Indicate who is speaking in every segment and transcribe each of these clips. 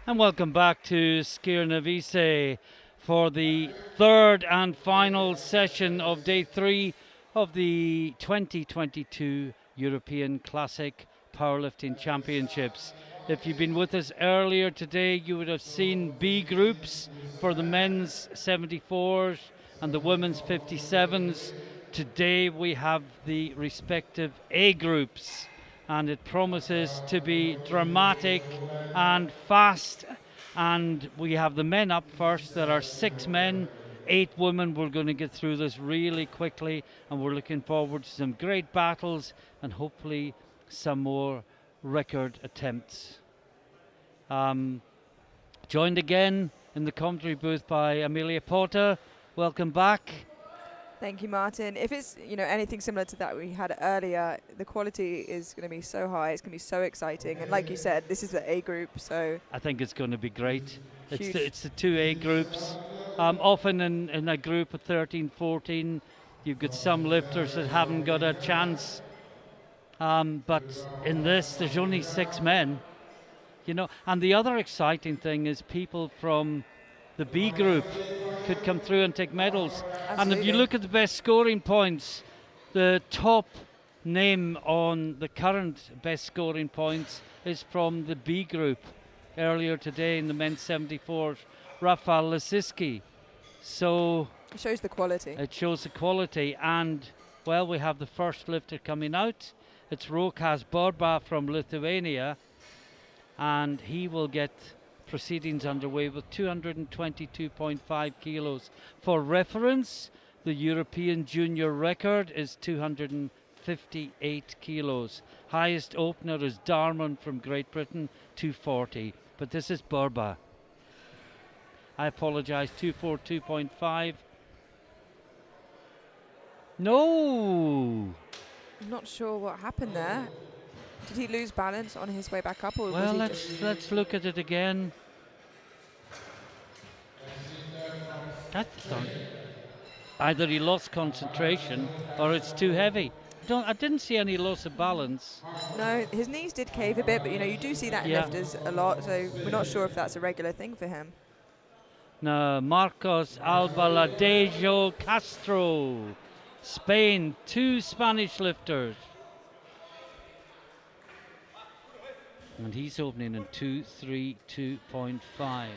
Speaker 1: And welcome back to Skiernavice for the third and final session of day 3 of the 2022 European Classic Powerlifting Championships. If you've been with us earlier today, you would have seen B groups for the men's 74s and the women's 57s. Today we have the respective A groups, and it promises to be dramatic and fast. And we have the men up first. There are 6 men, 8 women. We're going to get through this really quickly, and we're looking forward to some great battles and hopefully some more record attempts. Joined again in the commentary booth by Amelia Porter. Welcome back.
Speaker 2: Thank you, Martin. If it's anything similar to that we had earlier, the quality is going to be so high. It's going to be so exciting. And like you said, this is the A group, so
Speaker 1: I think it's going to be great.
Speaker 2: Huge.
Speaker 1: It's the 2 A groups. Often in a group of 13, 14, you've got some lifters that haven't got a chance. But in this, there's only 6 men. And the other exciting thing is people from the B group could come through and take medals.
Speaker 2: Absolutely.
Speaker 1: And if you look at the best scoring points, the top name on the current best scoring points is from the B group earlier today in the men's 74s, Rafał Lisiski. So
Speaker 2: it shows the quality.
Speaker 1: it shows the quality. And well, we have the first lifter coming out. It's Rokas Borba from Lithuania, and he will get proceedings underway with 222.5 kilos. For reference, the European junior record is 258 kilos. Highest opener is Darman from Great Britain, 240. But this is Borba. I apologize, 242.5. No!
Speaker 2: I'm not sure what happened there. Did he lose balance on his way back up, or
Speaker 1: Well,
Speaker 2: was he just
Speaker 1: let's look at it again. Either he lost concentration or it's too heavy. I didn't see any loss of balance.
Speaker 2: No, his knees did cave a bit, but you do see that in
Speaker 1: Yeah.
Speaker 2: lifters a lot, so we're not sure if that's a regular thing for him.
Speaker 1: Now, Marcos Albaladejo Castro, Spain, 2 Spanish lifters. And he's opening in 232.5.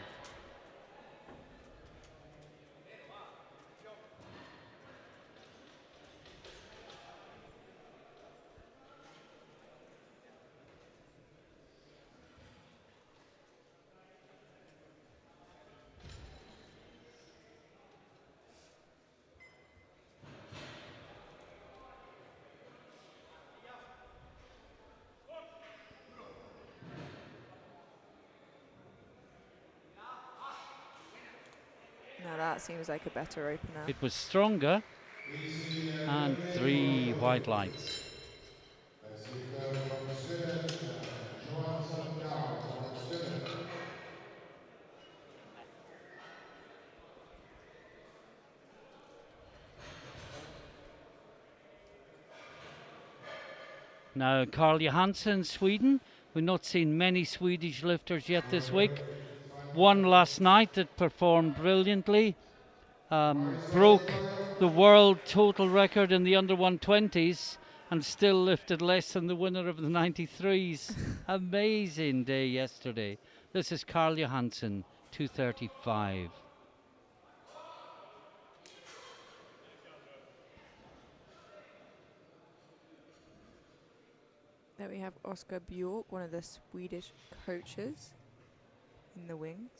Speaker 2: Now that seems like a better opener.
Speaker 1: It was stronger, and 3 white lights. Now, Carl Johansson, Sweden. We've not seen many Swedish lifters yet this week. One last night that performed brilliantly. Broke the world total record in the under 120s and still lifted less than the winner of the 93s. Amazing day yesterday. This is Carl Johansson, 235.
Speaker 2: There we have Oscar Bjork, one of the Swedish coaches in the wings.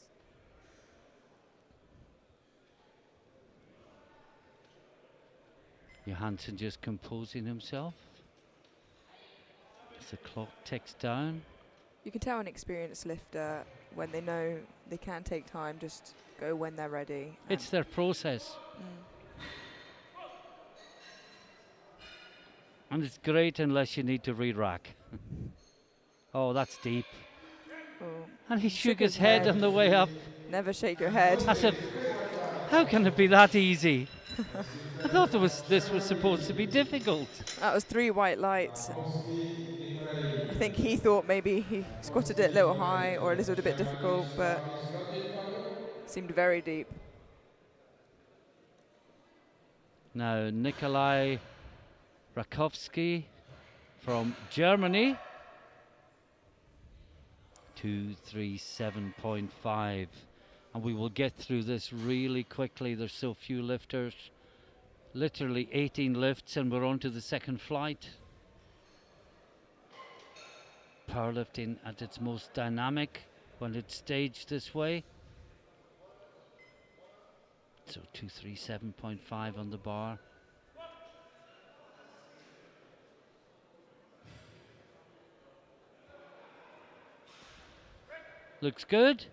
Speaker 1: Johansson just composing himself as the clock ticks down.
Speaker 2: You can tell an experienced lifter when they know they can take time, just go when they're ready.
Speaker 1: It's their process. And it's great unless you need to re-rack. Oh, that's deep.
Speaker 2: Oh,
Speaker 1: And he shook his head on the way up.
Speaker 2: never shake your head.
Speaker 1: I said, how can it be that easy? I thought this was supposed to be difficult.
Speaker 2: That was 3 white lights. I think he thought maybe he squatted it a little high or a little bit difficult, but seemed very deep.
Speaker 1: Now Nikolai Rakowski from Germany, 237.5, and we will get through this really quickly. There's so few lifters, literally 18 lifts, and we're on to the second flight. Powerlifting at its most dynamic when it's staged this way. So 237.5 on the bar. Looks good.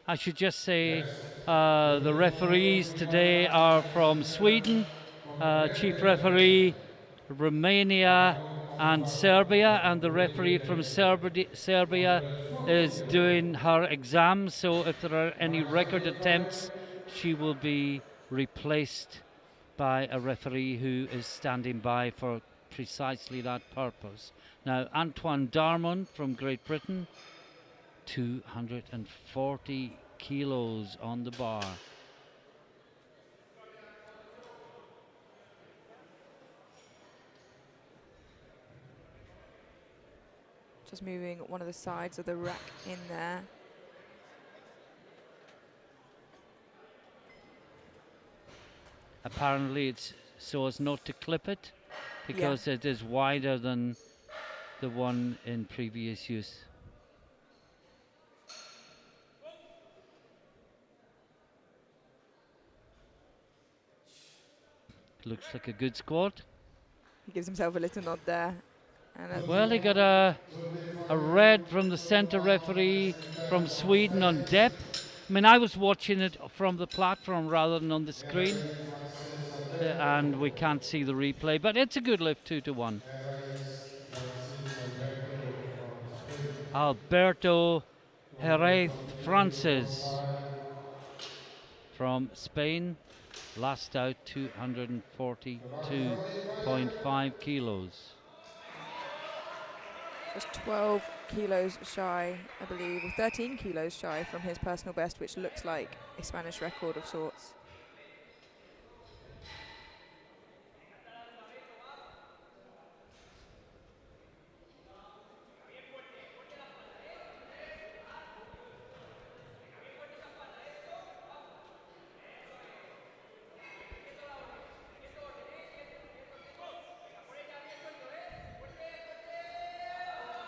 Speaker 1: I should just say the referees today are from Sweden, chief referee Romania and Serbia, and the referee from Serbia is doing her exam, so if there are any record attempts, she will be replaced by a referee who is standing by for precisely that purpose. Now, Antoine Darmon from Great Britain, 240 kilos on the bar.
Speaker 2: Just moving one of the sides of the rack in there.
Speaker 1: Apparently it's so as not to clip it, because it is wider than the one in previous use. Looks like a good squat.
Speaker 2: He gives himself a little nod there. And
Speaker 1: Well, he got a red from the center referee from Sweden on depth. I mean, I was watching it from the platform rather than on the screen, and we can't see the replay, but it's a good lift, 2-1. Alberto Jerez Francis from Spain, last out 242.5 kilos.
Speaker 2: just 12 kilos shy, I believe, or 13 kilos shy from his personal best, which looks like a Spanish record of sorts.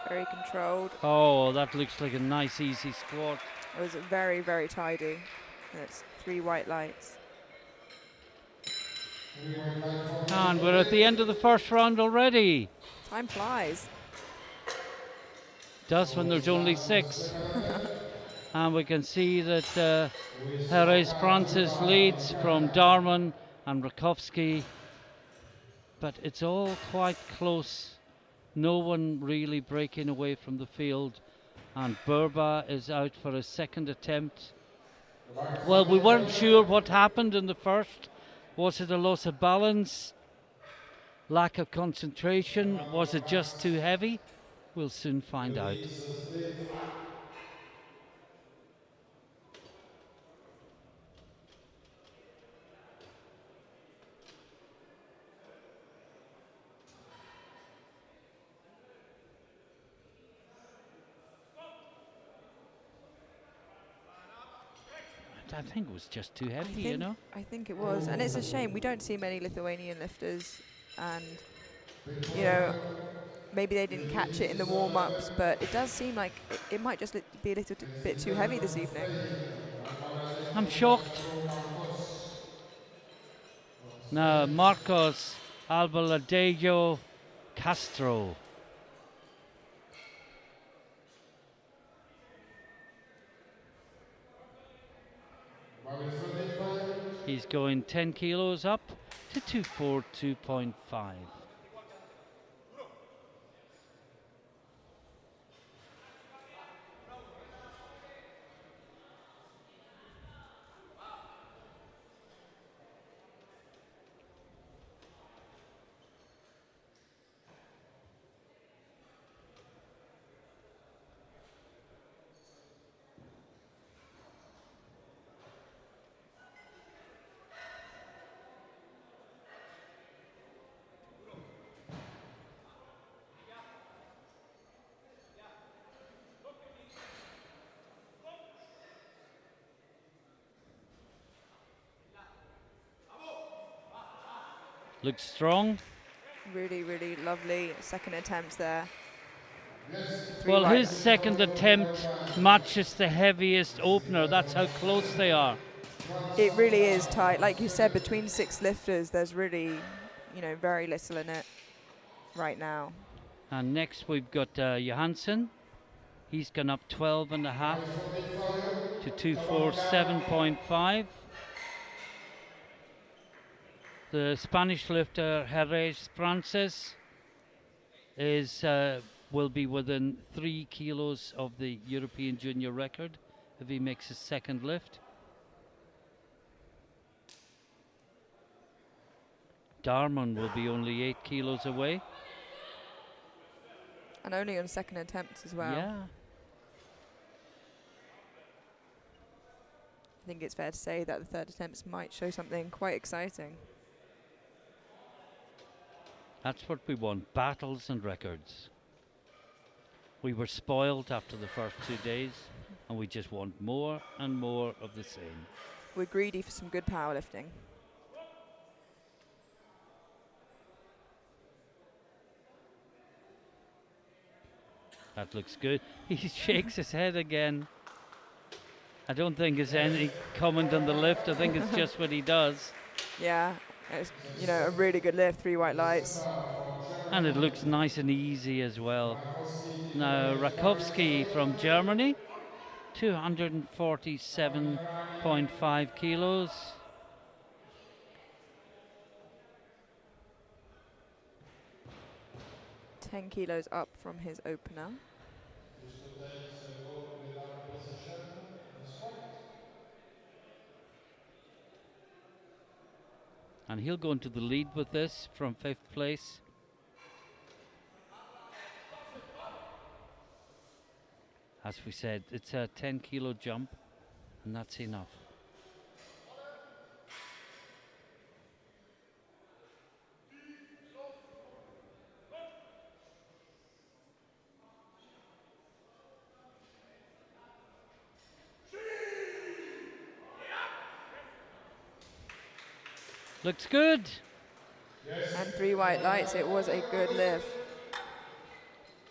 Speaker 2: Very controlled.
Speaker 1: Oh, that looks like a nice easy squat.
Speaker 2: It was very, very tidy. That's 3 white lights.
Speaker 1: And we're at the end of the first round already.
Speaker 2: Time flies.
Speaker 1: Does when there's only 6. And we can see that Jerez Francis leads from Darman and Rakowski, but it's all quite close. No one really breaking away from the field, and Burba is out for a second attempt. Well, we weren't sure what happened in the first. Was it a loss of balance? Lack of concentration? Was it just too heavy? We'll soon find out. I think it was just too heavy, you know?
Speaker 2: I think it was, and it's a shame. We don't see many Lithuanian lifters, and, you know, maybe they didn't catch it in the warm-ups, but it does seem like it might just be a little bit too heavy this evening.
Speaker 1: I'm shocked. Now, Marcos Albaladejo Castro. He's going 10 kilos up to 242.5. Looks strong.
Speaker 2: Really, really lovely second attempt there. Three
Speaker 1: Well,
Speaker 2: white.
Speaker 1: his second attempt matches the heaviest opener. That's how close they are.
Speaker 2: It really is tight. Like you said, between 6 lifters, there's really, very little in it right now.
Speaker 1: And next we've got Johansson. He's gone up 12 and a half to 247.5. The Spanish lifter Jerez Frances is will be within 3 kilos of the European junior record if he makes his second lift. Darman will be only 8 kilos away.
Speaker 2: And only on second attempts as well.
Speaker 1: Yeah.
Speaker 2: I think it's fair to say that the third attempts might show something quite exciting.
Speaker 1: That's what we want, battles and records. We were spoiled after the first 2 days, and we just want more and more of the same.
Speaker 2: We're greedy for some good powerlifting.
Speaker 1: That looks good. He shakes his head again. I don't think it's any comment on the lift. I think it's just what he does.
Speaker 2: Yeah, it's, a really good lift, 3 white lights.
Speaker 1: And it looks nice and easy as well. Now, Rakowski from Germany, 247.5 kilos.
Speaker 2: $10 kilos up from his opener.
Speaker 1: And he'll go into the lead with this from 5th place. As we said, it's a 10 kilo jump, and that's enough. Looks good.
Speaker 2: And 3 white lights, it was a good lift.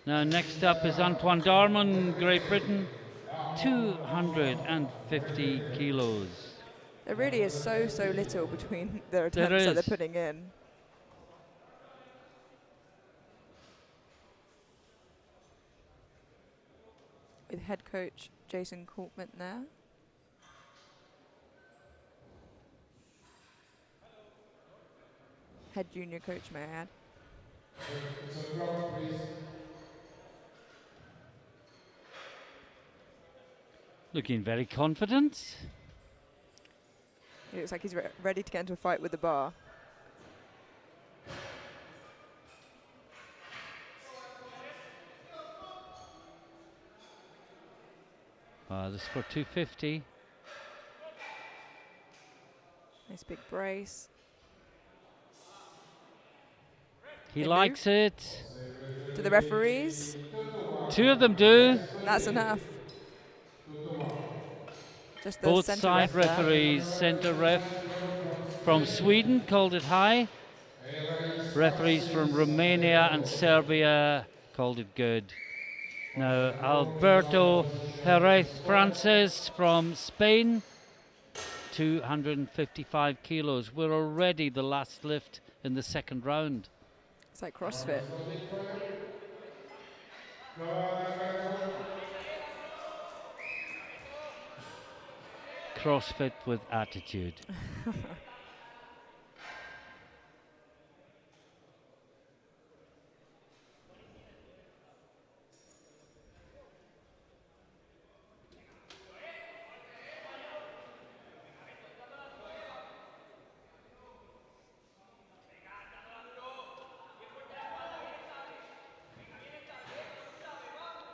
Speaker 1: Now next up is Antoine Darman, Great Britain, 250 kilos.
Speaker 2: There really is so little between their attempts that they're putting in. With head coach Jason Coltman there. Head junior coach, may I add.
Speaker 1: Looking very confident.
Speaker 2: It looks like he's ready to get into a fight with the bar.
Speaker 1: This is for 250.
Speaker 2: Nice big brace.
Speaker 1: He likes it.
Speaker 2: To the referees.
Speaker 1: 2 of them do.
Speaker 2: That's enough. Just the
Speaker 1: Both
Speaker 2: center
Speaker 1: side
Speaker 2: ref
Speaker 1: referees, centre ref from Sweden called it high. Referees from Romania and Serbia called it good. Now Alberto Jerez Frances from Spain, 255 kilos. We're already the last lift in the second round.
Speaker 2: It's like CrossFit.
Speaker 1: CrossFit with attitude.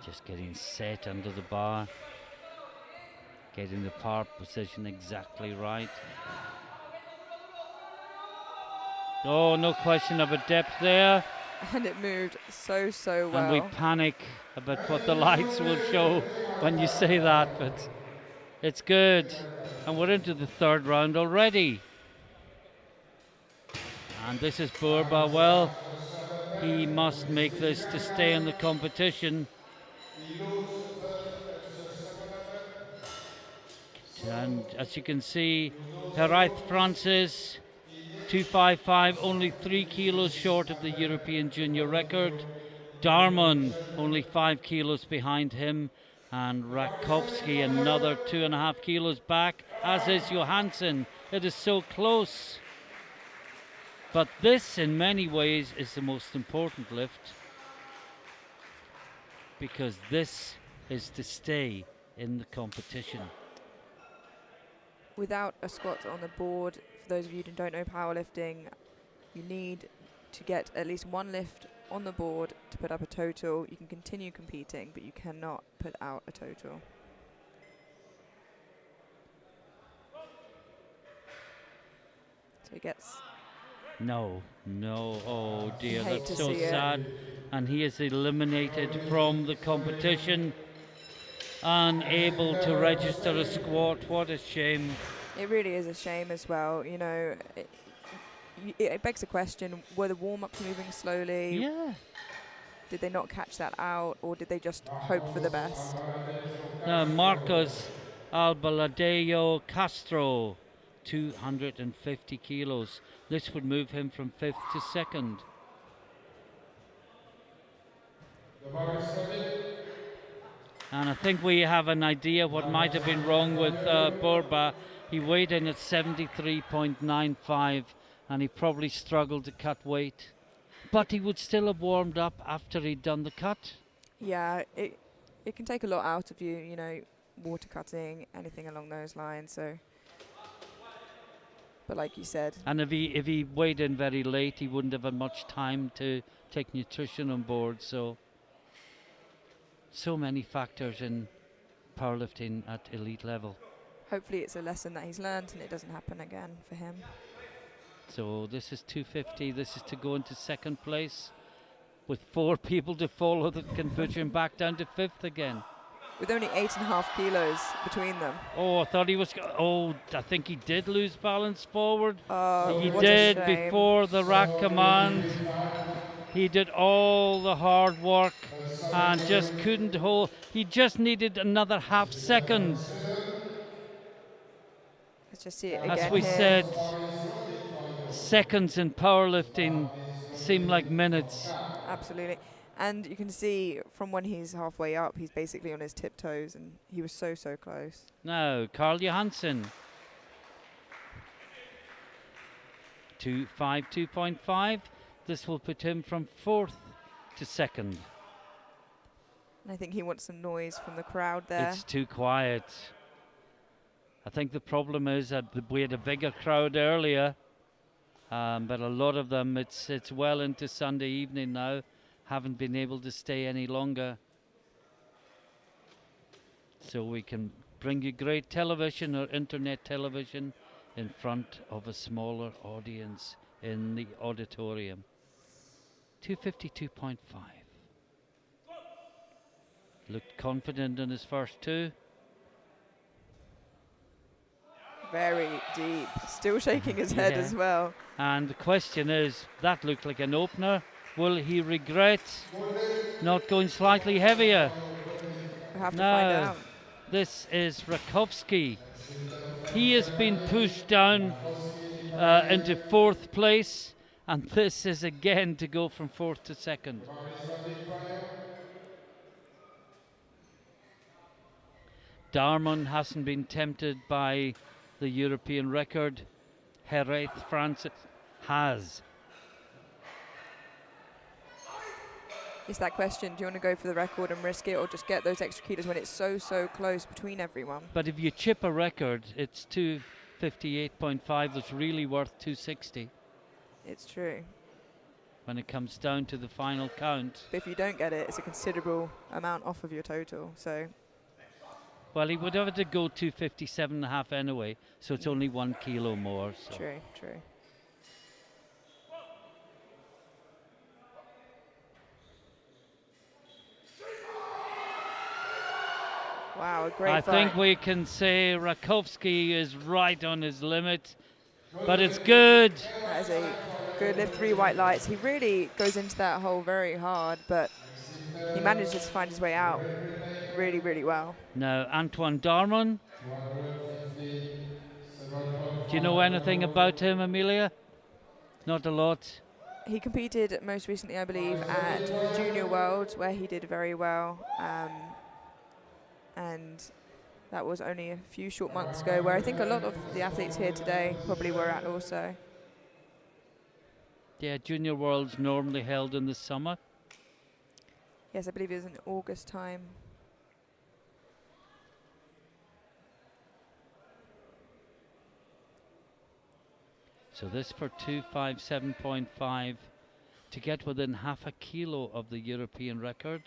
Speaker 1: Just getting set under the bar. Getting the power position exactly right. Oh, no question of a depth there.
Speaker 2: And it moved so well.
Speaker 1: And we panic about what the lights will show when you say that, but it's good. And we're into the third round already. And this is Burba. Well, he must make this to stay in the competition. And as you can see, Heraith Francis, 255, only 3 kilos short of the European junior record. Darmon, only 5 kilos behind him. And Rakowski, another 2.5 kilos back, as is Johansson. It is so close. But this, in many ways, is the most important lift, because this is to stay in the competition.
Speaker 2: Without a squat on the board, for those of you who don't know powerlifting, you need to get at least one lift on the board to put up a total. You can continue competing, but you cannot put out a total. So he gets...
Speaker 1: No, oh dear,
Speaker 2: Hate
Speaker 1: that's
Speaker 2: to
Speaker 1: so
Speaker 2: see it.
Speaker 1: sad. And he is eliminated from the competition, unable to register a squat. What a shame.
Speaker 2: It really is a shame as well. You know, it begs the question, were the warm-ups moving slowly?
Speaker 1: Yeah.
Speaker 2: Did they not catch that out, or did they just hope for the best?
Speaker 1: Marcos Albaladeo Castro, 250 kilos. This would move him from 5th to 2nd. And I think we have an idea what might have been wrong with Burba. He weighed in at 73.95 and he probably struggled to cut weight. But he would still have warmed up after he'd done the cut.
Speaker 2: Yeah, it can take a lot out of you, you know, water cutting, anything along those lines. So, but like you said,
Speaker 1: and if he weighed in very late, he wouldn't have had much time to take nutrition on board. So many factors in powerlifting at elite level.
Speaker 2: Hopefully it's a lesson that he's learned and it doesn't happen again for him.
Speaker 1: So this is 250. This is to go into 2nd place, with 4 people to follow that can push him back down to 5th again.
Speaker 2: With only 8.5 kilos between them.
Speaker 1: Oh, I thought he was. I think he did lose balance forward.
Speaker 2: Oh,
Speaker 1: He
Speaker 2: what a
Speaker 1: did
Speaker 2: shame.
Speaker 1: before the rack command. He did all the hard work and just couldn't hold. He just needed another half second.
Speaker 2: Let's just see it again.
Speaker 1: As we
Speaker 2: here.
Speaker 1: said, seconds in powerlifting seem like minutes.
Speaker 2: Absolutely. And you can see from when he's halfway up, he's basically on his tiptoes, and he was so close.
Speaker 1: Now, Carl Johansson. 2.5. This will put him from 4th to 2nd.
Speaker 2: And I think he wants some noise from the crowd there.
Speaker 1: It's too quiet. I think the problem is that we had a bigger crowd earlier, but a lot of them, it's well into Sunday evening now, haven't been able to stay any longer. So we can bring you great television or internet television in front of a smaller audience in the auditorium. 252.5. Looked confident in his first 2.
Speaker 2: Very deep. Still shaking his head as well.
Speaker 1: And the question is, that looked like an opener. Will he regret not going slightly heavier?
Speaker 2: We'll have to find out.
Speaker 1: This is Rakowski. He has been pushed down into 4th place, and this is again to go from 4th to 2nd. Darmon hasn't been tempted by the European record. Heraith Francis has.
Speaker 2: It's that question, do you want to go for the record and risk it, or just get those extra kilos when it's so close between everyone?
Speaker 1: But if you chip a record, it's 258.5 that's really worth 260.
Speaker 2: It's true.
Speaker 1: When it comes down to the final count.
Speaker 2: But if you don't get it, it's a considerable amount off of your total. So.
Speaker 1: Well, he would have to go 257.5 anyway, so it's only 1 kilo more. So.
Speaker 2: True. Wow, a great fight.
Speaker 1: Think we can say Rakowski is right on his limit, but it's good.
Speaker 2: That is a Good lift, 3 white lights. He really goes into that hole very hard, but he manages to find his way out really, really well.
Speaker 1: Now, Antoine Darmon. Do you know anything about him, Amelia? Not a lot.
Speaker 2: He competed most recently, I believe, at the Junior Worlds, where he did very well. And that was only a few short months ago, where I think a lot of the athletes here today probably were at also.
Speaker 1: Yeah, Junior Worlds normally held in the summer.
Speaker 2: Yes, I believe it was in August time.
Speaker 1: So this for 257.5 to get within half a kilo of the European record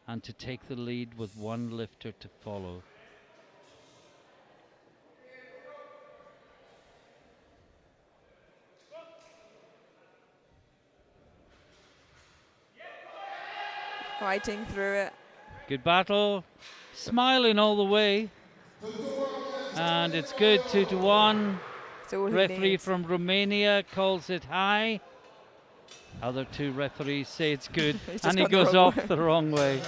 Speaker 1: and to take the lead with one lifter to follow.
Speaker 2: Fighting through it.
Speaker 1: Good battle, smiling all the way, and it's good, 2-1. Referee from Romania calls it high. Other two referees say it's good, and he goes off the wrong way.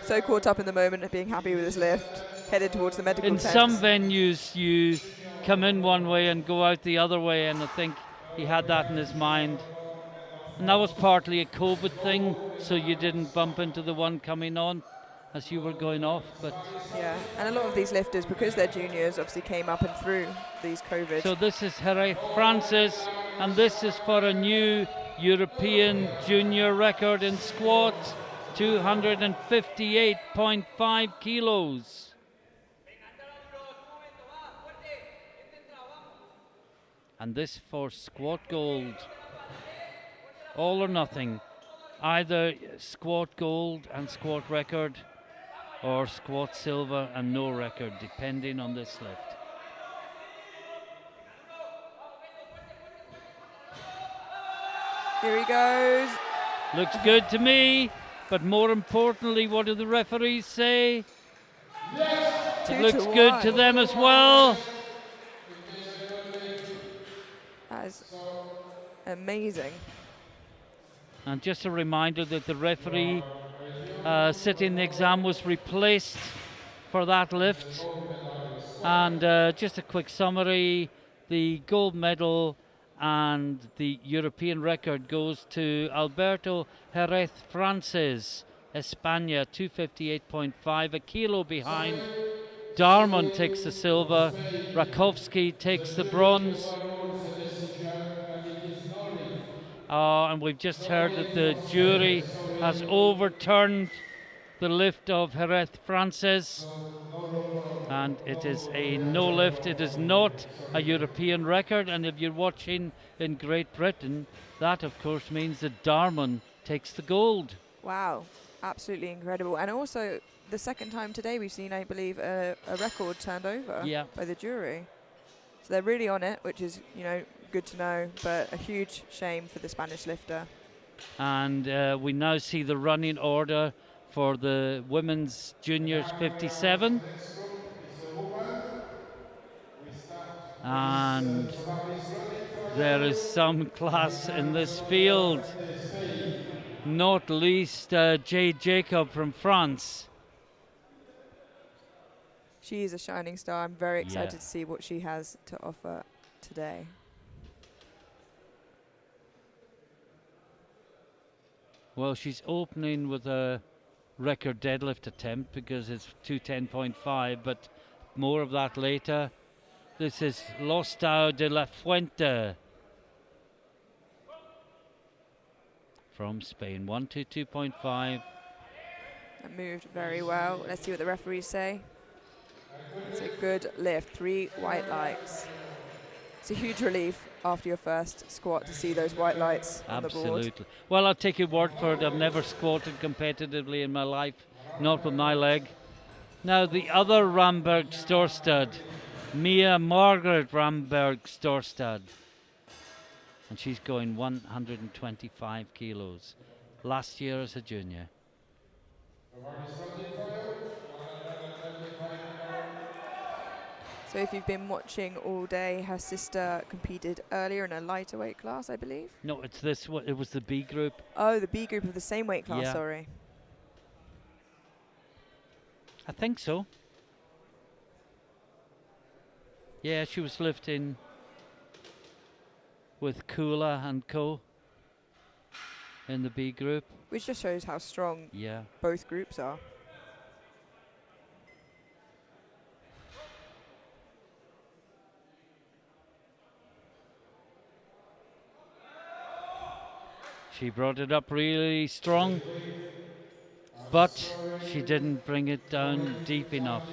Speaker 2: So caught up in the moment of being happy with his lift, headed towards the medical
Speaker 1: In
Speaker 2: tent.
Speaker 1: some venues, you come in one way and go out the other way, and I think he had that in his mind. And that was partly a COVID thing, so you didn't bump into the one coming on as you were going off. But
Speaker 2: yeah, and a lot of these lifters, because they're juniors, obviously came up and through these COVID.
Speaker 1: So this is Jerez Francis, and this is for a new European junior record in squat, 258.5 kilos. And this for squat gold. All or nothing. Either squat gold and squat record, or squat silver and no record, depending on this lift.
Speaker 2: Here he goes.
Speaker 1: Looks good to me, but more importantly, what do the referees say? It looks good to them as well.
Speaker 2: That is amazing.
Speaker 1: And just a reminder that the referee sitting the exam was replaced for that lift. And just a quick summary, the gold medal and the European record goes to Alberto Jerez Francis, España, 258.5, a kilo behind. Darmon takes the silver, Rakowski takes the bronze. And we've just heard that the jury has overturned the lift of Jerez Francis, and it is a no lift. It is not a European record, and if you're watching in Great Britain, that of course means that Darmon takes the gold.
Speaker 2: Wow, absolutely incredible. And also the second time today we've seen, I believe, a record turned over by the jury. So they're really on it, which is, you know, good to know, but a huge shame for the Spanish lifter.
Speaker 1: And we now see the running order for the women's juniors 57. And there is some class in this field, not least Jade Jacob from France.
Speaker 2: She is a shining star. I'm very excited to see what she has to offer today.
Speaker 1: Well, she's opening with a record deadlift attempt because it's 210.5, but more of that later. This is Lostau de la Fuente from Spain, 122.5.
Speaker 2: That moved very well. Let's see what the referees say. It's a good lift, 3 white lights. It's a huge relief after your first squat to see those white lights on the board.
Speaker 1: Absolutely. Well, I'll take your word for it. I've never squatted competitively in my life, not with my leg. Now the other Ramberg Storstad, Mia Margaret Ramberg Storstad, and she's going 125 kilos. Last year as a junior.
Speaker 2: So if you've been watching all day, her sister competed earlier in a lighter weight class, I believe.
Speaker 1: No, it's this one. It was the B group.
Speaker 2: Oh, the B group of the same weight class,
Speaker 1: Yeah.
Speaker 2: sorry.
Speaker 1: I think so. Yeah, she was lifting with Kula and Co. in the B group.
Speaker 2: Which just shows how strong
Speaker 1: Yeah.
Speaker 2: both groups are.
Speaker 1: She brought it up really strong, but she didn't bring it down deep enough.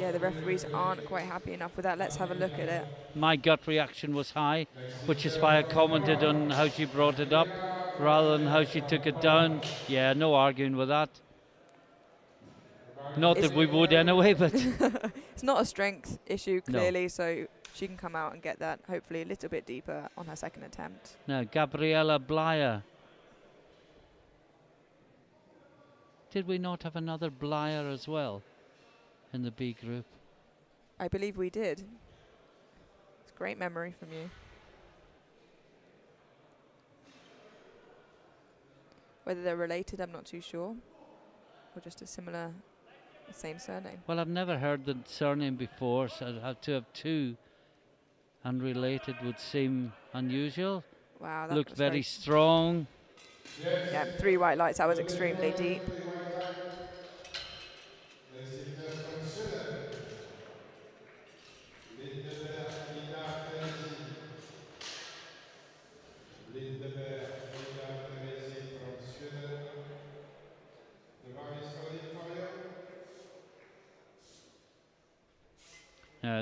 Speaker 2: Yeah, the referees aren't quite happy enough with that. Let's have a look at it.
Speaker 1: My gut reaction was high, which is why I commented on how she brought it up rather than how she took it down. Yeah, no arguing with that. Not that we would anyway, but
Speaker 2: It's not a strength issue,
Speaker 1: No.
Speaker 2: clearly, so she can come out and get that hopefully a little bit deeper on her second attempt.
Speaker 1: now Gabriella Blyer. Did we not have another Blyer as well in the B group?
Speaker 2: I believe we did. It's great memory from you. Whether they're related, I'm not too sure. Or just a similar, same surname.
Speaker 1: Well, I've never heard the surname before, so I'd have to have two. Unrelated would seem unusual.
Speaker 2: Wow, that
Speaker 1: Looked
Speaker 2: was
Speaker 1: very strong.
Speaker 2: Yeah, 3 white lights. That was extremely deep.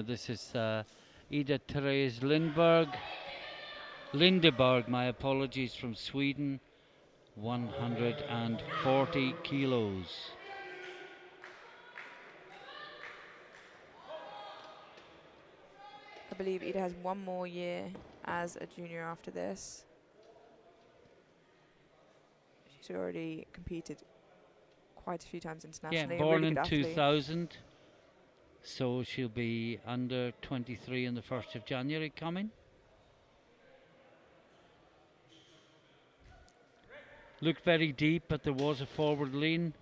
Speaker 1: This is Ida Therese Lindeberg, my apologies, from Sweden, 140 kilos.
Speaker 2: I believe Ida has 1 more year as a junior after this. She's already competed quite a few times internationally.
Speaker 1: Yeah, born
Speaker 2: really
Speaker 1: in
Speaker 2: good athlete.
Speaker 1: 2000, so she'll be under 23 on the 1st of January coming. Looked very deep, but there was a forward lean,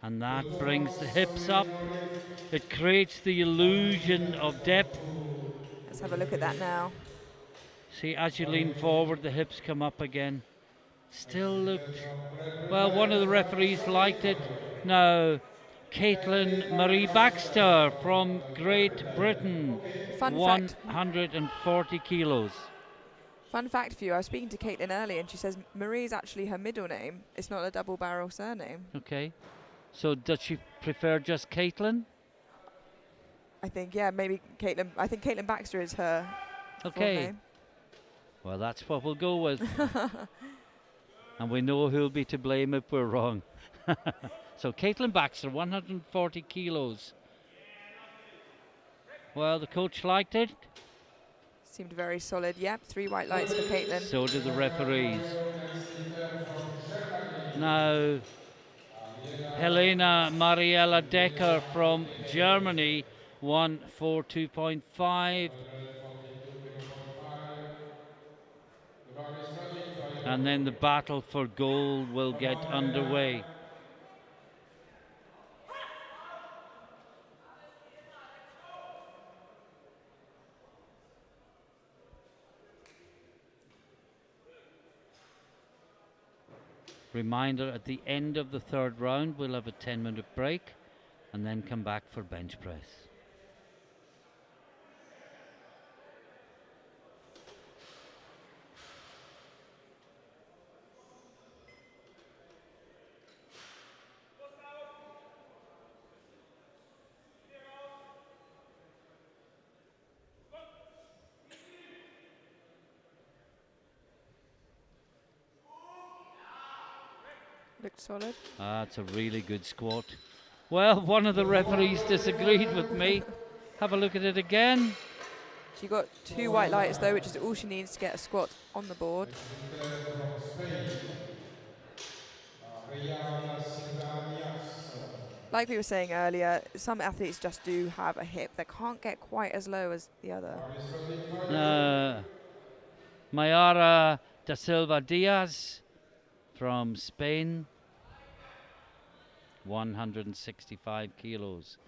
Speaker 1: and that brings the hips up. It creates the illusion of depth.
Speaker 2: Let's have a look at that now.
Speaker 1: See, as you lean forward, the hips come up again. Still looked, well, one of the referees liked it. Now, Caitlin Marie Baxter from Great Britain,
Speaker 2: Fun fact.
Speaker 1: 140 kilos.
Speaker 2: Fun fact for you, I was speaking to Caitlin earlier and she says Marie is actually her middle name. It's not a double barrel surname.
Speaker 1: Okay, so does she prefer just Caitlin?
Speaker 2: I think, yeah, maybe Caitlin. I think Caitlin Baxter is her full
Speaker 1: Okay,
Speaker 2: name.
Speaker 1: well, that's what we'll go with. And we know who'll be to blame if we're wrong. So Caitlin Baxter, 140 kilos. Well, the coach liked it.
Speaker 2: Seemed very solid. Yep, 3 white lights for Caitlin.
Speaker 1: So do the referees. Now, Helena Mariella Decker from Germany, 142.5. And then the battle for gold will get underway. Reminder, at the end of the 3rd round, we'll have a 10-minute break and then come back for bench press.
Speaker 2: Looked solid.
Speaker 1: That's a really good squat. Well, one of the referees disagreed with me. Have a look at it again.
Speaker 2: She got 2 white lights though, which is all she needs to get a squat on the board. Like we were saying earlier, some athletes just do have a hip that can't get quite as low as the other.
Speaker 1: Mayara da Silva Diaz from Spain, 165 kilos.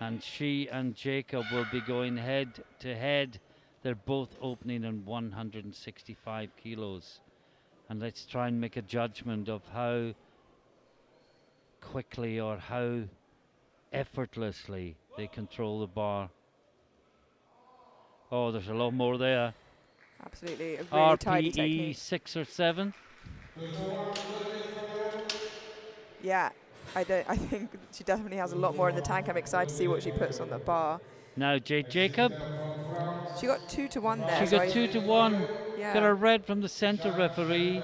Speaker 1: And she and Jacob will be going head to head. They're both opening in 165 kilos. And let's try and make a judgment of how quickly or how effortlessly they control the bar. Oh, there's a lot more there.
Speaker 2: Absolutely, a really tidy
Speaker 1: RPE
Speaker 2: technique.
Speaker 1: 6 or 7.
Speaker 2: Yeah, I think she definitely has a lot more in the tank. I'm excited to see what she puts on the bar.
Speaker 1: Now Jade Jacob.
Speaker 2: She got 2-1 there.
Speaker 1: She
Speaker 2: So
Speaker 1: got 2-1.
Speaker 2: yeah.
Speaker 1: Got a red from the center referee.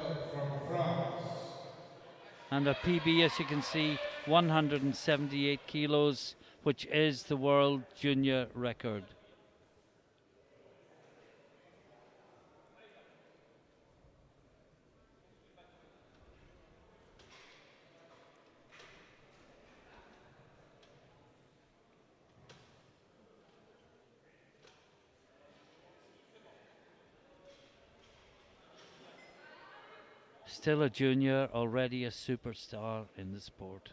Speaker 1: And a PB, as you can see, 178 kilos, which is the world junior record. Still a junior, already a superstar in the sport.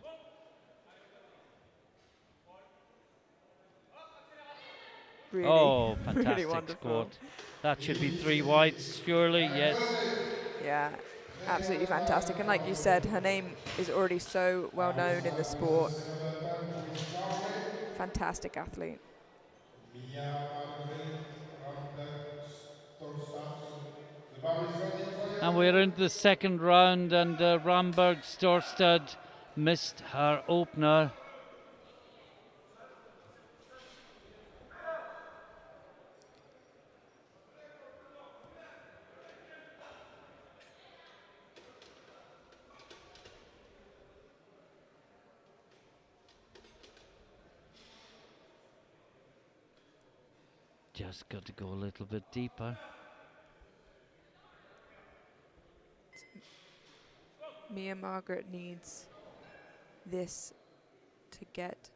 Speaker 2: Really,
Speaker 1: Oh, fantastic
Speaker 2: really wonderful.
Speaker 1: squat. That should be 3 whites, surely, yes.
Speaker 2: Yeah, absolutely fantastic. And like you said, her name is already so well known in the sport. Fantastic athlete.
Speaker 1: And we're into the second round, and Ramberg Storstad missed her opener. Just got to go a little bit deeper.
Speaker 2: Mia Margaret needs this to get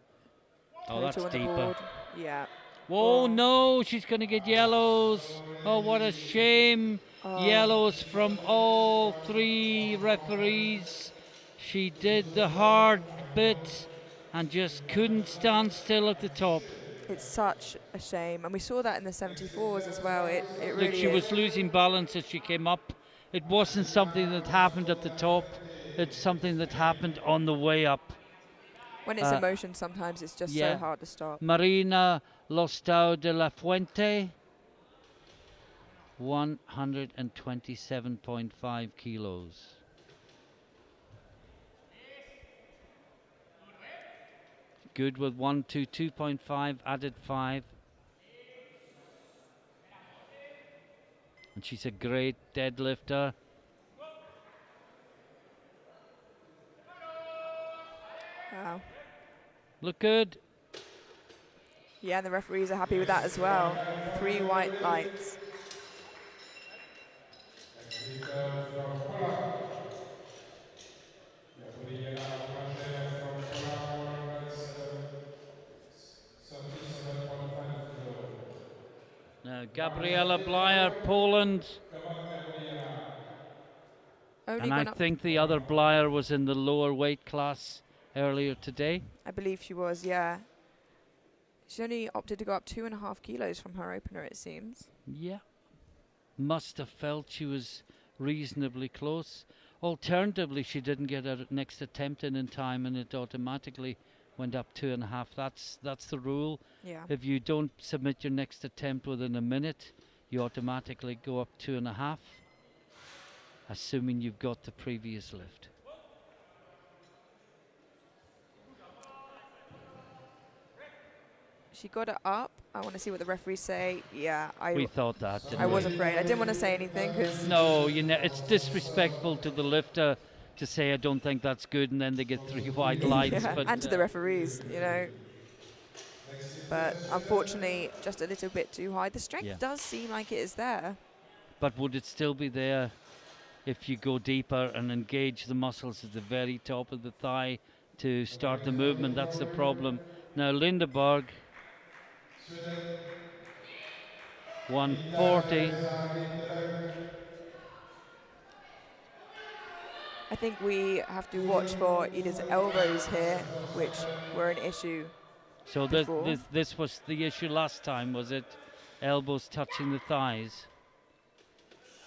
Speaker 1: Oh, that's
Speaker 2: total on the
Speaker 1: deeper.
Speaker 2: board. Yeah.
Speaker 1: Whoa, no, she's going to get yellows. Oh, what a shame. Yellows from all 3 referees. She did the hard bit and just couldn't stand still at the top.
Speaker 2: It's such a shame. And we saw that in the 74s as well. It really
Speaker 1: Look, she was losing balance as she came up. It wasn't something that happened at the top. It's something that happened on the way up.
Speaker 2: When it's emotion, sometimes it's just so hard to stop.
Speaker 1: Marina Lostau de la Fuente, 127.5 kilos. Good with 2.5, added 5. And she's a great deadlifter.
Speaker 2: Wow.
Speaker 1: Look good.
Speaker 2: Yeah, and the referees are happy with that as well. 3 white lights.
Speaker 1: Now, Gabriela Blyer, Poland. And I think the other Blyer was in the lower weight class earlier today.
Speaker 2: I believe she was, yeah. She only opted to go up 2.5 kilos from her opener, it seems.
Speaker 1: Yeah. Must have felt she was reasonably close. Alternatively, she didn't get her next attempt in time, and it automatically went up 2.5. That's the rule.
Speaker 2: Yeah.
Speaker 1: If you don't submit your next attempt within a minute, you automatically go up 2.5, assuming you've got the previous lift.
Speaker 2: She got it up. I want to see what the referees say. Yeah,
Speaker 1: we thought that.
Speaker 2: I was afraid. I didn't want to say anything because
Speaker 1: no, it's disrespectful to the lifter to say I don't think that's good, and then they get 3 white lights.
Speaker 2: Yeah,
Speaker 1: but
Speaker 2: and to the referees, you know. But unfortunately, just a little bit too high. The strength does seem like it is there.
Speaker 1: But would it still be there if you go deeper and engage the muscles at the very top of the thigh to start the movement. That's the problem. Now Lindeborg, 140.
Speaker 2: I think we have to watch for Ida's elbows here, which were an issue
Speaker 1: So
Speaker 2: before.
Speaker 1: this was the issue last time, was it? Elbows touching the thighs.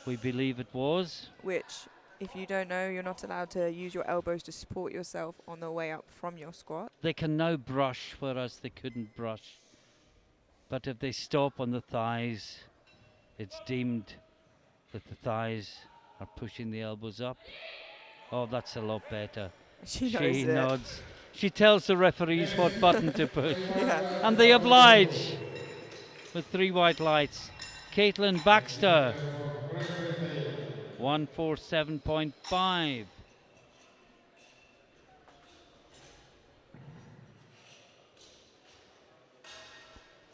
Speaker 1: We believe it was.
Speaker 2: Which, if you don't know, you're not allowed to use your elbows to support yourself on the way up from your squat.
Speaker 1: They can now brush, whereas they couldn't brush. But if they stop on the thighs, it's deemed that the thighs are pushing the elbows up. Oh, that's a lot better.
Speaker 2: She
Speaker 1: She
Speaker 2: knows
Speaker 1: nods. She tells the referees what button to push.
Speaker 2: Yeah.
Speaker 1: And they oblige with 3 white lights. Caitlin Baxter, 147.5.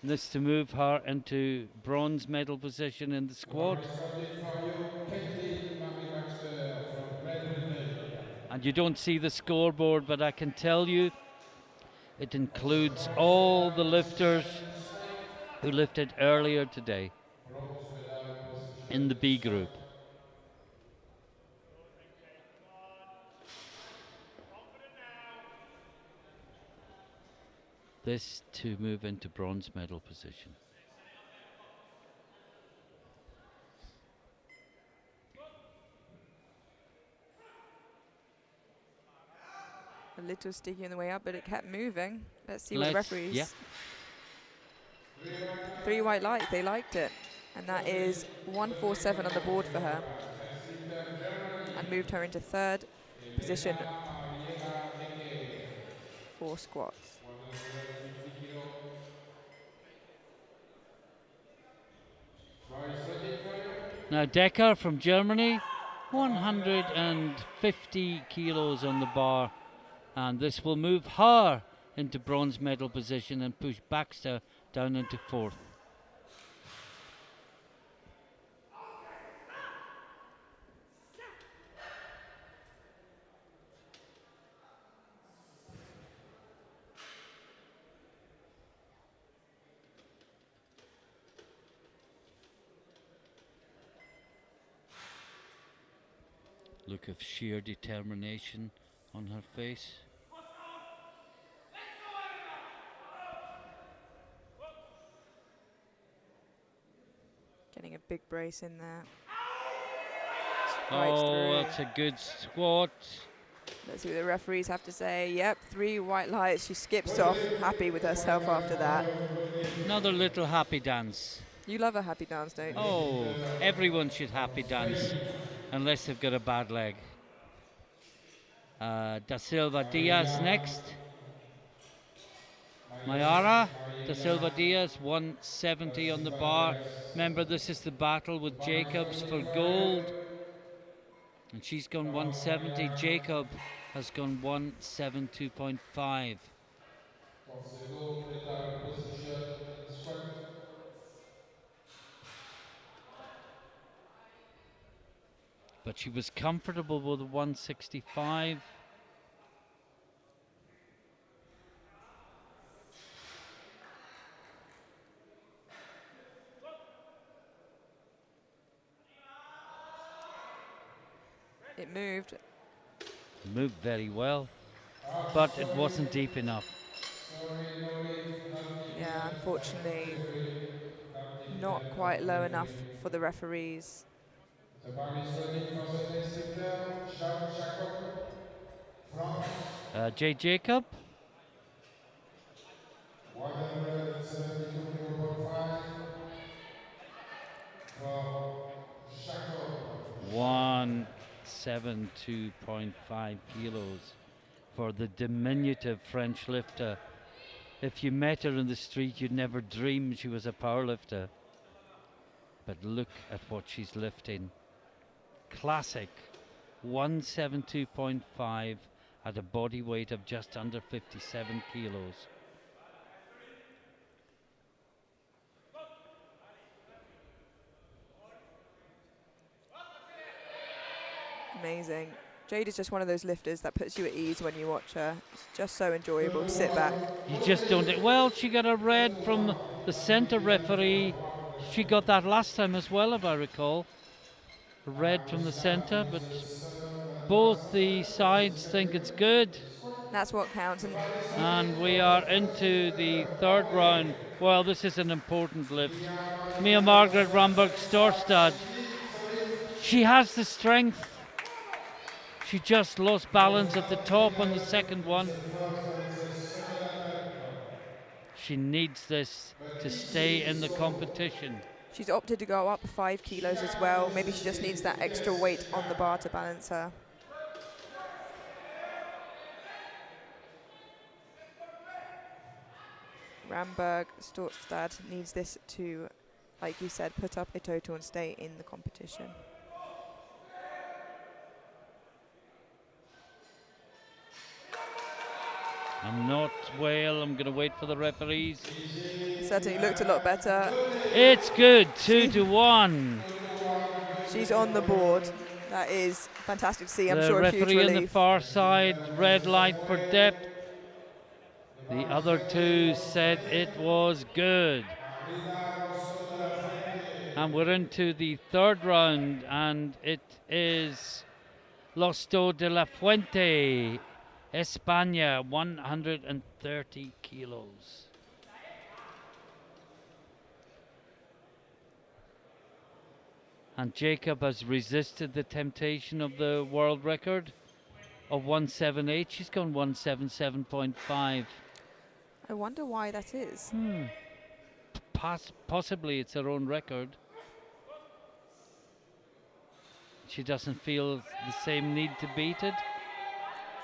Speaker 1: This to move her into bronze medal position in the squad. And you don't see the scoreboard, but I can tell you it includes all the lifters who lifted earlier today in the B group. This to move into bronze medal position.
Speaker 2: A little sticky on the way up, but it kept moving. Let's see what the referees.
Speaker 1: Yeah.
Speaker 2: 3 white lights, they liked it. And that is 147 on the board for her. And moved her into 3rd position for squats.
Speaker 1: Now Decker from Germany, 150 kilos on the bar, and this will move her into bronze medal position and push Baxter down into 4th. Look of sheer determination on her face.
Speaker 2: Getting a big brace in there.
Speaker 1: Oh, that's a good squat.
Speaker 2: Let's see what the referees have to say. Yep, 3 white lights. She skips off, happy with herself after that.
Speaker 1: Another little happy dance.
Speaker 2: You love a happy dance, don't you?
Speaker 1: Oh, everyone should happy dance, unless they've got a bad leg. Da Silva Diaz next. Mayara Da Silva Diaz, 170 on the bar. Remember, this is the battle with Jacobs for gold. And she's gone 170. Jacob has gone 172.5. But she was comfortable with 165.
Speaker 2: It moved.
Speaker 1: Moved very well, but it wasn't deep enough.
Speaker 2: Yeah, unfortunately, not quite low enough for the referees.
Speaker 1: Jay Jacob. 172.5 kilos for the diminutive French lifter. If you met her in the street, you'd never dream she was a power lifter. But look at what she's lifting. Classic 172.5 at a body weight of just under 57 kilos.
Speaker 2: Amazing. Jade is just one of those lifters that puts you at ease when you watch her. It's just so enjoyable to sit back.
Speaker 1: You just don't. Well, she got a red from the center referee. She got that last time as well, if I recall. A red from the center, but both the sides think it's good.
Speaker 2: That's what counts.
Speaker 1: And we are into the third round. Well, this is an important lift. Mia Margaret Ramberg Storstad. She has the strength. She just lost balance at the top on the second one. She needs this to stay in the competition.
Speaker 2: She's opted to go up 5 kilos as well. Maybe she just needs that extra weight on the bar to balance her. Ramberg Storstad needs this to, like you said, put up a total and stay in the competition.
Speaker 1: I'm not well. I'm going to wait for the referees.
Speaker 2: Certainly looked a lot better.
Speaker 1: It's good. 2-1.
Speaker 2: She's on the board. That is fantastic to see. I'm
Speaker 1: The
Speaker 2: sure a huge
Speaker 1: referee on the
Speaker 2: relief.
Speaker 1: far side, red light for depth. The other two said it was good. And we're into the third round, and it is Losto de la Fuente, España, 130 kilos. And Jacob has resisted the temptation of the world record of 178. She's gone 177.5.
Speaker 2: I wonder why that is.
Speaker 1: Possibly it's her own record. She doesn't feel the same need to beat it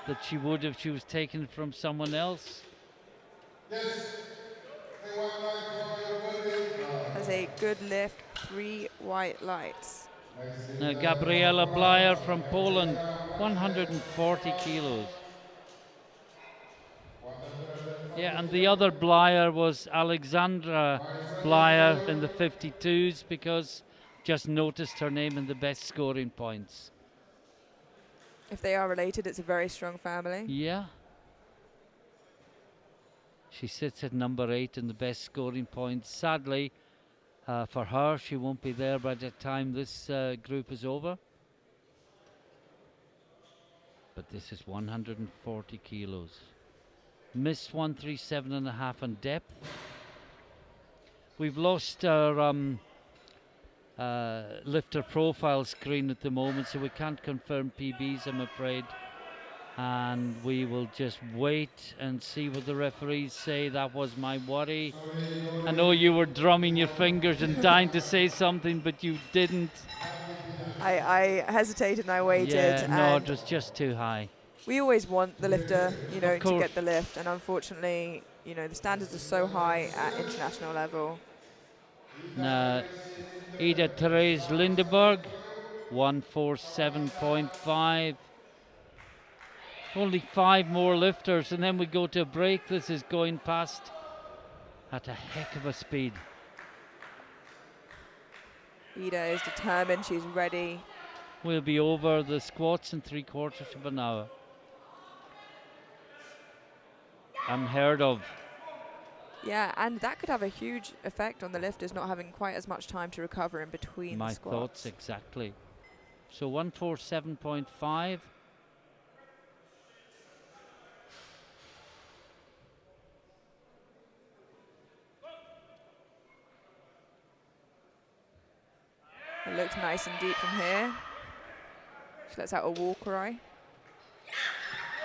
Speaker 1: that she would if she was taken from someone else.
Speaker 2: Has a good lift, 3 white lights.
Speaker 1: Now Gabriela Blyer from Poland, 140 kilos. Yeah, and the other Blyer was Alexandra Blyer in the 52s, because just noticed her name in the best scoring points.
Speaker 2: If they are related, it's a very strong family.
Speaker 1: Yeah. She sits at number 8 in the best scoring points. Sadly, for her, she won't be there by the time this group is over. But this is 140 kilos. Miss 137.5 on depth. We've lost our lifter profile screen at the moment, so we can't confirm PBs, I'm afraid. And we will just wait and see what the referees say. That was my worry. I know you were drumming your fingers and dying to say something, but you didn't.
Speaker 2: I hesitated and I waited.
Speaker 1: Yeah, no,
Speaker 2: and
Speaker 1: it was just too high.
Speaker 2: we always want the lifter, you know,
Speaker 1: Of
Speaker 2: to
Speaker 1: course.
Speaker 2: get the lift. And unfortunately, you know, the standards are so high at international level.
Speaker 1: Now, Ida Therese Lindeberg, 147.5. Only 5 more lifters, and then we go to a break. This is going past at a heck of a speed.
Speaker 2: Ida is determined, she's ready.
Speaker 1: We'll be over the squats in 3/4 of an hour. Unheard of.
Speaker 2: Yeah, and that could have a huge effect on the lifters not having quite as much time to recover in between
Speaker 1: My
Speaker 2: the squats.
Speaker 1: thoughts exactly. So 147.5.
Speaker 2: It looks nice and deep from here. She lets out a war cry.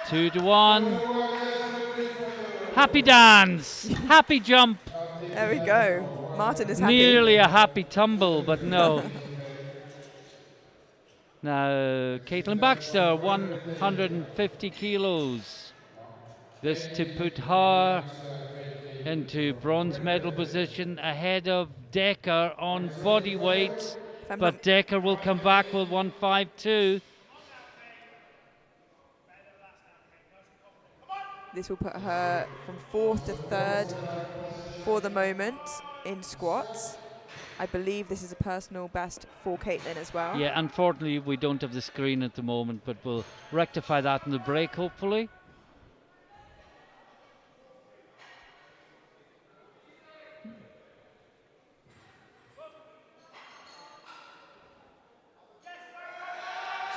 Speaker 1: 2-1. Happy dance. Happy jump.
Speaker 2: There we go. Martin is happy.
Speaker 1: Nearly a happy tumble, but no. Now, Caitlin Baxter, 150 kilos. This to put her into bronze medal position ahead of Decker on body weight. But Decker will come back with 152.
Speaker 2: This will put her from 4th to 3rd for the moment in squats. I believe this is a personal best for Caitlin as well.
Speaker 1: Yeah, unfortunately we don't have the screen at the moment, but we'll rectify that in the break, hopefully.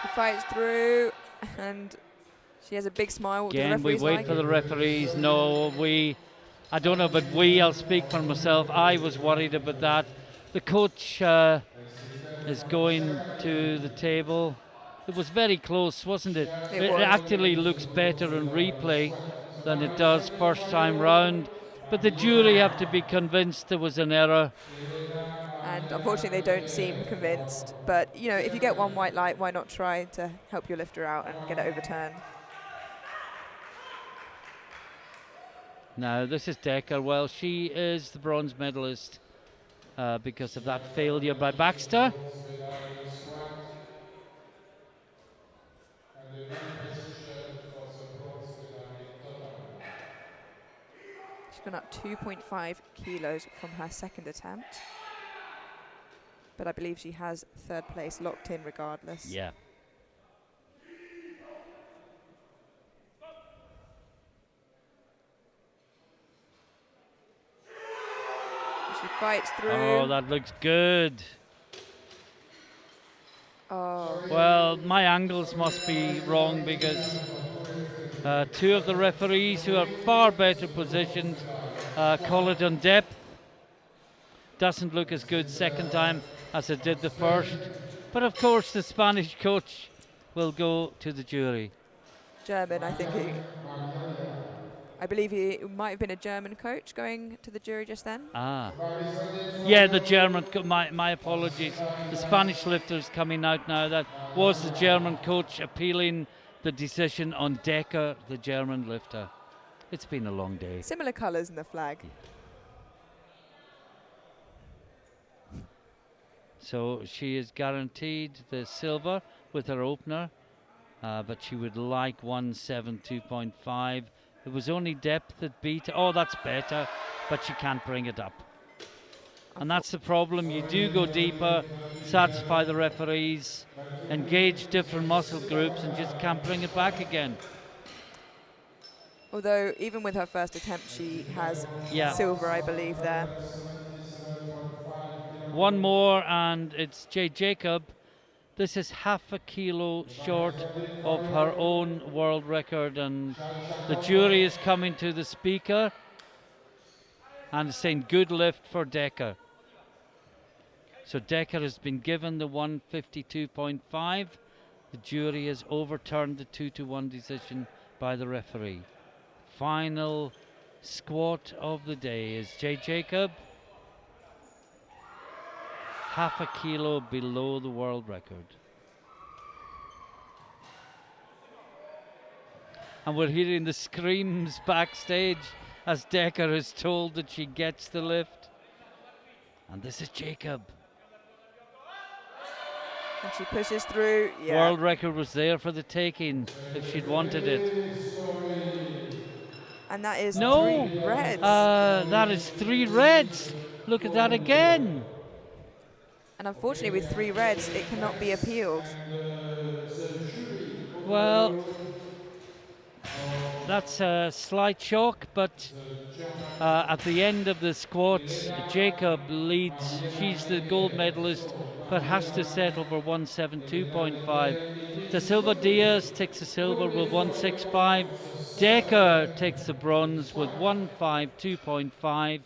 Speaker 2: She fights through, and she has a big smile. What do the
Speaker 1: Again, we
Speaker 2: referees
Speaker 1: wait
Speaker 2: like?
Speaker 1: for the referees. No, I don't know, but I'll speak for myself. I was worried about that. The coach is going to the table. It was very close, wasn't it?
Speaker 2: It
Speaker 1: It
Speaker 2: was.
Speaker 1: actually looks better in replay than it does first time round. But the jury have to be convinced there was an error.
Speaker 2: And unfortunately, they don't seem convinced. But, you know, if you get one white light, why not try to help your lifter out and get it overturned?
Speaker 1: Now, this is Decker. Well, she is the bronze medalist because of that failure by Baxter.
Speaker 2: She's gone up 2.5 kilos from her second attempt. But I believe she has third place locked in regardless.
Speaker 1: Yeah.
Speaker 2: She fights through.
Speaker 1: Oh, that looks good.
Speaker 2: Oh.
Speaker 1: Well, my angles must be wrong because two of the referees who are far better positioned call it on depth. Doesn't look as good second time as it did the first. But of course the Spanish coach will go to the jury.
Speaker 2: German, I think. I believe he might have been a German coach going to the jury just then.
Speaker 1: Ah. Yeah, the German, my apologies. The Spanish lifter's coming out now. That was the German coach appealing the decision on Decker, the German lifter. It's been a long day.
Speaker 2: Similar colours in the flag.
Speaker 1: Yeah. So she is guaranteed the silver with her opener, but she would like 172.5. It was only depth that beat. Oh, that's better, but she can't bring it up. And that's the problem. You do go deeper, satisfy the referees, engage different muscle groups, and just can't bring it back again.
Speaker 2: Although, even with her first attempt, she has silver, I believe, there.
Speaker 1: One more, and it's Jay Jacob. This is half a kilo short of her own world record, and the jury is coming to the speaker and saying good lift for Decker. So Decker has been given the 152.5. The jury has overturned the 2-1 decision by the referee. Final squat of the day is Jay Jacob. Half a kilo below the world record. And we're hearing the screams backstage as Decker is told that she gets the lift. And this is Jacob.
Speaker 2: And she pushes through. Yeah.
Speaker 1: World record was there for the taking if she'd wanted it.
Speaker 2: And that is
Speaker 1: No,
Speaker 2: 3 reds.
Speaker 1: That is 3 reds. Look at that again.
Speaker 2: And unfortunately, with 3 reds, it cannot be appealed.
Speaker 1: Well, that's a slight shock, but at the end of the squats, Jacob leads. She's the gold medalist, but has to settle for 172.5. Da Silva Diaz takes the silver with 165. Decker takes the bronze with 152.5.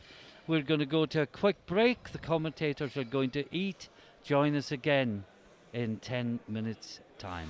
Speaker 1: We're going to go to a quick break. The commentators are going to eat. Join us again in 10 minutes' time.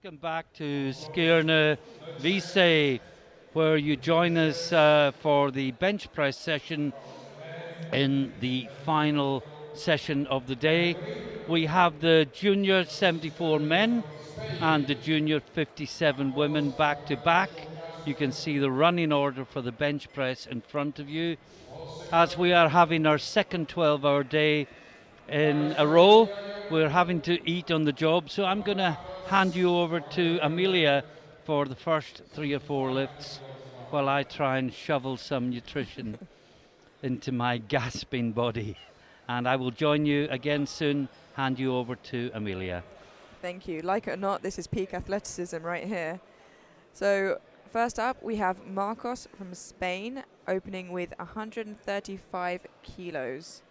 Speaker 1: Welcome back to Skierna Vise, where you join us for the bench press session in the final session of the day. We have the junior 74 men and the junior 57 women back to back. You can see the running order for the bench press in front of you. As we are having our second 12-hour day in a row, we're having to eat on the job, so I'm going to hand you over to Amelia for the first 3 or 4 lifts while I try and shovel some nutrition into my gasping body. And I will join you again soon. Hand you over to Amelia.
Speaker 2: Thank you. Like it or not, this is peak athleticism right here. So first up, we have Marcos from Spain, opening with 135 kilos.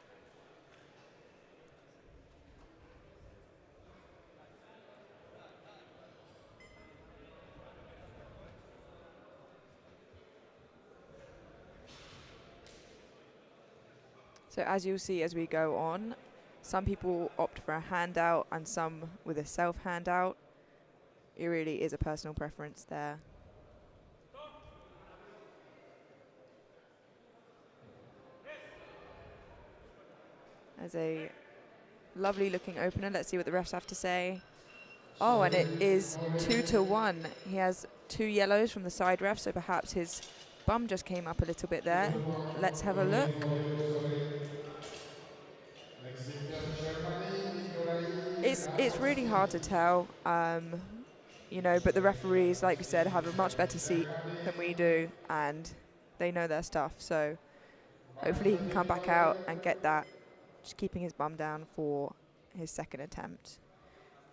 Speaker 2: So as you'll see as we go on, some people opt for a handout and some with a self handout. It really is a personal preference there. As a lovely looking opener, let's see what the refs have to say. Oh, and it is 2-1. He has 2 yellows from the side ref, so perhaps his bum just came up a little bit there. Let's have a look. It's really hard to tell, you know, but the referees, like we said, have a much better seat than we do, and they know their stuff. So hopefully he can come back out and get that, just keeping his bum down for his second attempt.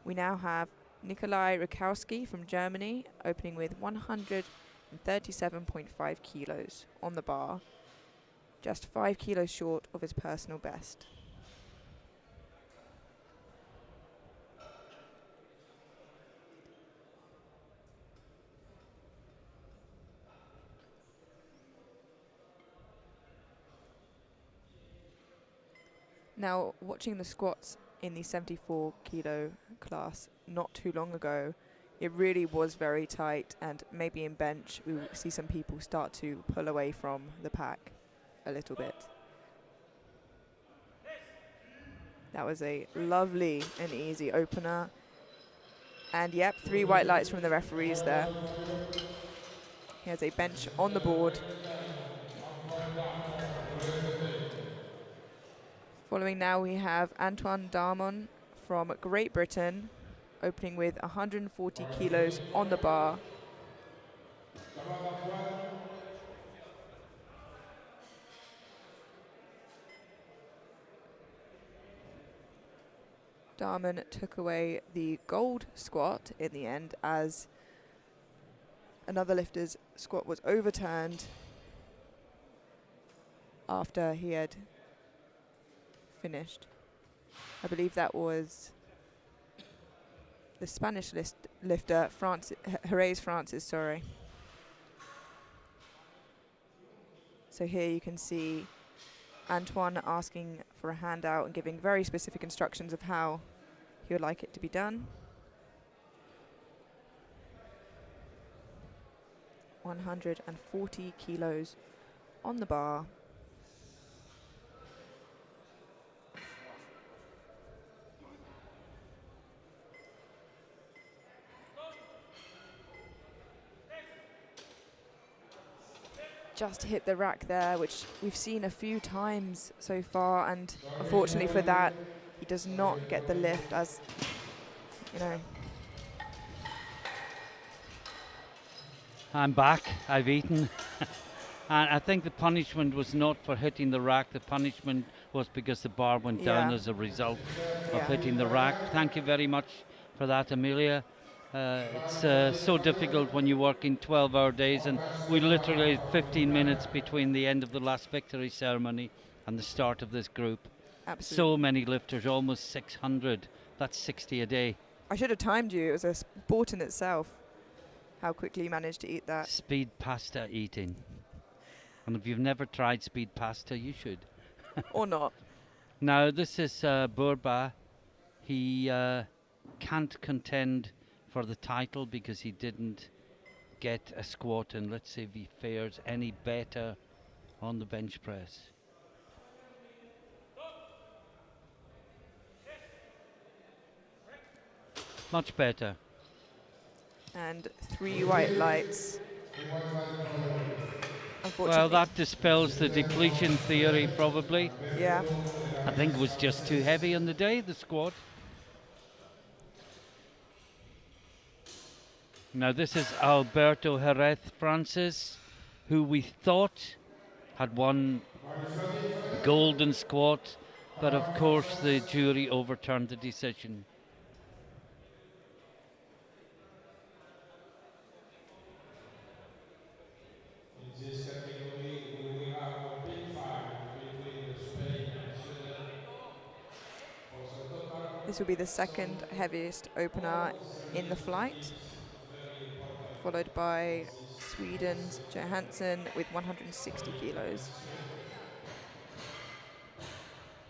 Speaker 2: We now have Nikolai Rakowski from Germany, opening with 137.5 kilos on the bar, just 5 kilos short of his personal best. Now, watching the squats in the 74 kilo class not too long ago, it really was very tight, and maybe in bench we will see some people start to pull away from the pack a little bit. That was a lovely and easy opener. And yep, 3 white lights from the referees there. He has a bench on the board. Following now, we have Antoine Darmon from Great Britain, opening with 140 kilos on the bar. Darmon took away the gold squat in the end, as another lifter's squat was overturned after he had finished. I believe that was the Spanish lifter, Jerez Francis, sorry. So here you can see Antoine asking for a handout and giving very specific instructions of how he would like it to be done. 140 kilos on the bar. Just hit the rack there, which we've seen a few times so far, and unfortunately for that, he does not get the lift, as, you know.
Speaker 1: I'm back, I've eaten. And I think the punishment was not for hitting the rack, the punishment was because the bar went down as a result of hitting the rack. Thank you very much for that, Amelia. It's so difficult when you work in 12-hour days, and we literally had 15 minutes between the end of the last victory ceremony and the start of this group.
Speaker 2: Absolutely.
Speaker 1: So many lifters, almost 600. That's 60 a day.
Speaker 2: I should have timed you. It was a sport in itself, how quickly you managed to eat that.
Speaker 1: Speed pasta eating. And if you've never tried speed pasta, you should.
Speaker 2: Or not.
Speaker 1: Now, this is Burba. He can't contend for the title because he didn't get a squat, and let's see if he fares any better on the bench press. Much better.
Speaker 2: And 3 white lights. Unfortunately.
Speaker 1: Well, that dispels the depletion theory, probably.
Speaker 2: Yeah.
Speaker 1: I think it was just too heavy on the day, the squat. Now this is Alberto Jerez Francis, who we thought had won golden squat, but of course the jury overturned the decision.
Speaker 3: In this category, we will have a big fight between Spain and Sweden.
Speaker 2: This will be the second heaviest opener in the flight, followed by Sweden's Johansson with 160 kilos.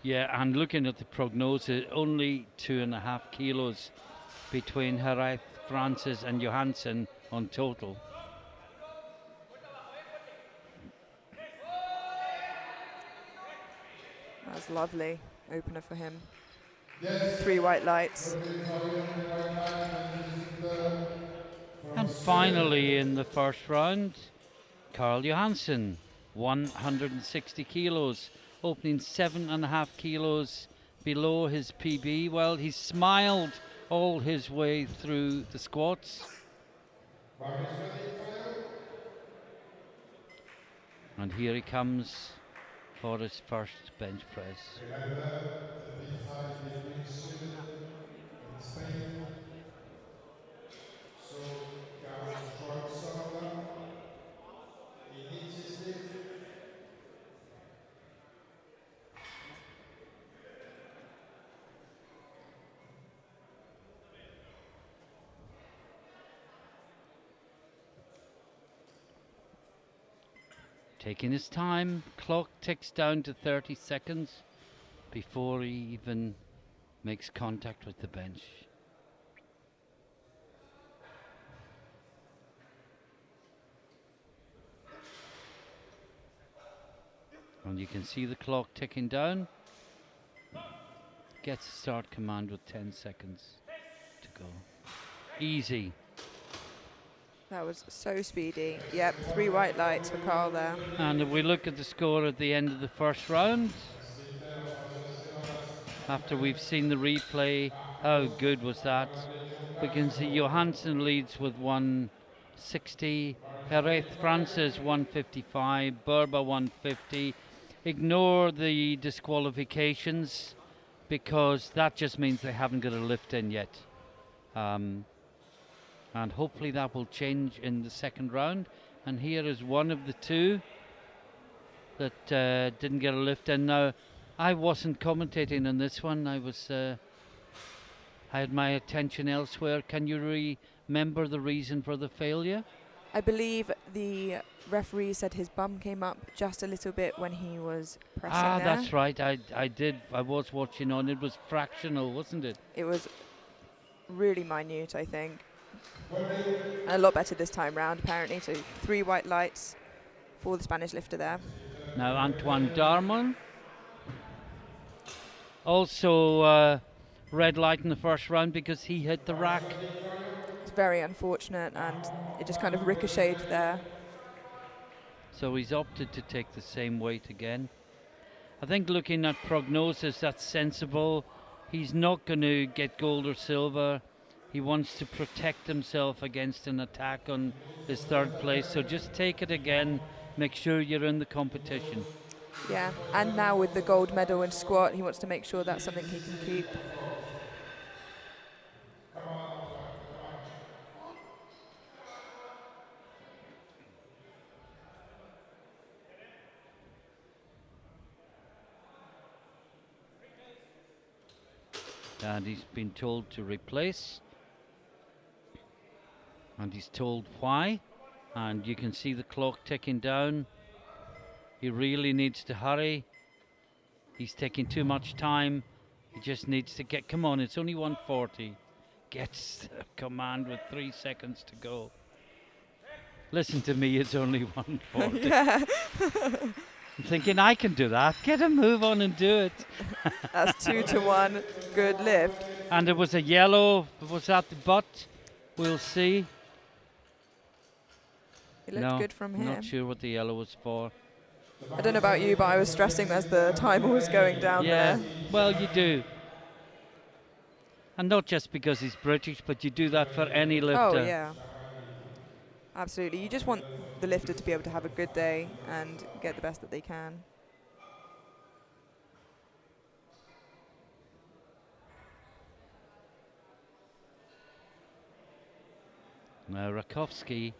Speaker 1: Yeah, and looking at the prognosis, only 2.5 kilos between Jerez Francis and Johansson on total.
Speaker 2: That's lovely opener for him. 3 white lights.
Speaker 1: And finally in the first round, Carl Johansson, 160 kilos, opening 7.5 kilos below his PB. Well, he smiled all his way through the squats. And here he comes for his first bench press. Taking his time, clock ticks down to 30 seconds before he even makes contact with the bench. And you can see the clock ticking down. Gets a start command with 10 seconds to go. Easy.
Speaker 2: That was so speedy. Yep, 3 white lights for Carl there.
Speaker 1: And if we look at the score at the end of the first round, after we've seen the replay, how good was that? We can see Johansson leads with 160, Jerez Francis 155, Berba 150. Ignore the disqualifications because that just means they haven't got a lift in yet. And hopefully that will change in the second round. And here is one of the two that didn't get a lift in. Now, I wasn't commentating on this one. I had my attention elsewhere. Can you remember the reason for the failure?
Speaker 2: I believe the referee said his bum came up just a little bit when he was pressing there.
Speaker 1: That's right. I was watching on. It was fractional, wasn't it?
Speaker 2: It was really minute, I think. And a lot better this time round, apparently. So 3 white lights for the Spanish lifter there.
Speaker 1: Now Antoine Darmon. Also red light in the first round because he hit the rack.
Speaker 2: It's very unfortunate, and it just kind of ricocheted there.
Speaker 1: So he's opted to take the same weight again. I think looking at prognosis, that's sensible. He's not going to get gold or silver. He wants to protect himself against an attack on his third place. So just take it again. Make sure you're in the competition.
Speaker 2: Yeah, and now with the gold medal in squat, he wants to make sure that's something he can keep.
Speaker 1: And he's been told to replace. And he's told why. And you can see the clock ticking down. He really needs to hurry. He's taking too much time. He just needs to get, come on, it's only 140. gets the command with 3 seconds to go. Listen to me, it's only 140.
Speaker 2: Yeah.
Speaker 1: I'm thinking I can do that. Get a move on and do it.
Speaker 2: That's 2-1. Good lift.
Speaker 1: And it was a yellow. Was that the butt? We'll see.
Speaker 2: It looked
Speaker 1: No,
Speaker 2: good from him.
Speaker 1: not sure what the yellow was for.
Speaker 2: I don't know about you, but I was stressing as the timer was going down
Speaker 1: Yeah,
Speaker 2: there.
Speaker 1: well, you do. And not just because he's British, but you do that for any lifter.
Speaker 2: Oh, yeah. Absolutely. You just want the lifter to be able to have a good day and get the best that they can.
Speaker 1: Now Rakowski,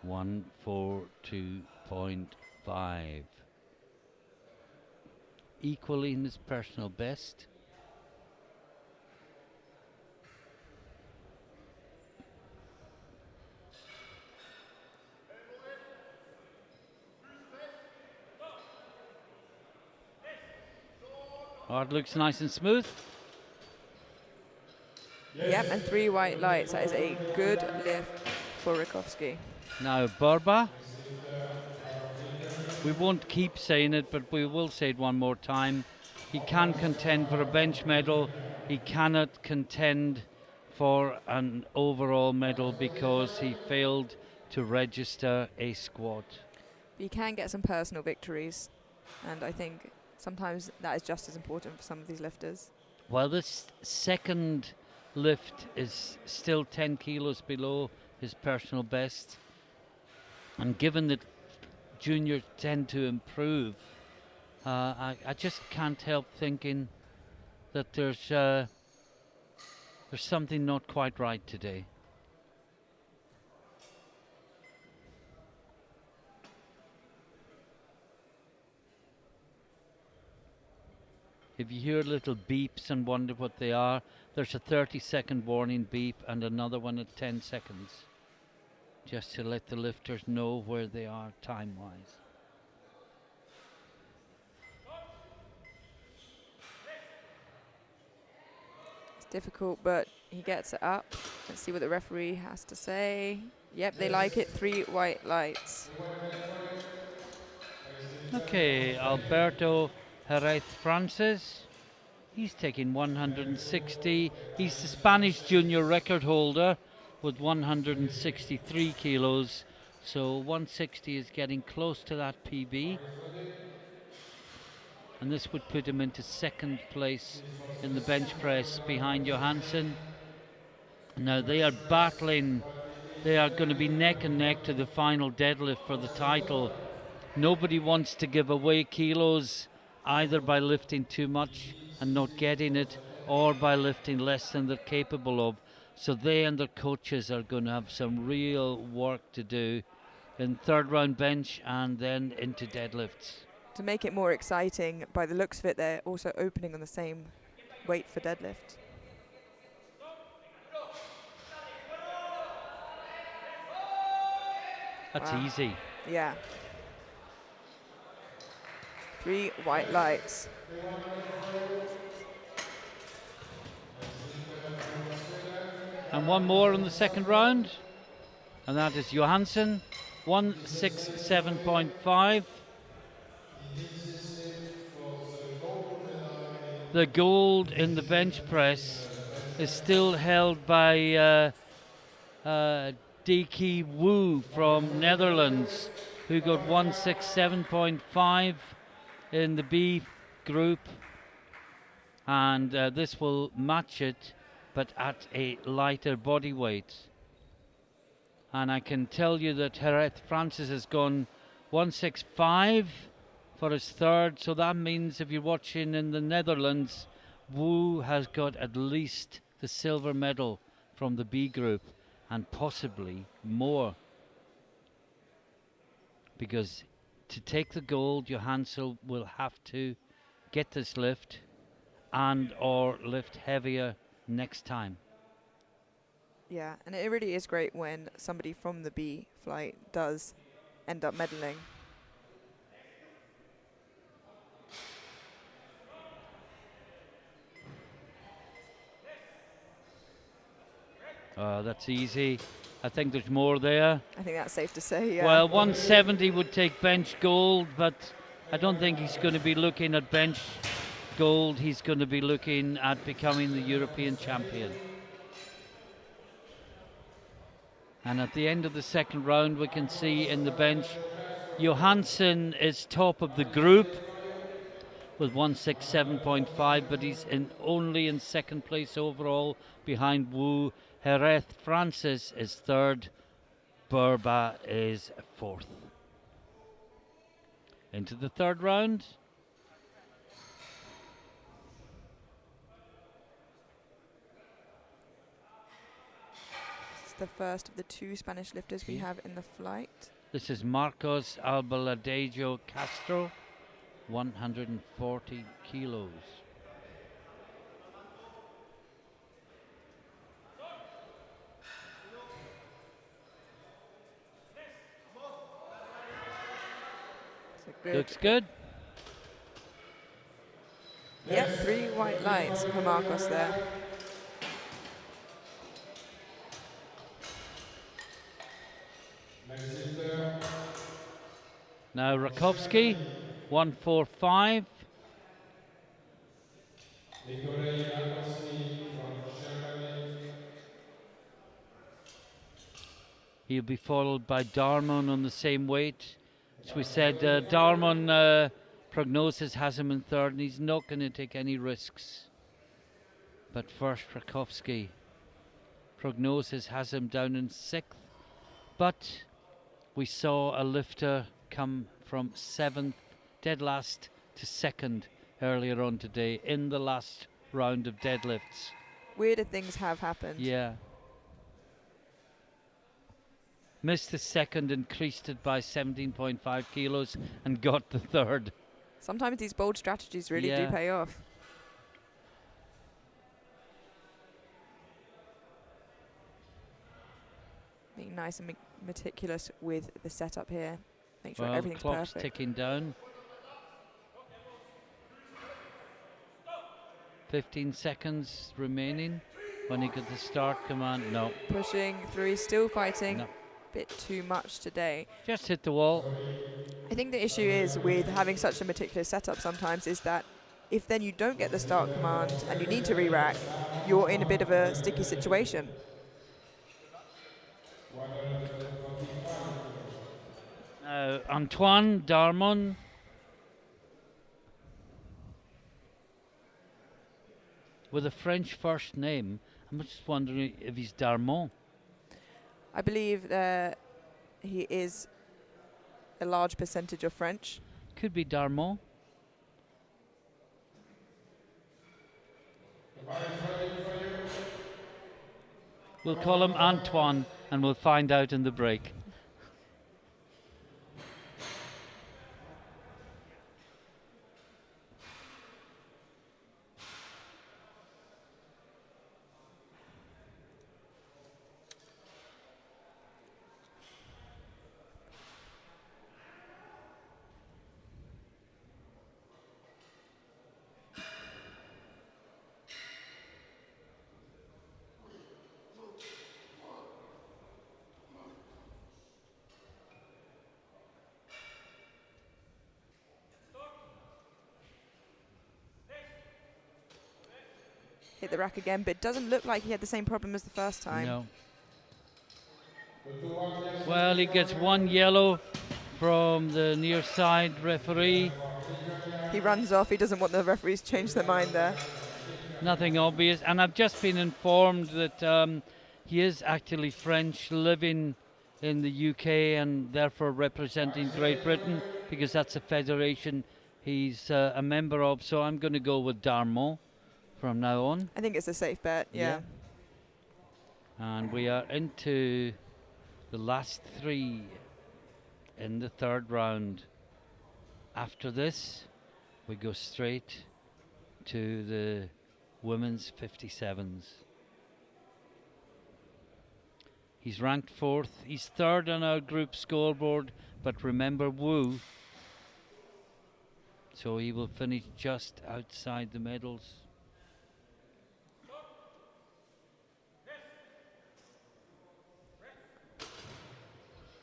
Speaker 1: 142.5. Equally in his personal best. Oh, it looks nice and smooth.
Speaker 2: Yep, and 3 white lights. That is a good lift for Rakowski.
Speaker 1: Now Burba. We won't keep saying it, but we will say it one more time. He can contend for a bench medal. He cannot contend for an overall medal because he failed to register a squad.
Speaker 2: But you can get some personal victories, and I think sometimes that is just as important for some of these lifters.
Speaker 1: Well, this second lift is still 10 kilos below his personal best. And given that juniors tend to improve, I just can't help thinking that there's something not quite right today. If you hear little beeps and wonder what they are, there's a 30-second warning beep and another one at 10 seconds, just to let the lifters know where they are time-wise.
Speaker 2: It's difficult, but he gets it up. Let's see what the referee has to say. Yep, they like it. 3 white lights.
Speaker 1: Okay, Alberto Jerez Francis. He's taking 160. He's the Spanish junior record holder with 163 kilos. So 160 is getting close to that PB. And this would put him into second place in the bench press behind Johansson. Now they are battling. They are going to be neck and neck to the final deadlift for the title. Nobody wants to give away kilos either by lifting too much and not getting it, or by lifting less than they're capable of. So they and their coaches are going to have some real work to do in third round bench and then into deadlifts.
Speaker 2: To make it more exciting, by the looks of it, they're also opening on the same weight for deadlift.
Speaker 1: That's
Speaker 2: Wow.
Speaker 1: easy.
Speaker 2: Yeah. 3 white lights.
Speaker 1: And one more in the second round, and that is Johansson, 167.5. The gold in the bench press is still held by Diki Wu from Netherlands, who got 167.5 in the B group, and this will match it, but at a lighter body weight. And I can tell you that Jerez Francis has gone 165 for his third, so that means if you're watching in the Netherlands, Wu has got at least the silver medal from the B group, and possibly more. Because to take the gold, Johansson will have to get this lift and or lift heavier next time.
Speaker 2: Yeah, and it really is great when somebody from the B flight does end up medaling.
Speaker 1: That's easy. I think there's more there.
Speaker 2: I think that's safe to say, yeah.
Speaker 1: Well, 170 would take bench gold, but I don't think he's going to be looking at bench gold. He's going to be looking at becoming the European champion. And at the end of the second round, we can see in the bench, Johansson is top of the group with 167.5, but he's only in second place overall behind Wu. Jerez Francis is third. Burba is fourth. Into the third round.
Speaker 2: It's the first of the 2 Spanish lifters we have in the flight.
Speaker 1: This is Marcos Albaladejo Castro, 140 kilos. Looks good.
Speaker 2: Yep, 3 white lights for Marcos there.
Speaker 1: Now Rakovsky, 145. He'll be followed by Darmon on the same weight. As we said, Darmon prognosis has him in third, and he's not going to take any risks. But first, Rakovsky. Prognosis has him down in sixth, but we saw a lifter come from seventh, dead last, to second earlier on today in the last round of deadlifts.
Speaker 2: Weirder things have happened.
Speaker 1: Yeah. Missed the second, increased it by 17.5 kilos and got the third.
Speaker 2: Sometimes these bold strategies really do pay off. Being nice and meticulous with the setup here. Make sure everything's
Speaker 1: clock's
Speaker 2: perfect.
Speaker 1: ticking down. 15 seconds remaining when he got the start command. No.
Speaker 2: Pushing through, he's still fighting.
Speaker 1: No.
Speaker 2: Bit too much today.
Speaker 1: Just hit the wall.
Speaker 2: I think the issue is with having such a meticulous setup sometimes is that if then you don't get the start command and you need to re-rack, you're in a bit of a sticky situation.
Speaker 1: Antoine Darmon. With a French first name. I'm just wondering if he's Darmon.
Speaker 2: I believe he is a large percentage of French.
Speaker 1: Could be Darmon. We'll call him Antoine and we'll find out in the break.
Speaker 2: Hit the rack again, but it doesn't look like he had the same problem as the first time.
Speaker 1: No. Well, he gets one yellow from the near side referee.
Speaker 2: He runs off. He doesn't want the referees to change their mind there.
Speaker 1: Nothing obvious. And I've just been informed that he is actually French, living in the UK and therefore representing Great Britain, because that's a federation he's a member of. So I'm going to go with Darmon from now on.
Speaker 2: I think it's a safe bet, yeah.
Speaker 1: And we are into the last 3 in the third round. After this, we go straight to the women's 57s. He's ranked 4th. He's 3rd on our group scoreboard, but remember Wu. So he will finish just outside the medals.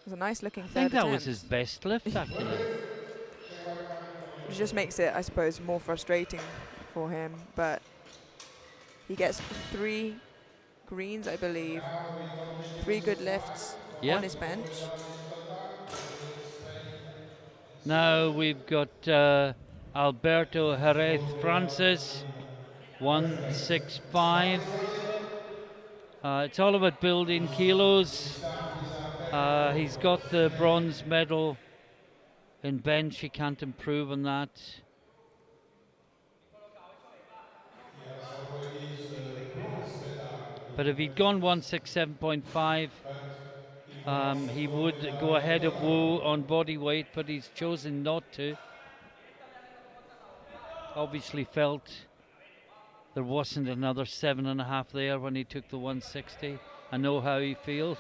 Speaker 2: was a nice looking
Speaker 1: I
Speaker 2: third
Speaker 1: think that
Speaker 2: attempt.
Speaker 1: was his best lift, actually.
Speaker 2: Which just makes it, I suppose, more frustrating for him. But he gets 3 greens, I believe. 3 good lifts
Speaker 1: Yeah.
Speaker 2: on his bench.
Speaker 1: Now we've got Alberto Jerez Francis, 165. It's all about building kilos. He's got the bronze medal in bench. He can't improve on that. But if he'd gone 167.5, he would go ahead of Wu on body weight, but he's chosen not to. Obviously felt there wasn't another 7.5 there when he took the 160. I know how he feels.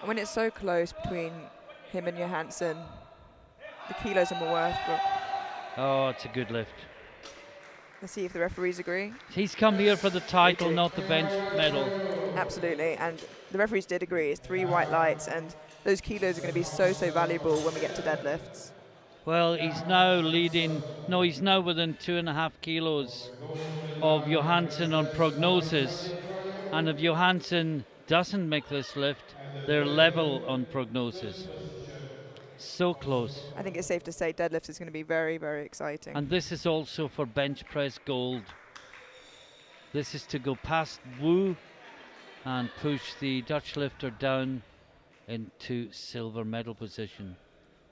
Speaker 2: And when it's so close between him and Johansson, the kilos are more worth it.
Speaker 1: Oh, it's a good lift.
Speaker 2: Let's see if the referees agree.
Speaker 1: He's come here for the title,
Speaker 2: do.
Speaker 1: not the bench medal.
Speaker 2: Absolutely, and the referees did agree. It's 3 white lights, and those kilos are going to be so valuable when we get to deadlifts.
Speaker 1: Well, he's now leading. No, he's now within 2.5 kilos of Johansson on prognosis. And if Johansson doesn't make this lift, they're level on prognosis. So close.
Speaker 2: I think it's safe to say deadlift is going to be very, very exciting.
Speaker 1: And this is also for bench press gold. This is to go past Wu and push the Dutch lifter down into silver medal position,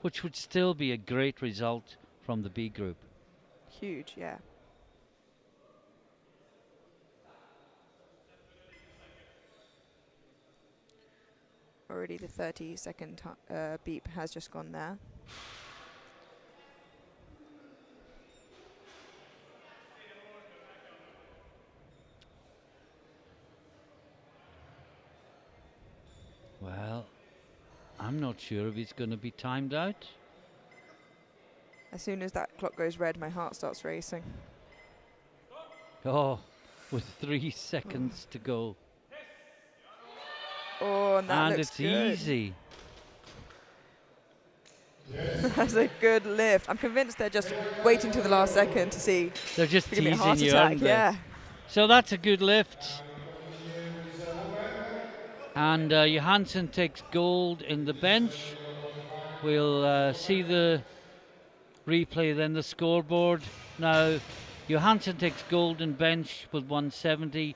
Speaker 1: which would still be a great result from the B group.
Speaker 2: Huge, yeah. Already the 30-second beep has just gone there.
Speaker 1: Well, I'm not sure if he's going to be timed out.
Speaker 2: As soon as that clock goes red, my heart starts racing.
Speaker 1: Oh, with 3 seconds to go.
Speaker 2: Oh, and that
Speaker 1: And
Speaker 2: looks
Speaker 1: it's
Speaker 2: good.
Speaker 1: easy.
Speaker 2: That's a good lift. I'm convinced they're just waiting to the last second to see.
Speaker 1: They're just
Speaker 2: Give me a heart
Speaker 1: teasing you,
Speaker 2: attack,
Speaker 1: aren't they?
Speaker 2: yeah.
Speaker 1: So that's a good lift. And Johansson takes gold in the bench. We'll see the replay, then the scoreboard. Now, Johansson takes gold in bench with 170.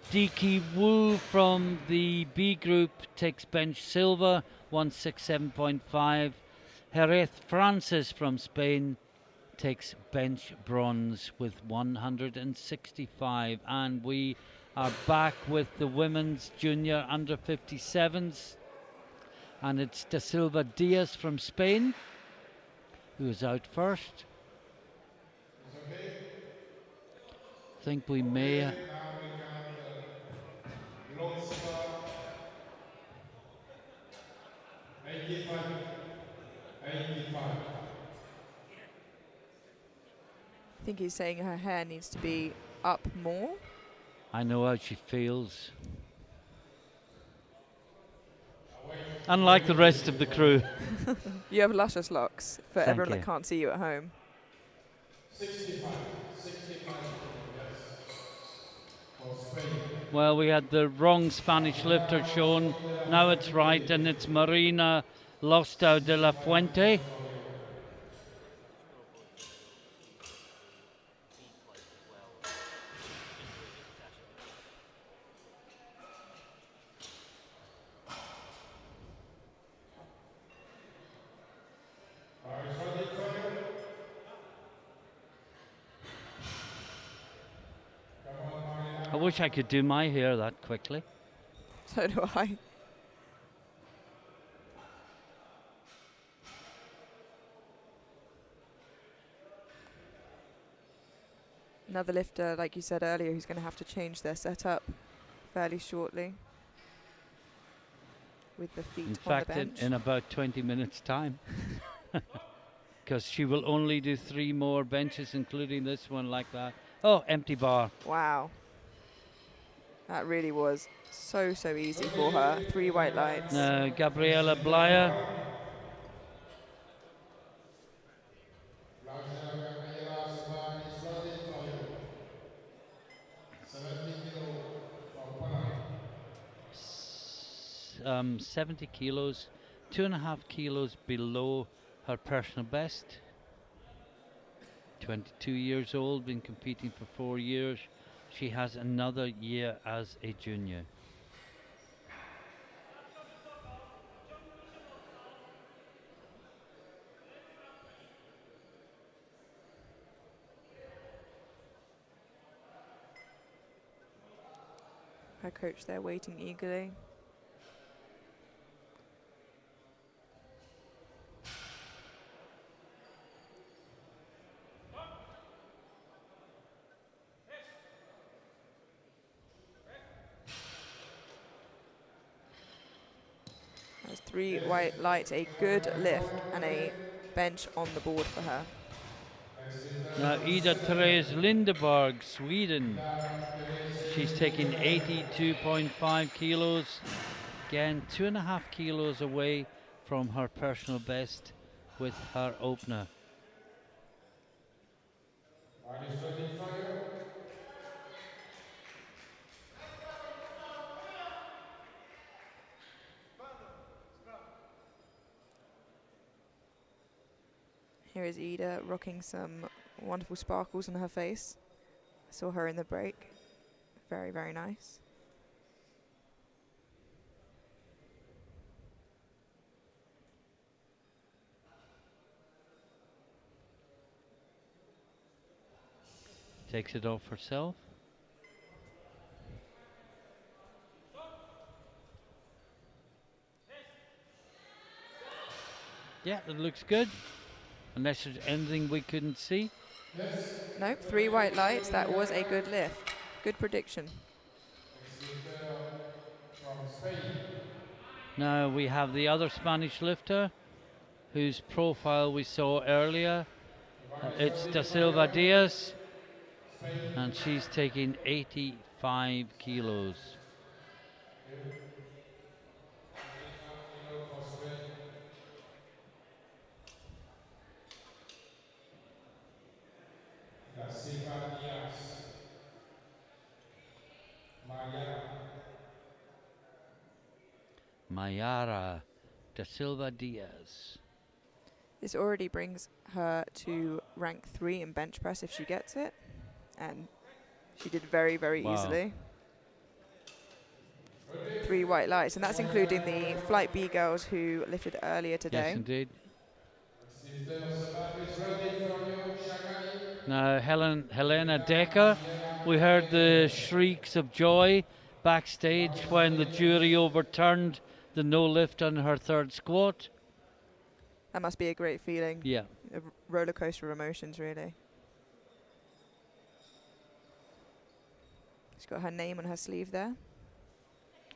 Speaker 1: Diki Wu from the B group takes bench silver, 167.5. Jerez Francis from Spain takes bench bronze with 165. And we are back with the women's junior under 57s. And it's Da Silva Diaz from Spain who is out first. I think we may.
Speaker 3: 85.
Speaker 2: I think he's saying her hair needs to be up more.
Speaker 1: I know how she feels. Unlike the rest of the crew.
Speaker 2: You have luscious locks for
Speaker 1: Thank
Speaker 2: everyone
Speaker 1: you.
Speaker 2: that can't see you at home.
Speaker 3: 65. 65. Yes. For Spain.
Speaker 1: Well, we had the wrong Spanish lifter shown. Now it's right, and it's Marina Lostau de la Fuente. I wish I could do my hair that quickly.
Speaker 2: So do I. Another lifter, like you said earlier, who's going to have to change their setup fairly shortly with the feet
Speaker 1: In
Speaker 2: on
Speaker 1: fact,
Speaker 2: the bench.
Speaker 1: in about 20 minutes' time. Because she will only do 3 more benches, including this one like that. Oh, empty bar.
Speaker 2: Wow. That really was so easy for her. 3 white lights.
Speaker 1: Gabriela Blaya,
Speaker 3: Vlausila Gabriela Seban is ready for you. 70 kilo for Poland.
Speaker 1: 70 kilos, 2.5 kilos below her personal best. 22 years old, been competing for 4 years. She has another year as a junior.
Speaker 2: Her coach there waiting eagerly. That's 3 white lights, a good lift and a bench on the board for her.
Speaker 1: Now Ida Therese Lindeberg, Sweden. She's taking 82.5 kilos. Again, 2.5 kilos away from her personal best with her opener.
Speaker 3: One is ready for you.
Speaker 2: Here is Ida rocking some wonderful sparkles on her face. I saw her in the break. Very nice.
Speaker 1: Takes it off herself. Yeah, it looks good. Unless there's anything we couldn't see.
Speaker 2: Nope, 3 white lights. That was a good lift. Good prediction.
Speaker 3: From Spain.
Speaker 1: Now we have the other Spanish lifter, whose profile we saw earlier. It's Da Silva Diaz, and she's taking 85 kilos.
Speaker 3: Da Silva Diaz. Mariana.
Speaker 1: Mayara Da Silva Diaz.
Speaker 2: This already brings her to rank 3 in bench press if she gets it. And she did very
Speaker 1: Wow.
Speaker 2: easily. 3 white lights, and that's including the Flight B girls who lifted earlier today.
Speaker 1: Yes, indeed.
Speaker 3: Seban is ready for you. Shagani.
Speaker 1: Now Helena Decker, we heard the shrieks of joy backstage when the jury overturned the no lift on her third squat.
Speaker 2: That must be a great feeling.
Speaker 1: Yeah.
Speaker 2: A roller coaster of emotions, really. She's got her name on her sleeve there,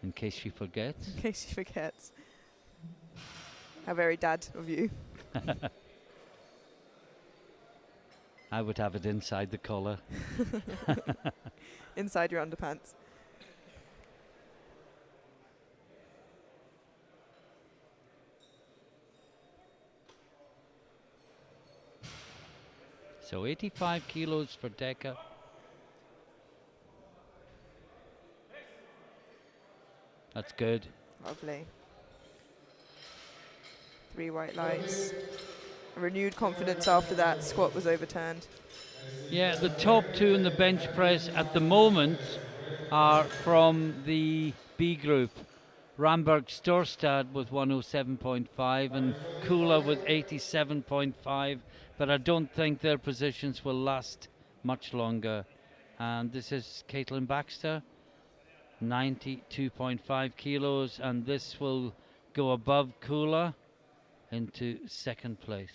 Speaker 1: In case she forgets.
Speaker 2: in case she forgets. How very dad of you.
Speaker 1: I would have it inside the collar.
Speaker 2: Inside your underpants.
Speaker 1: So 85 kilos for Decker. That's good.
Speaker 2: Lovely. 3 white lights. Renewed confidence after that squat was overturned.
Speaker 1: Yeah, the top 2 in the bench press at the moment are from the B group. Ramberg Storstad with 107.5 and Kula with 87.5, but I don't think their positions will last much longer. And this is Caitlin Baxter, 92.5 kilos, and this will go above Kula into second place.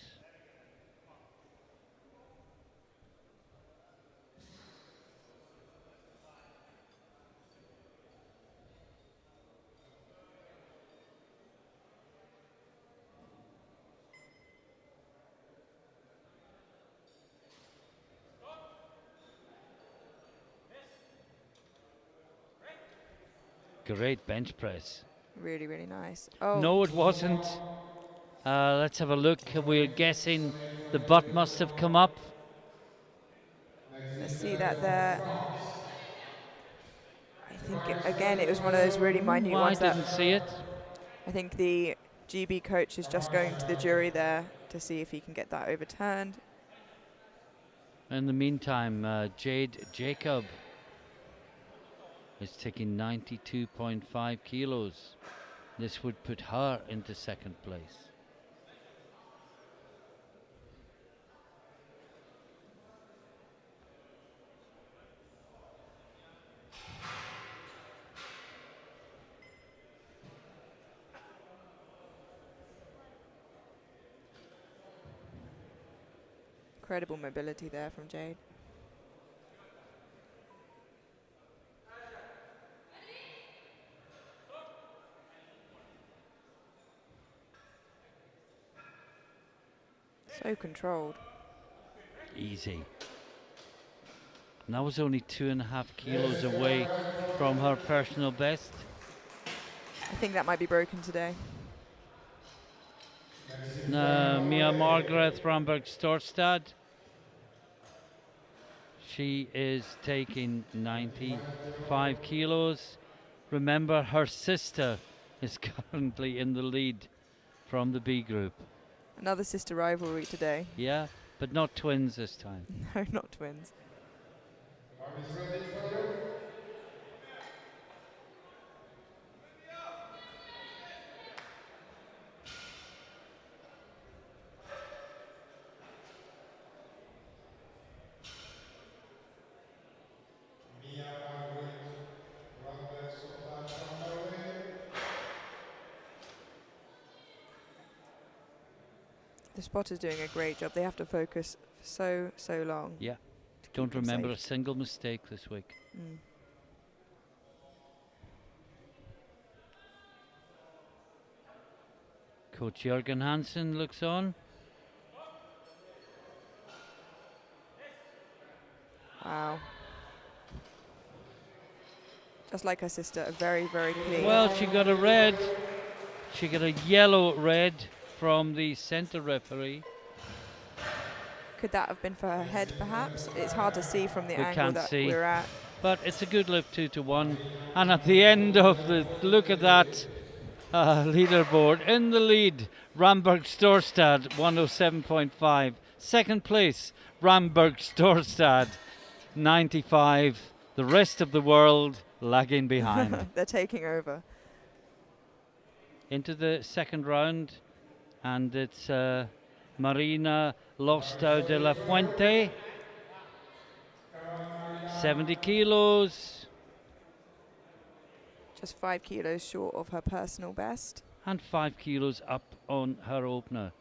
Speaker 1: Great bench press.
Speaker 2: Really, really nice. Oh,
Speaker 1: No, it wasn't. Let's have a look. We're guessing the butt must have come up.
Speaker 2: let's see that there. I think, again, it was one of those really minute
Speaker 1: Well, I
Speaker 2: ones that
Speaker 1: didn't see it.
Speaker 2: I think the GB coach is just going to the jury there to see if he can get that overturned.
Speaker 1: In the meantime, Jade Jacob is taking 92.5 kilos. This would put her into second place.
Speaker 2: Incredible mobility there from Jade. So controlled.
Speaker 1: Easy. And that was only 2.5 kilos away from her personal best.
Speaker 2: I think that might be broken today.
Speaker 1: Mia Margaret Ramberg Storstad. She is taking 95 kilos. Remember, her sister is currently in the lead from the B group.
Speaker 2: Another sister rivalry today.
Speaker 1: Yeah, but not twins this time.
Speaker 2: No, not twins. The spotter's doing a great job. They have to focus for so long.
Speaker 1: Yeah,
Speaker 2: to
Speaker 1: don't
Speaker 2: keep them
Speaker 1: remember a
Speaker 2: safe.
Speaker 1: single mistake this week.
Speaker 2: Mm.
Speaker 1: Coach Jürgen Hansen looks on.
Speaker 2: Wow. Just like her sister, a very, very clean.
Speaker 1: Well, she got a red. She got a yellow red from the center referee.
Speaker 2: Could that have been for her head, perhaps? It's hard to see from the
Speaker 1: We
Speaker 2: angle
Speaker 1: can't
Speaker 2: that
Speaker 1: see.
Speaker 2: we're at.
Speaker 1: But it's a good lift, 2-1. And at the end of the look at that leaderboard, in the lead, Ramberg Storstad 107.5. Second place, Ramberg Storstad 95. The rest of the world lagging behind.
Speaker 2: They're taking over.
Speaker 1: Into the second round, and it's Marina Lostau de la Fuente. 70 kilos.
Speaker 2: Just 5 kilos short of her personal best.
Speaker 1: And 5 kilos up on her opener.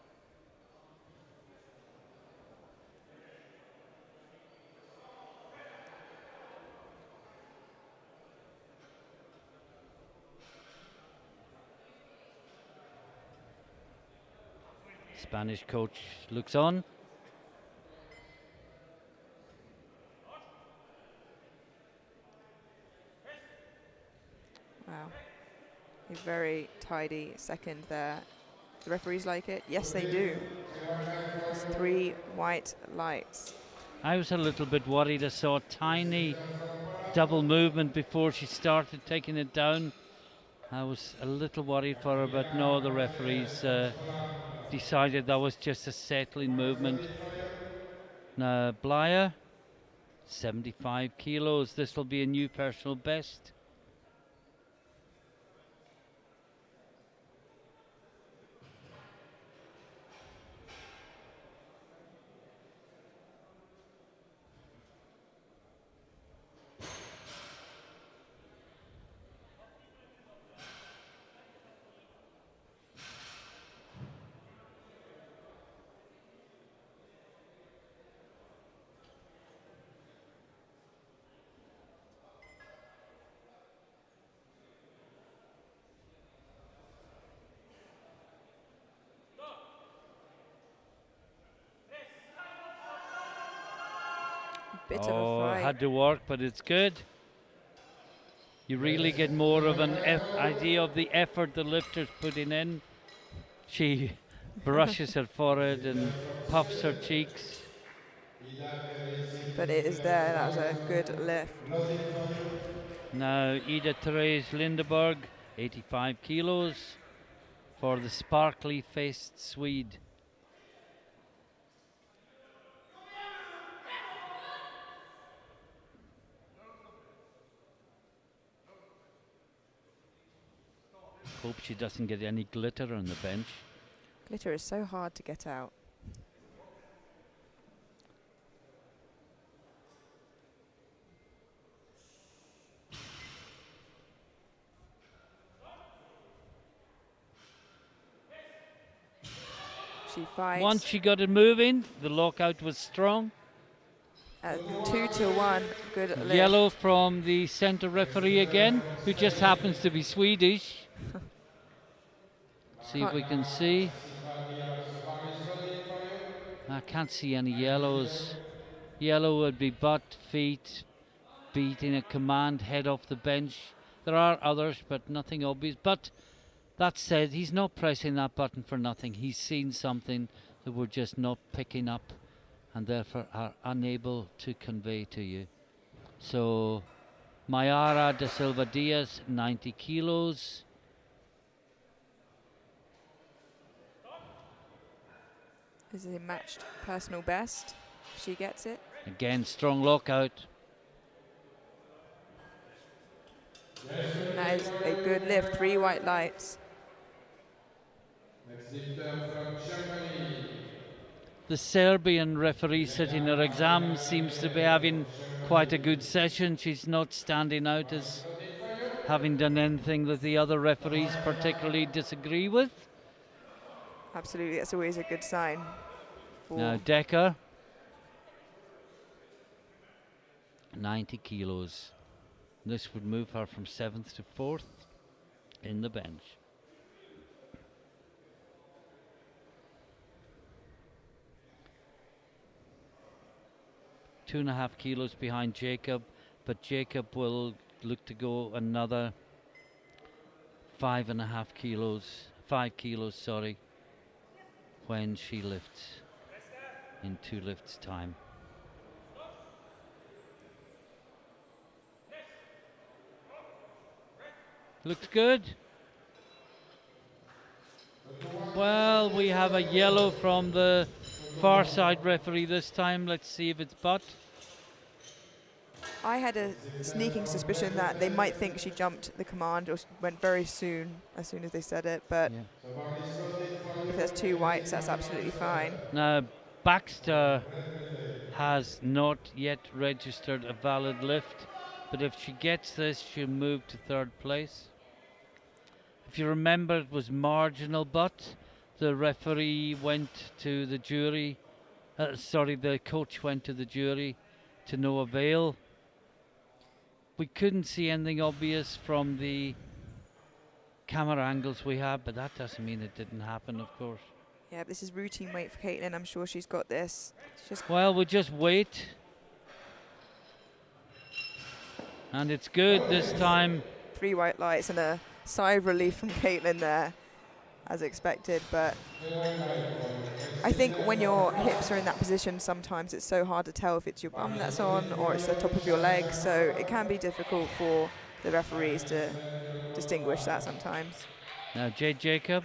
Speaker 1: Spanish coach looks on.
Speaker 2: Wow. A very tidy second there. The referees like it? Yes, they do. It's 3 white lights.
Speaker 1: I was a little bit worried. I saw a tiny double movement before she started taking it down. I was a little worried for her, but no, the referees decided that was just a settling movement. Now, Blyer, 75 kilos. This will be a new personal best.
Speaker 2: Bit of a fight.
Speaker 1: Had to work, but it's good. You really get more of an idea of the effort the lifter's putting in. She brushes her forehead and puffs her cheeks.
Speaker 2: But it is there. That was a good lift.
Speaker 1: Now Ida Therese Lindeberg, 85 kilos, for the sparkly-faced Swede. Hope she doesn't get any glitter on the bench.
Speaker 2: Glitter is so hard to get out. She fights.
Speaker 1: Once she got it moving, the lockout was strong.
Speaker 2: 2-1, good lift.
Speaker 1: Yellow from the center referee again, who just happens to be Swedish. See if we can see. I can't see any yellows. Yellow would be butt, feet, beating a command, head off the bench. There are others, but nothing obvious. But that said, he's not pressing that button for nothing. He's seen something that we're just not picking up and therefore are unable to convey to you. So, Mayara da Silva Diaz, 90 kilos.
Speaker 2: This is a matched personal best. She gets it.
Speaker 1: Again, strong lockout.
Speaker 2: And that is a good lift. 3 white lights.
Speaker 3: Next lifter from Germany.
Speaker 1: The Serbian referee sitting her exam seems to be having quite a good session. She's not standing out as having done anything that the other referees particularly disagree with.
Speaker 2: Absolutely, that's always a good sign.
Speaker 1: Now Decker, 90 kilos. This would move her from 7th to 4th in the bench. Two and a half kilos behind Jacob, but Jacob will look to go another 5 kilos, sorry, when she lifts in 2 lifts time. Looks good. Well, we have a yellow from the far side referee this time. Let's see if it's butt.
Speaker 2: I had a sneaking suspicion that they might think she jumped the command or went very soon, as soon as they said it, but if there's 2 whites, that's absolutely fine.
Speaker 1: Now, Baxter has not yet registered a valid lift, but if she gets this, she'll move to 3rd place. If you remember, it was marginal butt. The referee went to the jury, the coach went to the jury to no avail. We couldn't see anything obvious from the camera angles we had, but that doesn't mean it didn't happen, of course.
Speaker 2: Yeah, this is routine weight for Caitlin. I'm sure she's got this.
Speaker 1: Well, we'll just wait. And it's good this time.
Speaker 2: 3 white lights and a sigh of relief from Caitlin there, as expected. But I think when your hips are in that position, sometimes it's so hard to tell if it's your bum that's on or it's the top of your leg. So it can be difficult for the referees to distinguish that sometimes.
Speaker 1: Now, Jade Jacob.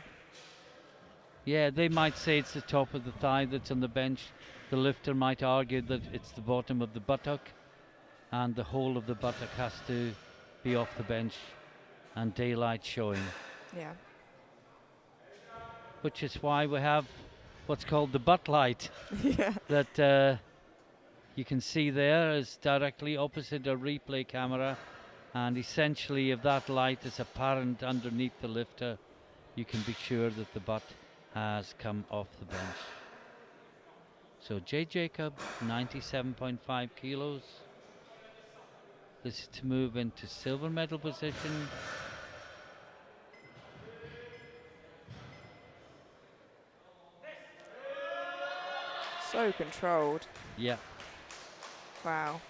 Speaker 1: Yeah, they might say it's the top of the thigh that's on the bench. The lifter might argue that it's the bottom of the buttock, and the whole of the buttock has to be off the bench and daylight showing.
Speaker 2: Yeah.
Speaker 1: Which is why we have what's called the butt light.
Speaker 2: Yeah.
Speaker 1: That you can see there is directly opposite a replay camera, and essentially if that light is apparent underneath the lifter, you can be sure that the butt has come off the bench. So Jay Jacob, 97.5 kilos. This is to move into silver medal position.
Speaker 2: So controlled.
Speaker 1: Yeah.
Speaker 2: Wow.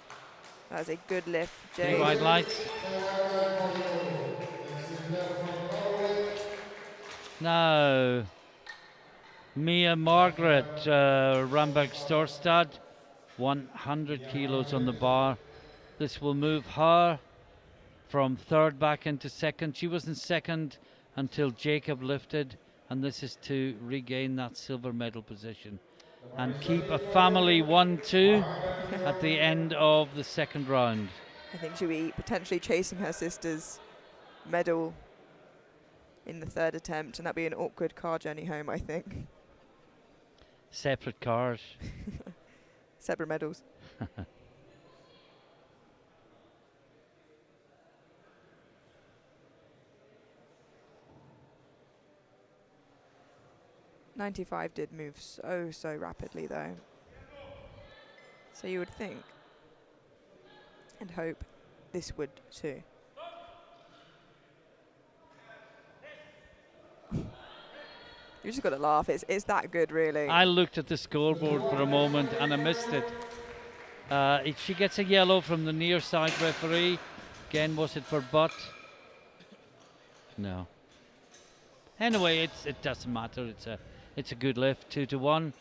Speaker 2: That's a good lift,
Speaker 1: Three
Speaker 2: Jade.
Speaker 1: white lights. Now, Mia Margaret Ramberg Storstad, 100 kilos on the bar. This will move her from third back into second. She was in second until Jacob lifted, and this is to regain that silver medal position and keep a family 1-2 at the end of the second round.
Speaker 2: I think she'll be potentially chasing her sister's medal in the third attempt, and that'll be an awkward car journey home, I think.
Speaker 1: Separate cars.
Speaker 2: Separate medals. .95 did move so rapidly though. So you would think and hope this would too. You just got to laugh. It's that good, really.
Speaker 1: I looked at the scoreboard for a moment and I missed it. She gets a yellow from the near side referee. Again, was it for butt? No. Anyway, it doesn't matter. It's a good lift, 2-1.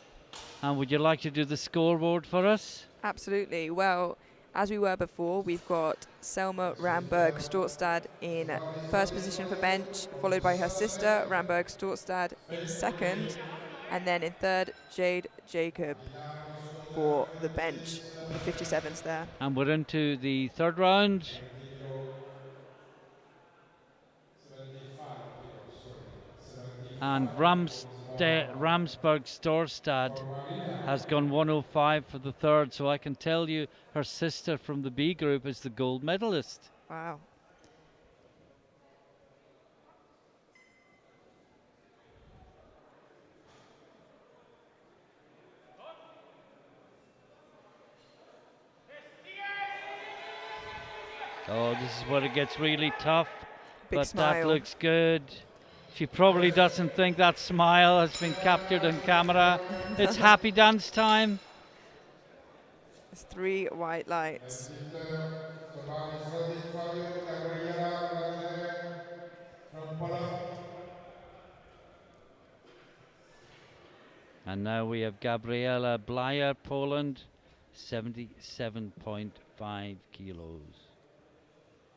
Speaker 1: And would you like to do the scoreboard for us?
Speaker 2: Absolutely. Well, as we were before, we've got Selma Ramberg Storstad in first position for bench, followed by her sister, Ramberg Storstad, in second. And then in third, Jade Jacob for the bench, the 57s there.
Speaker 1: And we're into the third round. And Ramsberg Storstad has gone 105 for the third, so I can tell you her sister from the B group is the gold medalist.
Speaker 2: Wow.
Speaker 1: Oh, this is where it gets really tough,
Speaker 2: Big
Speaker 1: but
Speaker 2: smile.
Speaker 1: that looks good. She probably doesn't think that smile has been captured on camera. It's happy dance time.
Speaker 2: It's 3 white lights.
Speaker 1: And now we have Gabriela Blyer, Poland, 77.5 kilos.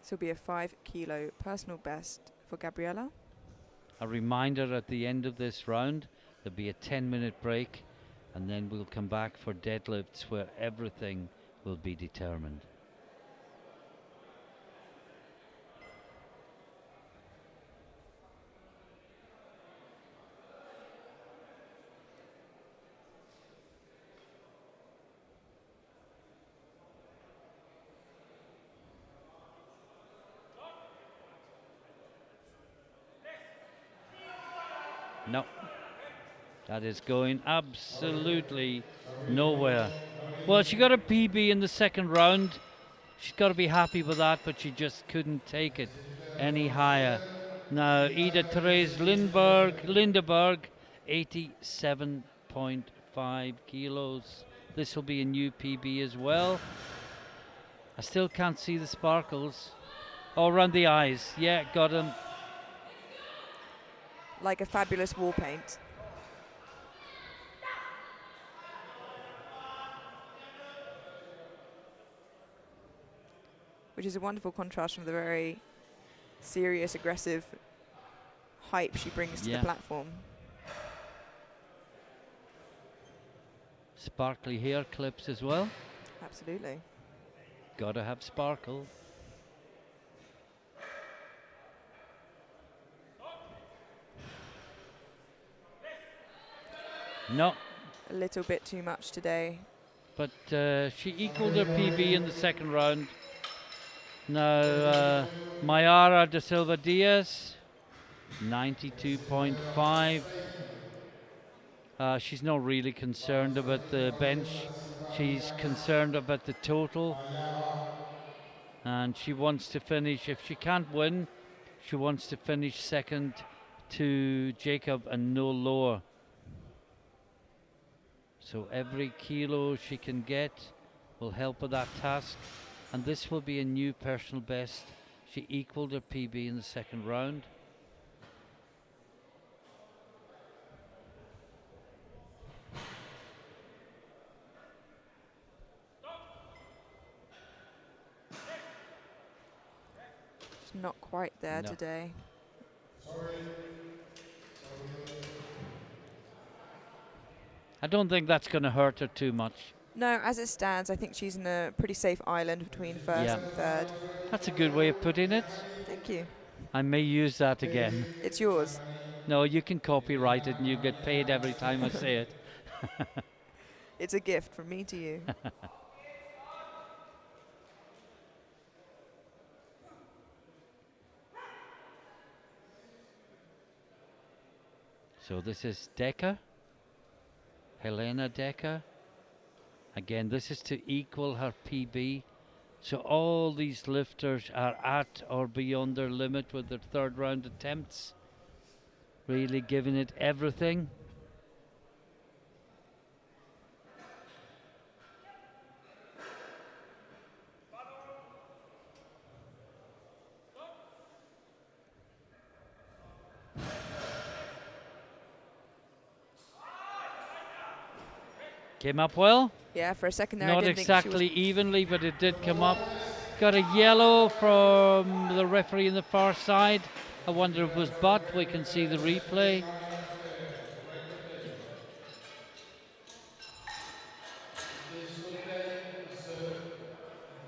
Speaker 2: This will be a 5 kilo personal best for Gabriela.
Speaker 1: A reminder at the end of this round, there'll be a 10-minute break, and then we'll come back for deadlifts where everything will be determined. No, that is going absolutely nowhere. Well, she got a PB in the second round. She's got to be happy with that, but she just couldn't take it any higher. Now, Ida Therese Lindeberg, 87.5 kilos. This will be a new PB as well. I still can't see the sparkles. Oh, around the eyes. Yeah, got him.
Speaker 2: Like a fabulous wall paint. Which is a wonderful contrast from the very serious, aggressive hype she brings to the platform.
Speaker 1: Sparkly hair clips as well.
Speaker 2: Absolutely.
Speaker 1: Gotta have sparkle. No.
Speaker 2: A little bit too much today.
Speaker 1: But she equaled her PB in the second round. Now, Mayara da Silva Diaz, 92.5. She's not really concerned about the bench. She's concerned about the total. And she wants to finish, if she can't win, she wants to finish second to Jacob and no lower. So every kilo she can get will help with that task. and this will be a new personal best. She equaled her PB in the second round.
Speaker 2: Just not quite there
Speaker 1: No.
Speaker 2: today.
Speaker 1: I don't think that's going to hurt her too much.
Speaker 2: No, as it stands, I think she's in a pretty safe island between first
Speaker 1: Yeah.
Speaker 2: and third.
Speaker 1: That's a good way of putting it.
Speaker 2: Thank you.
Speaker 1: I may use that again.
Speaker 2: It's yours.
Speaker 1: No, you can copyright it and you get paid every time I say it.
Speaker 2: It's a gift from me to you.
Speaker 1: So this is Decker, Helena Decker. Again, this is to equal her PB. So all these lifters are at or beyond their limit with their third round attempts. Really giving it everything. Came up well.
Speaker 2: Yeah, for a second there, I
Speaker 1: Not
Speaker 2: didn't think she
Speaker 1: exactly evenly, but it did come up. Got a yellow from the referee on the far side. I wonder if it was butt. We can see the replay.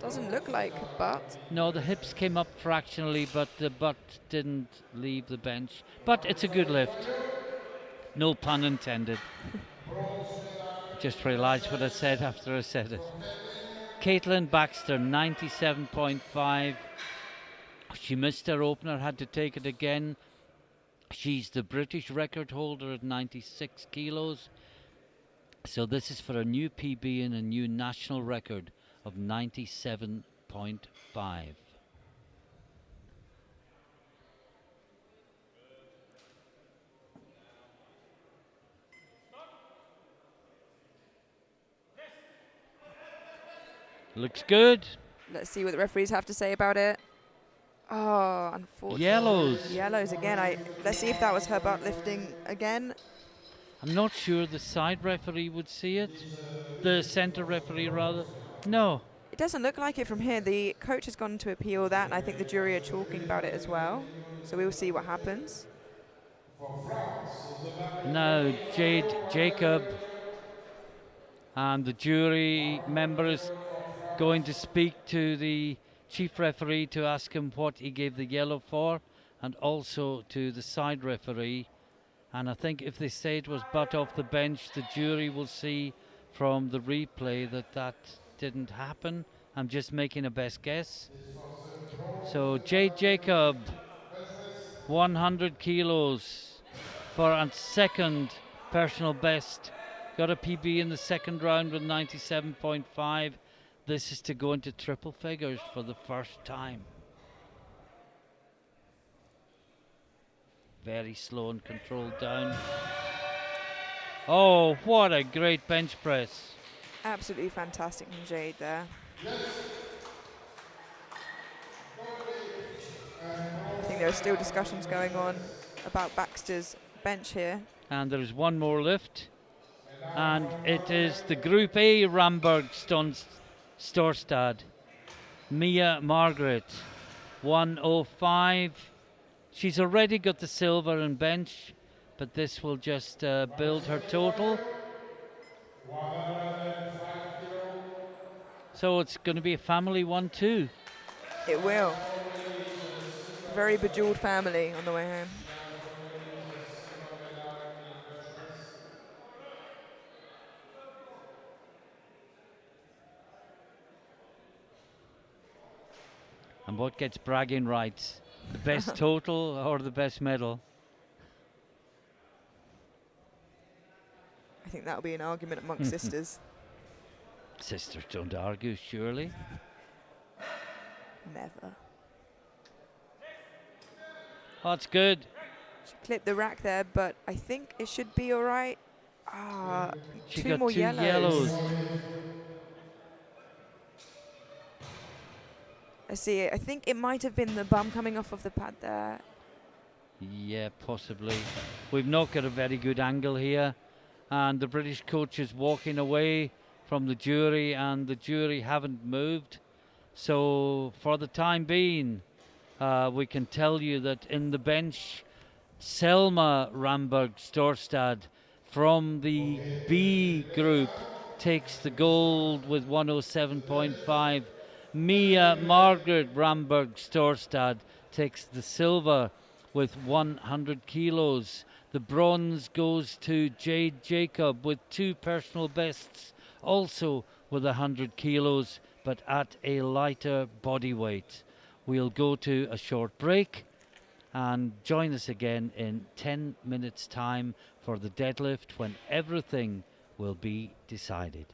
Speaker 2: doesn't look like, but
Speaker 1: No, the hips came up fractionally, but the butt didn't leave the bench. But it's a good lift. No pun intended. Just realised what I said after I said it. Caitlin Baxter, 97.5. She missed her opener, had to take it again. She's the British record holder at 96 kilos. So this is for a new PB and a new national record of 97.5. Looks good.
Speaker 2: let's see what the referees have to say about it. Oh, unfortunately.
Speaker 1: Yellows.
Speaker 2: Yellows again. Let's see if that was her butt lifting again.
Speaker 1: I'm not sure the side referee would see it. The centre referee, rather. No.
Speaker 2: It doesn't look like it from here. The coach has gone to appeal that, and I think the jury are talking about it as well. So we will see what happens.
Speaker 1: Now Jade Jacob and the jury member is going to speak to the chief referee to ask him what he gave the yellow for, and also to the side referee. And I think if they say it was butt off the bench, the jury will see from the replay that that didn't happen. I'm just making a best guess. So Jade Jacob, 100 kilos for a second personal best. Got a PB in the second round with 97.5. This is to go into triple figures for the first time. Very slow and controlled down. Oh, what a great bench press.
Speaker 2: Absolutely fantastic from Jade there. I think there are still discussions going on about Baxter's bench here.
Speaker 1: And there is one more lift. And it is the Group A Ramberg Storstad. Mia Margaret, 105. She's already got the silver and bench, but this will just build her total. So it's going to be a family one too.
Speaker 2: It will. Very bejeweled family on the way home.
Speaker 1: And what gets bragging rights? The best total or the best medal?
Speaker 2: I think that'll be an argument amongst sisters.
Speaker 1: Sisters don't argue, surely.
Speaker 2: Never.
Speaker 1: Oh, that's good.
Speaker 2: She clipped the rack there, but I think it should be all right. Ah,
Speaker 1: She
Speaker 2: two
Speaker 1: got
Speaker 2: more
Speaker 1: two
Speaker 2: yellows. I see it. I think it might have been the bum coming off of the pad there.
Speaker 1: Yeah, possibly. We've not got a very good angle here, and the British coach is walking away from the jury, and the jury haven't moved. So for the time being, we can tell you that in the bench, Selma Ramberg Storstad from the B group takes the gold with 107.5. Mia Margaret Ramberg Storstad takes the silver with 100 kilos. The bronze goes to Jade Jacob with 2 personal bests, also with 100 kilos, but at a lighter body weight. We'll go to a short break and join us again in 10 minutes time for the deadlift, when everything will be decided.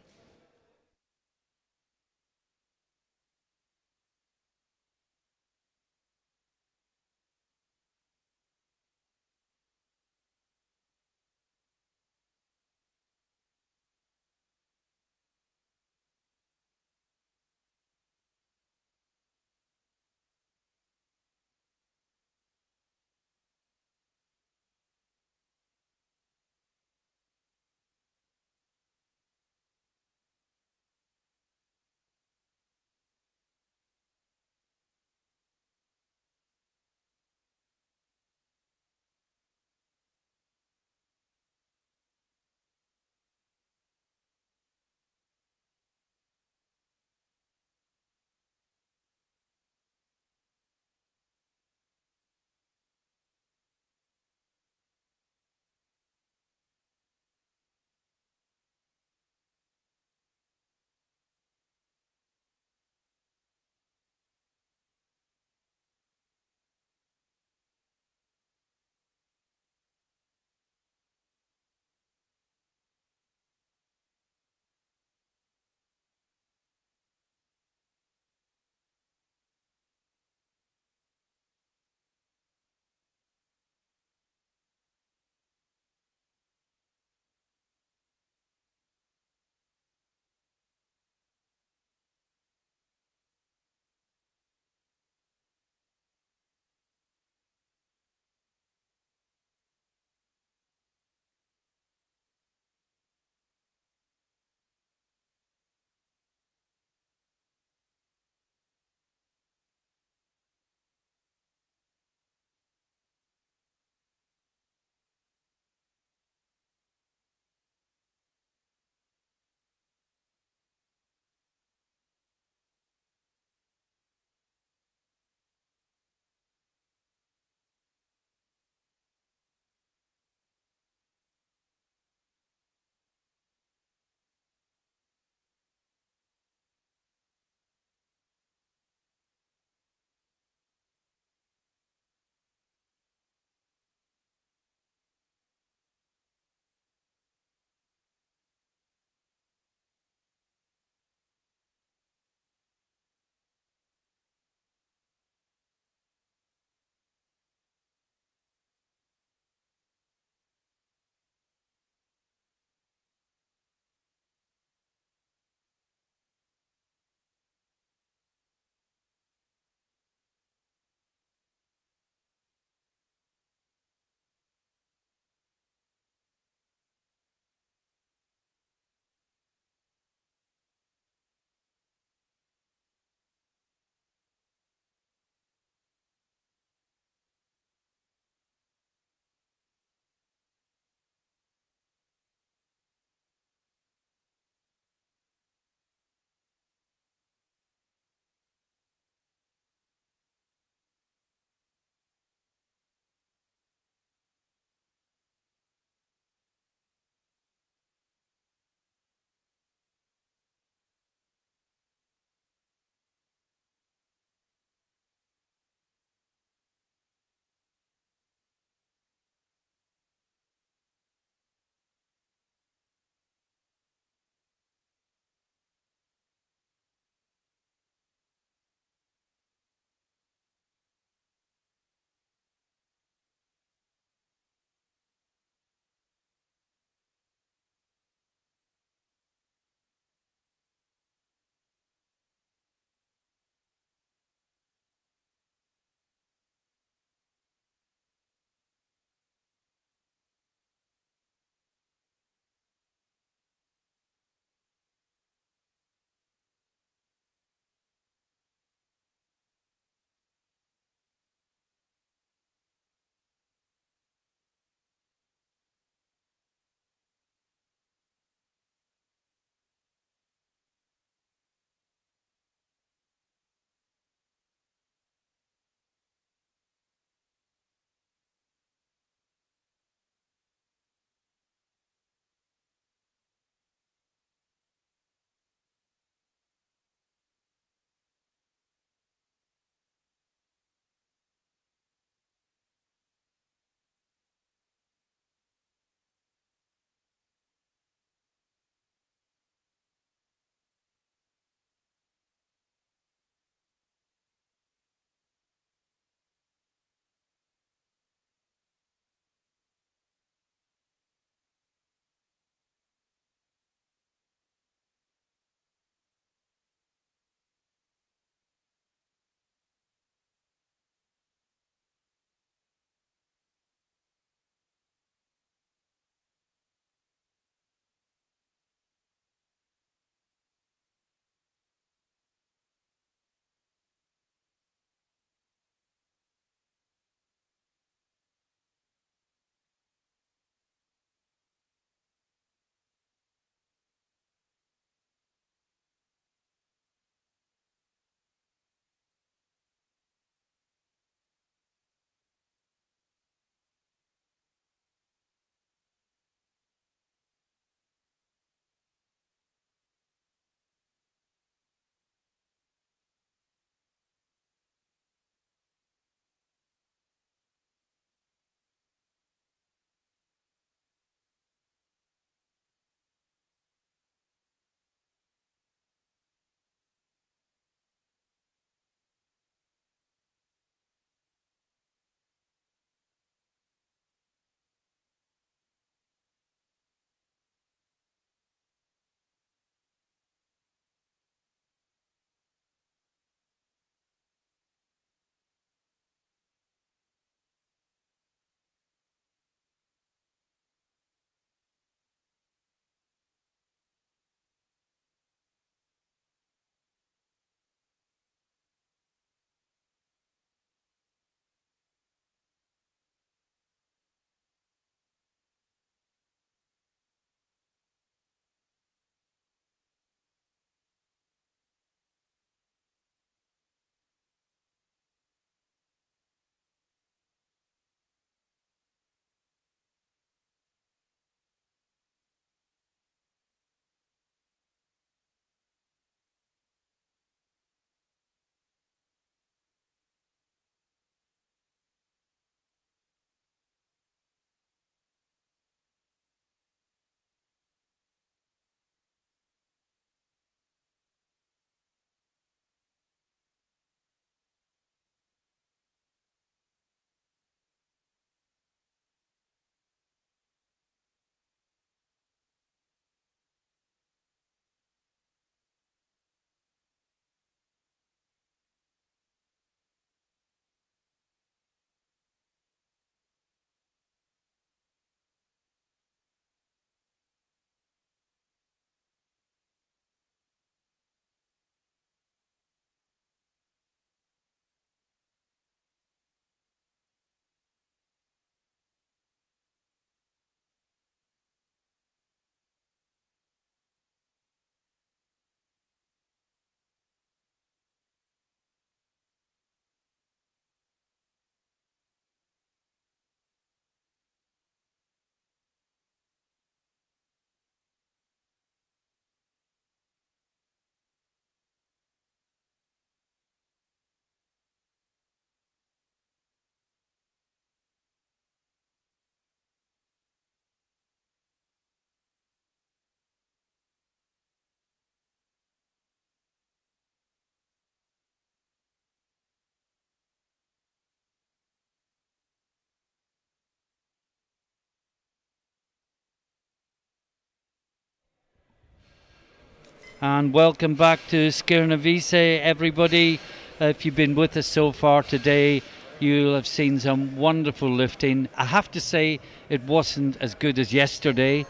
Speaker 1: And welcome back to Skirnavise, everybody. If you've been with us so far today, you'll have seen some wonderful lifting. I have to say it wasn't as good as yesterday,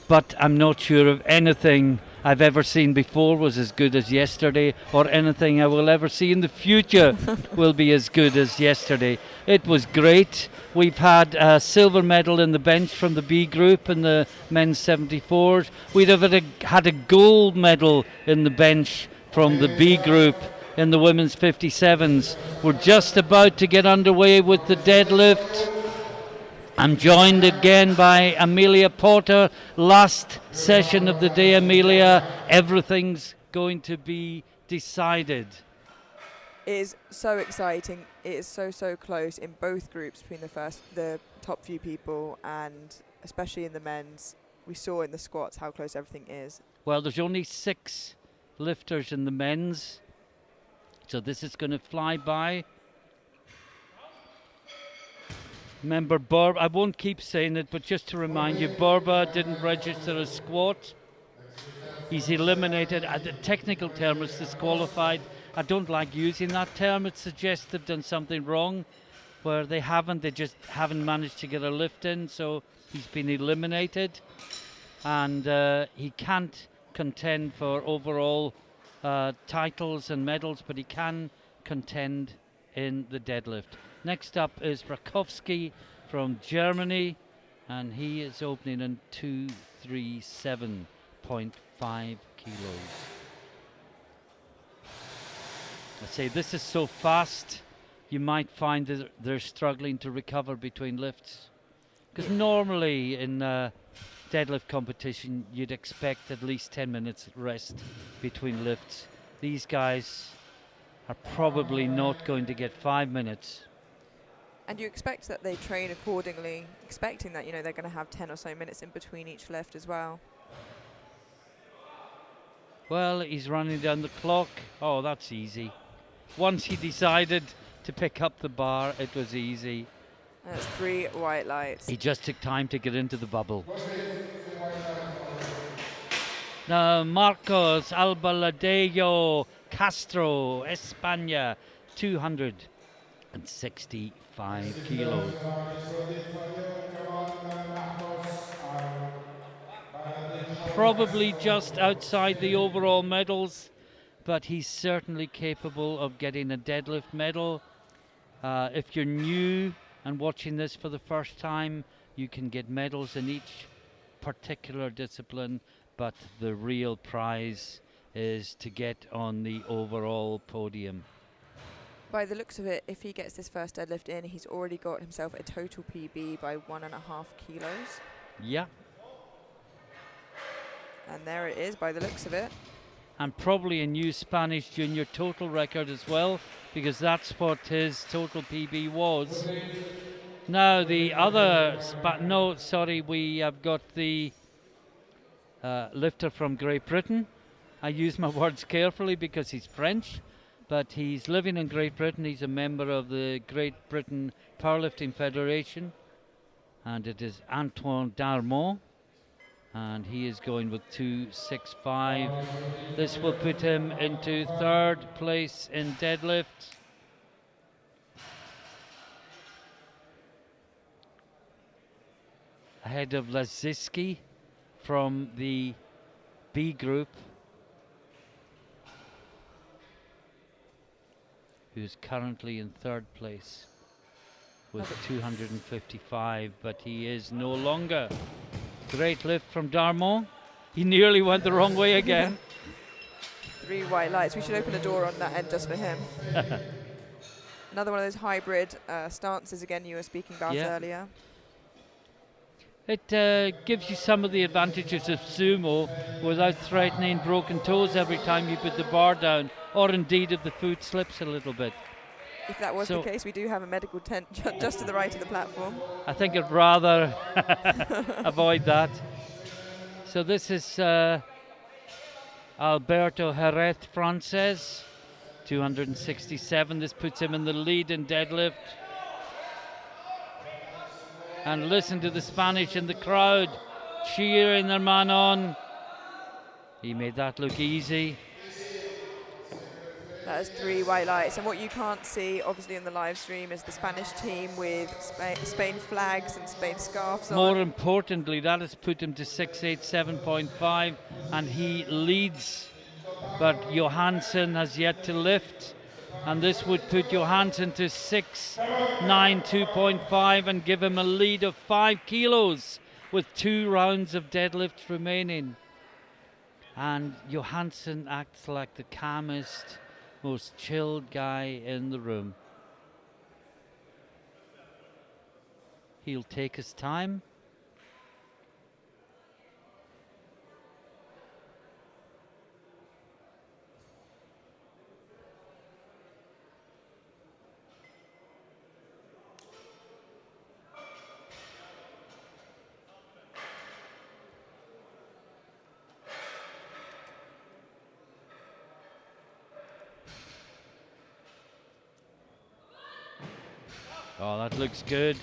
Speaker 1: but I'm not sure if anything I've ever seen before was as good as yesterday, or anything I will ever see in the future will be as good as yesterday. It was great. We've had a silver medal in the bench from the B group in the men's 74s. We'd have had a gold medal in the bench from the B group in the women's 57s. We're just about to get underway with the deadlift. I'm joined again by Amelia Porter. Last session of the day, Amelia. Everything's going to be decided.
Speaker 2: It is so exciting. It is so close in both groups between the top few people, and especially in the men's. We saw in the squats how close everything is.
Speaker 1: Well, there's only 6 lifters in the men's, so this is going to fly by. Remember, I won't keep saying it, but just to remind you, Borba didn't register a squat. He's eliminated. The technical term is disqualified. I don't like using that term. It suggests they've done something wrong, where they just haven't managed to get a lift in, so he's been eliminated. And he can't contend for overall titles and medals, but he can contend in the deadlift. Next up is Rakowski from Germany, and he is opening in 237.5 kilos. I say this is so fast, you might find that they're struggling to recover between lifts. Because normally in deadlift competition, you'd expect at least 10 minutes rest between lifts. These guys are probably not going to get 5 minutes.
Speaker 2: And you expect that they train accordingly, expecting that, they're going to have 10 or so minutes in between each lift as well.
Speaker 1: Well, he's running down the clock. Oh, that's easy. Once he decided to pick up the bar, it was easy.
Speaker 2: That's 3 white lights.
Speaker 1: He just took time to get into the bubble. Now, Marcos Albaladejo Castro, España, 265 kilos. Probably just outside the overall medals, but he's certainly capable of getting a deadlift medal. If you're new and watching this for the first time, you can get medals in each particular discipline, but the real prize is to get on the overall podium.
Speaker 2: By the looks of it, if he gets this first deadlift in, he's already got himself a total PB by 1.5 kilos.
Speaker 1: Yeah.
Speaker 2: And there it is, by the looks of it.
Speaker 1: And probably a new Spanish junior total record as well, because that's what his total PB was. Now the other, we have got the lifter from Great Britain. I use my words carefully because he's French, but he's living in Great Britain. He's a member of the Great Britain Powerlifting Federation, and it is Antoine Darmon, and he is going with 265. This will put him into 3rd place in deadlift. Ahead of Laziski from the B group, who's currently in 3rd place with 255, but he is no longer. Great lift from Darmon. He nearly went the wrong way again.
Speaker 2: 3 white lights. We should open a door on that end just for him. Another one of those hybrid stances again you were speaking about earlier.
Speaker 1: It gives you some of the advantages of sumo without threatening broken toes every time you put the bar down, or indeed if the foot slips a little bit.
Speaker 2: If that was the case, we do have a medical tent just to the right of the platform.
Speaker 1: I think I'd rather avoid that. So this is Alberto Jerez Frances, 267. This puts him in the lead in deadlift. And listen to the Spanish in the crowd cheering their man on. He made that look easy.
Speaker 2: That is 3 white lights. And what you can't see, obviously, in the live stream is the Spanish team with Spain flags and Spain scarves
Speaker 1: More
Speaker 2: on.
Speaker 1: importantly, that has put him to 687.5, and he leads. But Johansson has yet to lift, and this would put Johansson to 692.5 and give him a lead of 5 kilos with 2 rounds of deadlifts remaining. And Johansson acts like the calmest, most chilled guy in the room. He'll take his time. Oh, that looks good.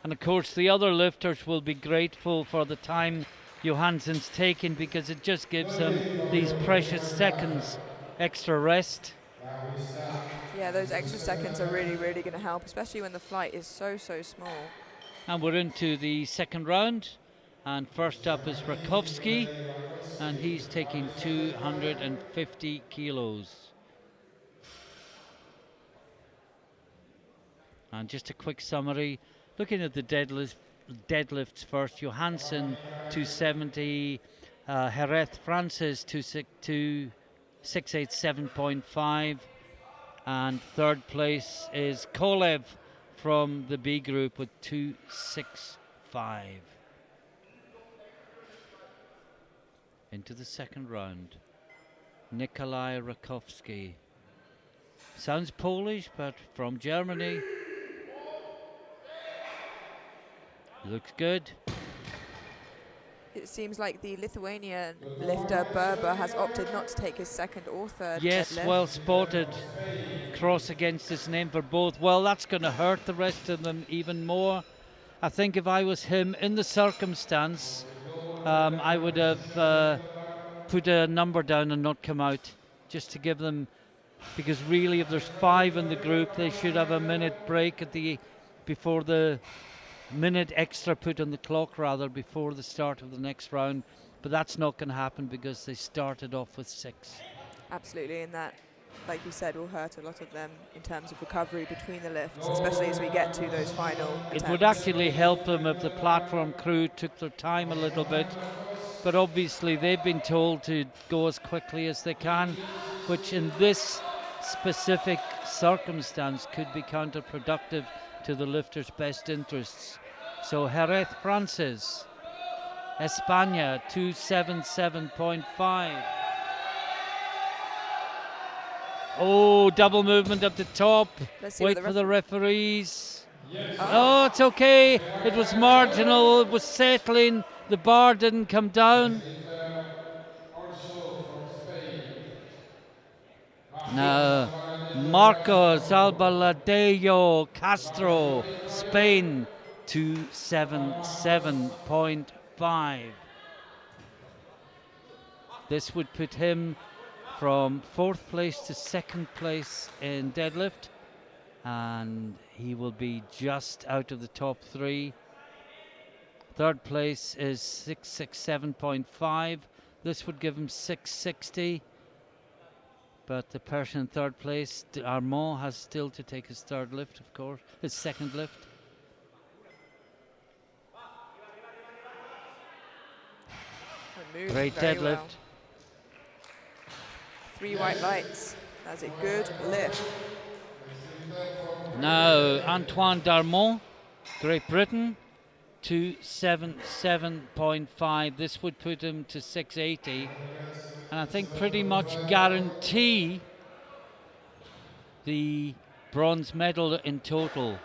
Speaker 1: And of course the other lifters will be grateful for the time Johansson's taken, because it just gives them these precious seconds extra rest.
Speaker 2: Yeah, those extra seconds are really, really going to help, especially when the flight is so small.
Speaker 1: And we're into the second round. And first up is Rakowski, and he's taking 250 kilos. And just a quick summary, looking at the deadlifts first, Johansson 270, Jerez Francis 687.5, and third place is Kolev from the B group with 265. Into the second round, Nikolai Rakowski. Sounds Polish, but from Germany. Looks good.
Speaker 2: It seems like the Lithuanian lifter Berber has opted not to take his second or third
Speaker 1: Yes,
Speaker 2: deadlift.
Speaker 1: well spotted. Cross against his name for both. Well, that's going to hurt the rest of them even more. I think if I was him in the circumstance, I would have put a number down and not come out, just to give them, because really if there's 5 in the group, they should have a minute break at before the minute extra put on the clock, rather, before the start of the next round. But that's not going to happen because they started off with 6.
Speaker 2: Absolutely, and that, like you said, will hurt a lot of them in terms of recovery between the lifts, especially as we get to those final attempts.
Speaker 1: It would actually help them if the platform crew took their time a little bit, but obviously they've been told to go as quickly as they can, which in this specific circumstance could be counterproductive to the lifter's best interests. So Jerez Francis, España 277.5. Oh, double movement at the top. Wait for the referees. Oh, it's okay. It was marginal. It was settling. The bar didn't come down. Now, Marcos Albaladejo Castro, Spain, 277.5. This would put him from 4th place to 2nd place in deadlift, and he will be just out of the top 3. 3rd place is 667.5. This would give him 660. But the person in 3rd place, Armand, has still to take his 3rd lift, of course, his 2nd lift. Great deadlift. Well.
Speaker 2: 3 white lights. That's a good lift.
Speaker 1: Now, Antoine Darmon, Great Britain, 277.5. This would put him to 680. And I think pretty much guarantee the bronze medal in total.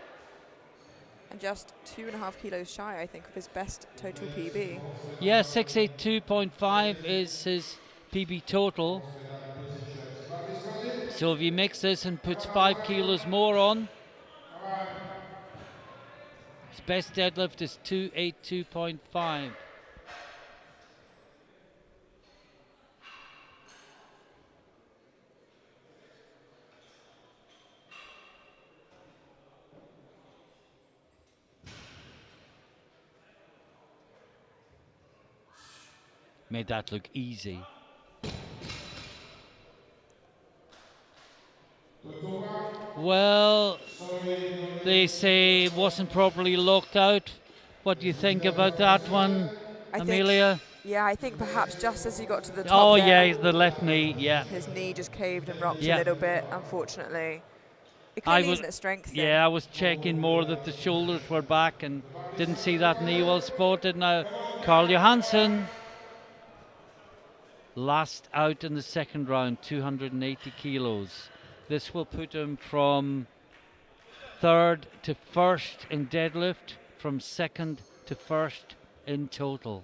Speaker 2: And just 2.5 kilos shy, I think, of his best total PB.
Speaker 1: Yeah, 682.5 is his PB total. So if he makes this and puts 5 kilos more on, his best deadlift is 282.5. Made that look easy. Well, they say it wasn't properly locked out. What do you think about that one,
Speaker 2: I think,
Speaker 1: Amelia?
Speaker 2: yeah, I think perhaps just as he got to the top
Speaker 1: Oh
Speaker 2: there,
Speaker 1: yeah, the left knee. Yeah,
Speaker 2: his knee just caved and rocked a
Speaker 1: yeah.
Speaker 2: little bit, unfortunately. It
Speaker 1: I
Speaker 2: clearly
Speaker 1: was,
Speaker 2: isn't a strength thing.
Speaker 1: yeah, I was checking more that the shoulders were back and didn't see that knee well spotted. Now, Carl Johansson, last out in the second round, 280 kilos. This will put him from third to first in deadlift, from second to first in total.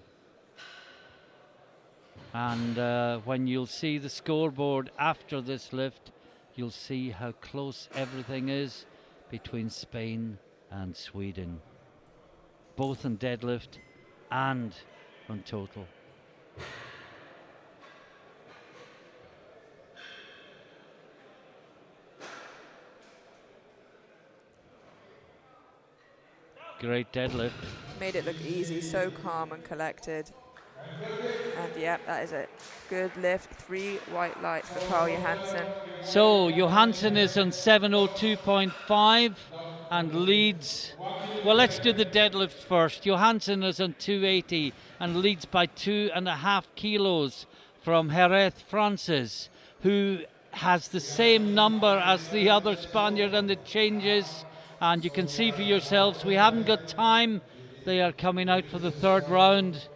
Speaker 1: And when you'll see the scoreboard after this lift, you'll see how close everything is between Spain and Sweden, both in deadlift and on total. Great deadlift.
Speaker 2: Made it look easy, so calm and collected. And yeah, that is a good lift. 3 white lights for Carl Johansson.
Speaker 1: So Johansson is on 702.5 and leads. Well, let's do the deadlift first. Johansson is on 280 and leads by 2.5 kilos from Jerez Francis, who has the same number as the other Spaniard, and it changes. And you can see for yourselves, we haven't got time. They are coming out for the third round.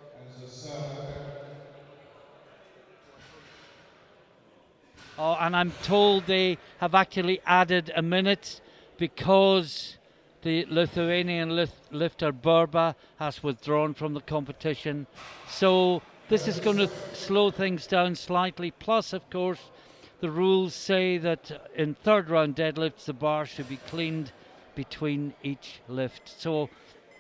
Speaker 1: Oh, and I'm told they have actually added a minute because the Lithuanian lifter Burba has withdrawn from the competition. So this is going to slow things down slightly. Plus, of course, the rules say that in third round deadlifts, the bar should be cleaned between each lift. So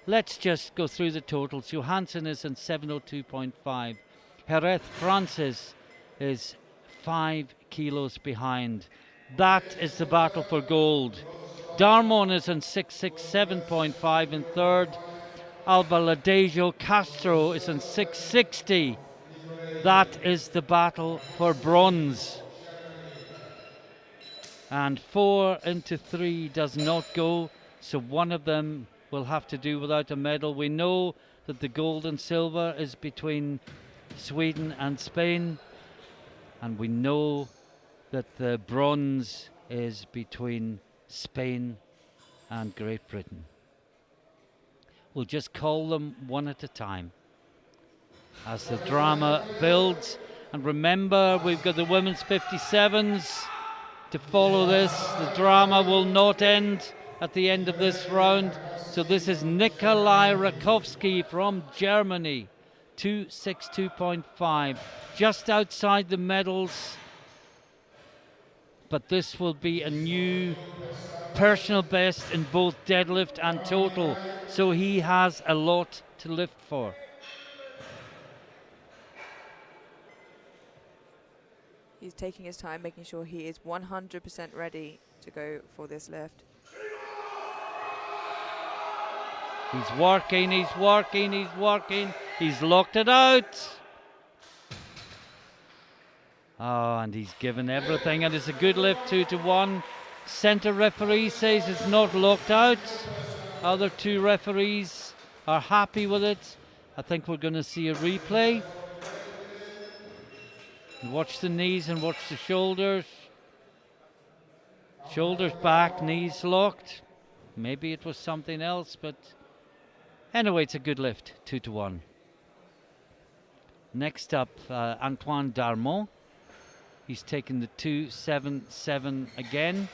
Speaker 1: let's just go through the totals. Johansson is in 702.5. Jerez Francis is 5 kilos behind. That is the battle for gold. Darmon is in 667.5 in third. Albaladejo Castro is in 660. That is the battle for bronze. And 4 into 3 does not go, so one of them will have to do without a medal. We know that the gold and silver is between Sweden and Spain, and we know that the bronze is between Spain and Great Britain. We'll just call them one at a time as the drama builds. And remember, we've got the women's 57s to follow this. The drama will not end at the end of this round. So this is Nikolai Rakowski from Germany, 262.5, just outside the medals. But this will be a new personal best in both deadlift and total. So he has a lot to lift for.
Speaker 2: He's taking his time, making sure he is 100% ready to go for this lift.
Speaker 1: He's working, he's working, he's working. He's locked it out. Oh, and he's given everything, and it's a good lift, 2-1. Center referee says it's not locked out. Other two referees are happy with it. I think we're going to see a replay. Watch the knees and watch the shoulders. Shoulders back, knees locked. Maybe it was something else, but anyway, it's a good lift, 2-1. Next up, Antoine Darmon. He's taken the 277 again.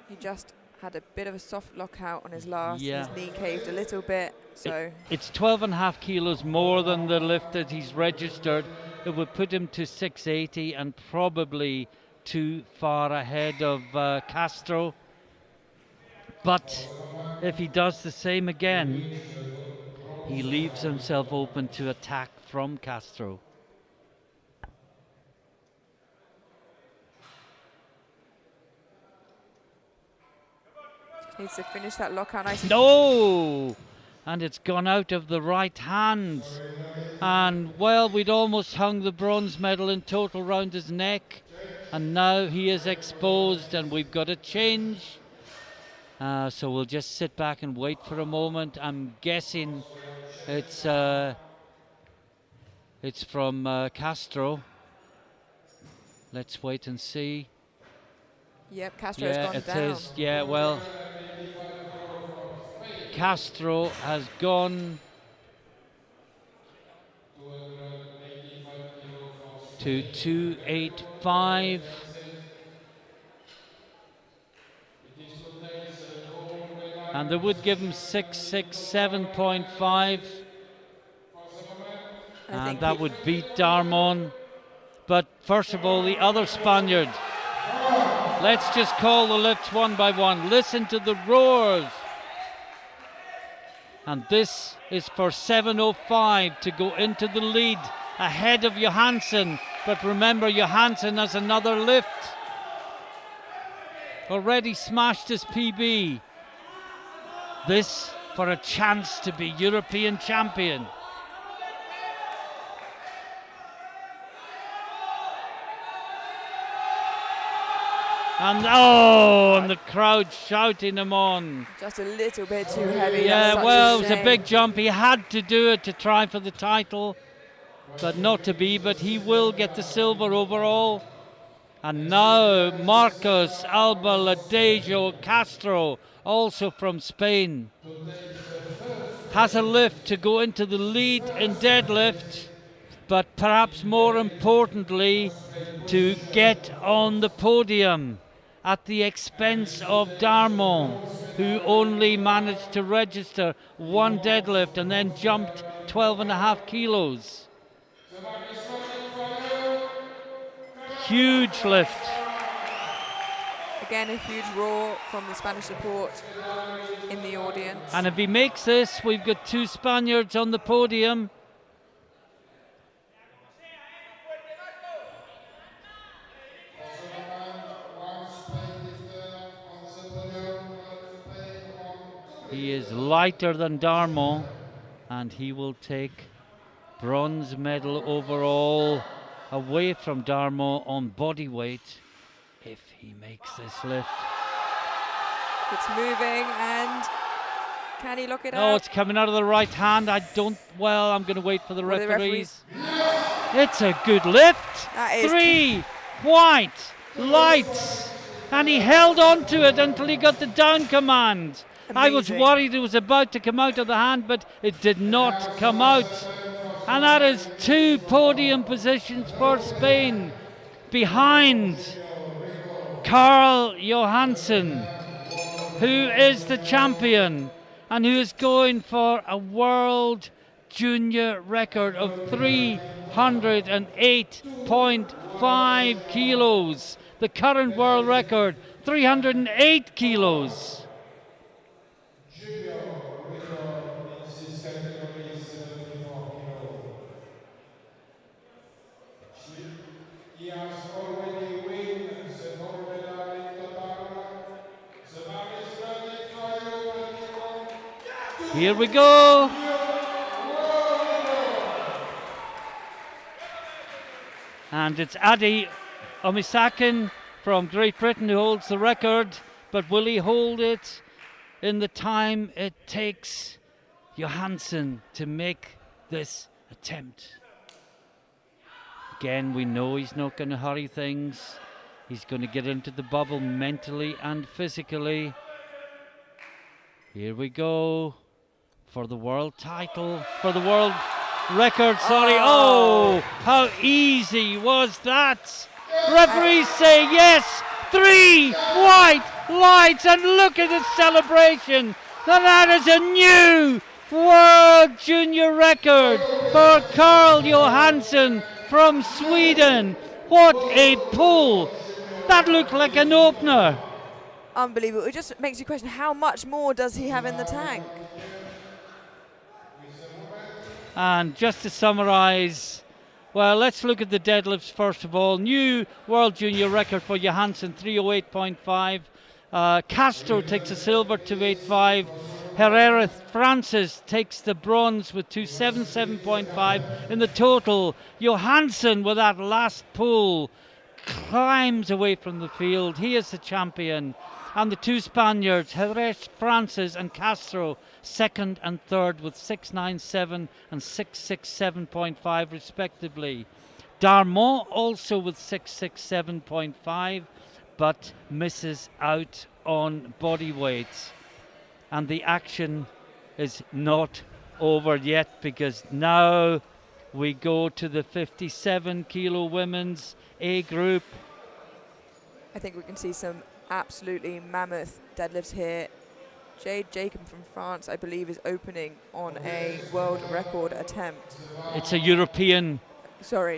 Speaker 2: He just had a bit of a soft lockout on his last.
Speaker 1: Yeah.
Speaker 2: His knee caved a little bit, so
Speaker 1: It's 12.5 kilos more than the lift that he's registered. It would put him to 680 and probably too far ahead of Castro. But if he does the same again, he leaves himself open to attack from Castro.
Speaker 2: needs to finish that lockout nice.
Speaker 1: No! and it's gone out of the right hand. And well, we'd almost hung the bronze medal in total round his neck, and now he is exposed and we've got a change. So we'll just sit back and wait for a moment. I'm guessing it's from Castro. Let's wait and see.
Speaker 2: Yep, Castro's
Speaker 1: Yeah,
Speaker 2: gone
Speaker 1: it
Speaker 2: down.
Speaker 1: is. Yeah, well, Castro has gone to 285. And they would give him 667.5. And that would beat Darmon. But first of all, the other Spaniard. Let's just call the lifts one by one. Listen to the roars. And this is for 7:05 to go into the lead ahead of Johansson. But remember, Johansson has another lift. Already smashed his PB. This for a chance to be European champion. And the crowd shouting him on.
Speaker 2: Just a little bit too heavy.
Speaker 1: Yeah,
Speaker 2: That's
Speaker 1: well, it
Speaker 2: such
Speaker 1: was a big jump. He had to do it to try for the title, but not to be. But he will get the silver overall. And now Marcos Alba Ladejo Castro, also from Spain, has a lift to go into the lead in deadlift, but perhaps more importantly, to get on the podium at the expense of Darmon, who only managed to register one deadlift and then jumped 12.5 kilos. Huge lift.
Speaker 2: Again, a huge roar from the Spanish support in the audience.
Speaker 1: And if he makes this, we've got two Spaniards on the podium. He is lighter than Darmon, and he will take bronze medal overall, away from Darmon on body weight, if he makes this lift.
Speaker 2: It's moving, and can he lock it
Speaker 1: Oh,
Speaker 2: out?
Speaker 1: it's coming out of the right hand. I'm going to wait for the referees. It's a good lift.
Speaker 2: That is
Speaker 1: 3 white lights, and he held on to it until he got the down command. I was
Speaker 2: Amazing.
Speaker 1: worried it was about to come out of the hand, but it did not come out. And that is 2 podium positions for Spain, behind Carl Johansson, who is the champion and who is going for a world junior record of 308.5 kilos. The current world record, 308 kilos.
Speaker 3: He has already won the gold medal in total. The man is ready for you.
Speaker 1: Here we go. And it's Adi Omisakin from Great Britain who holds the record, but will he hold it in the time it takes Johansson to make this attempt? Again, we know he's not going to hurry things. He's going to get into the bubble mentally and physically. Here we go for the world title, for the world record, sorry. Oh, how easy was that? Referees say yes. 3 white lights, and look at the celebration. That is a new world junior record for Carl Johansson from Sweden. What a pull. That looked like an opener.
Speaker 2: Unbelievable. It just makes you question, how much more does he have in the tank?
Speaker 1: And just to summarize, well, let's look at the deadlifts first of all. New world junior record for Johansson, 308.5. Castro takes a silver, 285. Herrera Francis takes the bronze with 277.5 in the total. Johansson with that last pull climbs away from the field. He is the champion. And the two Spaniards, Jerez Francis and Castro, second and third with 697 and 667.5 respectively. Darmont also with 667.5, but misses out on body weights. And the action is not over yet, because now we go to the 57 kilo women's A group.
Speaker 2: I think we can see some absolutely mammoth deadlifts here. Jade Jacob from France, I believe, is opening on a world record attempt.
Speaker 1: It's a European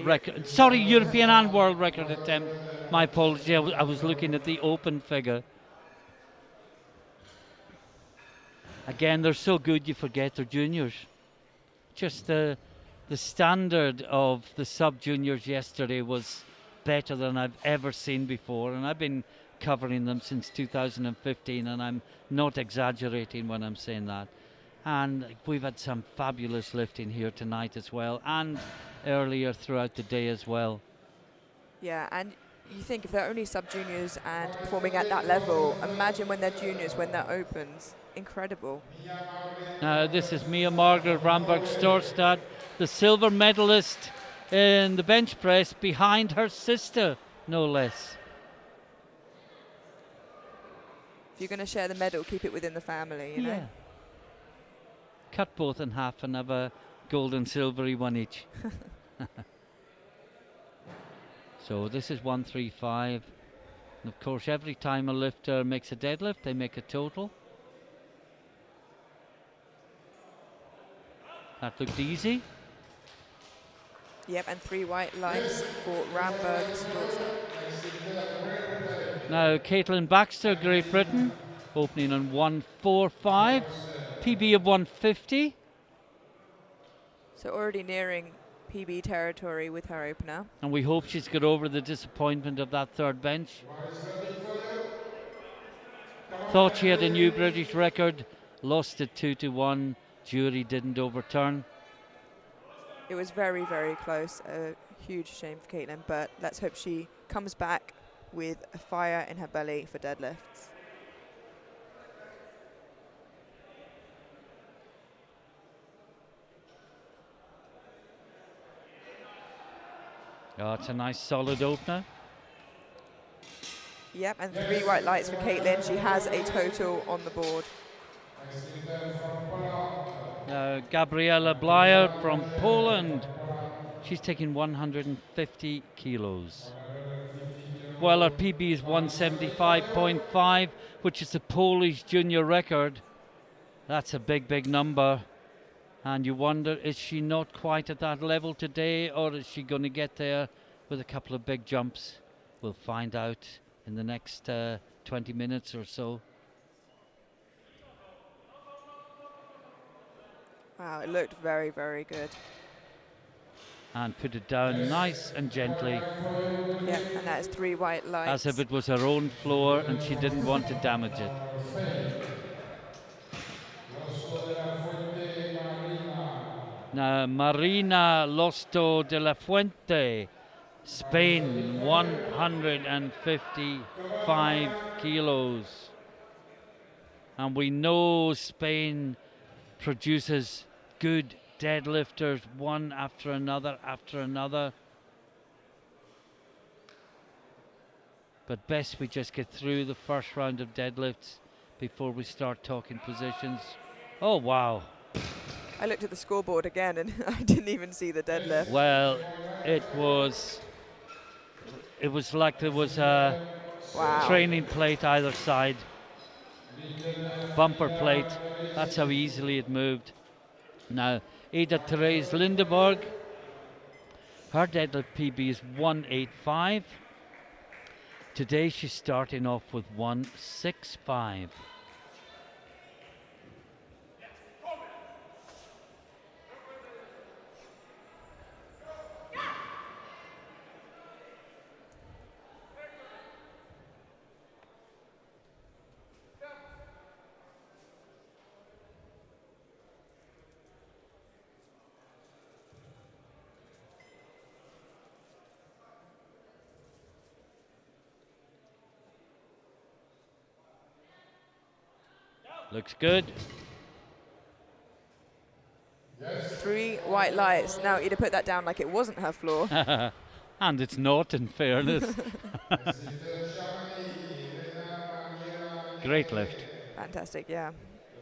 Speaker 1: record. Sorry, European and world record attempt. My apology, I was looking at the open figure. Again, they're so good you forget they're juniors. Just the standard of the sub-juniors yesterday was better than I've ever seen before, and I've been covering them since 2015, and I'm not exaggerating when I'm saying that. And we've had some fabulous lifting here tonight as well, and earlier throughout the day as well.
Speaker 2: Yeah, and you think if they're only sub-juniors and performing at that level, imagine when they're juniors, when that opens. Incredible.
Speaker 1: Now this is Mia Margaret Ramberg Storstad, the silver medalist in the bench press, behind her sister, no less.
Speaker 2: If you're going to share the medal, keep it within the family, you know?
Speaker 1: Cut both in half and have a gold and silvery one each. So this is 135. And of course, every time a lifter makes a deadlift, they make a total. That looked easy.
Speaker 2: Yep, and 3 white lights for Ramberg.
Speaker 1: Now, Caitlin Baxter, Great Britain, opening on 145. PB of 150.
Speaker 2: So already nearing PB territory with her opener.
Speaker 1: And we hope she's got over the disappointment of that third bench. Thought she had a new British record, lost it 2-1. Jury didn't overturn.
Speaker 2: It was very, very close. A huge shame for Caitlin, but let's hope she comes back with a fire in her belly for deadlifts.
Speaker 1: Oh, it's a nice solid opener.
Speaker 2: Yep, and 3 white lights for Caitlin. She has a total on the board.
Speaker 1: Gabriela Blyer from Poland. She's taking 150 kilos. Well, her PB is 175.5, which is the Polish junior record. That's a big, big number. And you wonder, is she not quite at that level today, or is she going to get there with a couple of big jumps? We'll find out in the next 20 minutes or so.
Speaker 2: Wow, it looked very, very good.
Speaker 1: And put it down nice and gently.
Speaker 2: Yep, and that is 3 white lights.
Speaker 1: As if it was her own floor and she didn't want to damage it. Now, Marina Losto de la Fuente, Spain, 155 kilos. And we know Spain produces good deadlifters, one after another after another. But best we just get through the first round of deadlifts before we start talking positions. Oh, wow.
Speaker 2: I looked at the scoreboard again and I didn't even see the deadlift.
Speaker 1: Well, it was like there was a training plate either side. Bumper plate. That's how easily it moved. Now, Ada Therese Lindeborg, her deadlift PB is 185. Today she's starting off with 165. Looks good.
Speaker 3: Yes.
Speaker 2: 3 white lights. Now, Ida put that down like it wasn't her floor.
Speaker 1: And it's not, in fairness.
Speaker 3: Sister Shamani, Elena Mangira,
Speaker 1: Great lift.
Speaker 2: Fantastic, yeah.
Speaker 3: the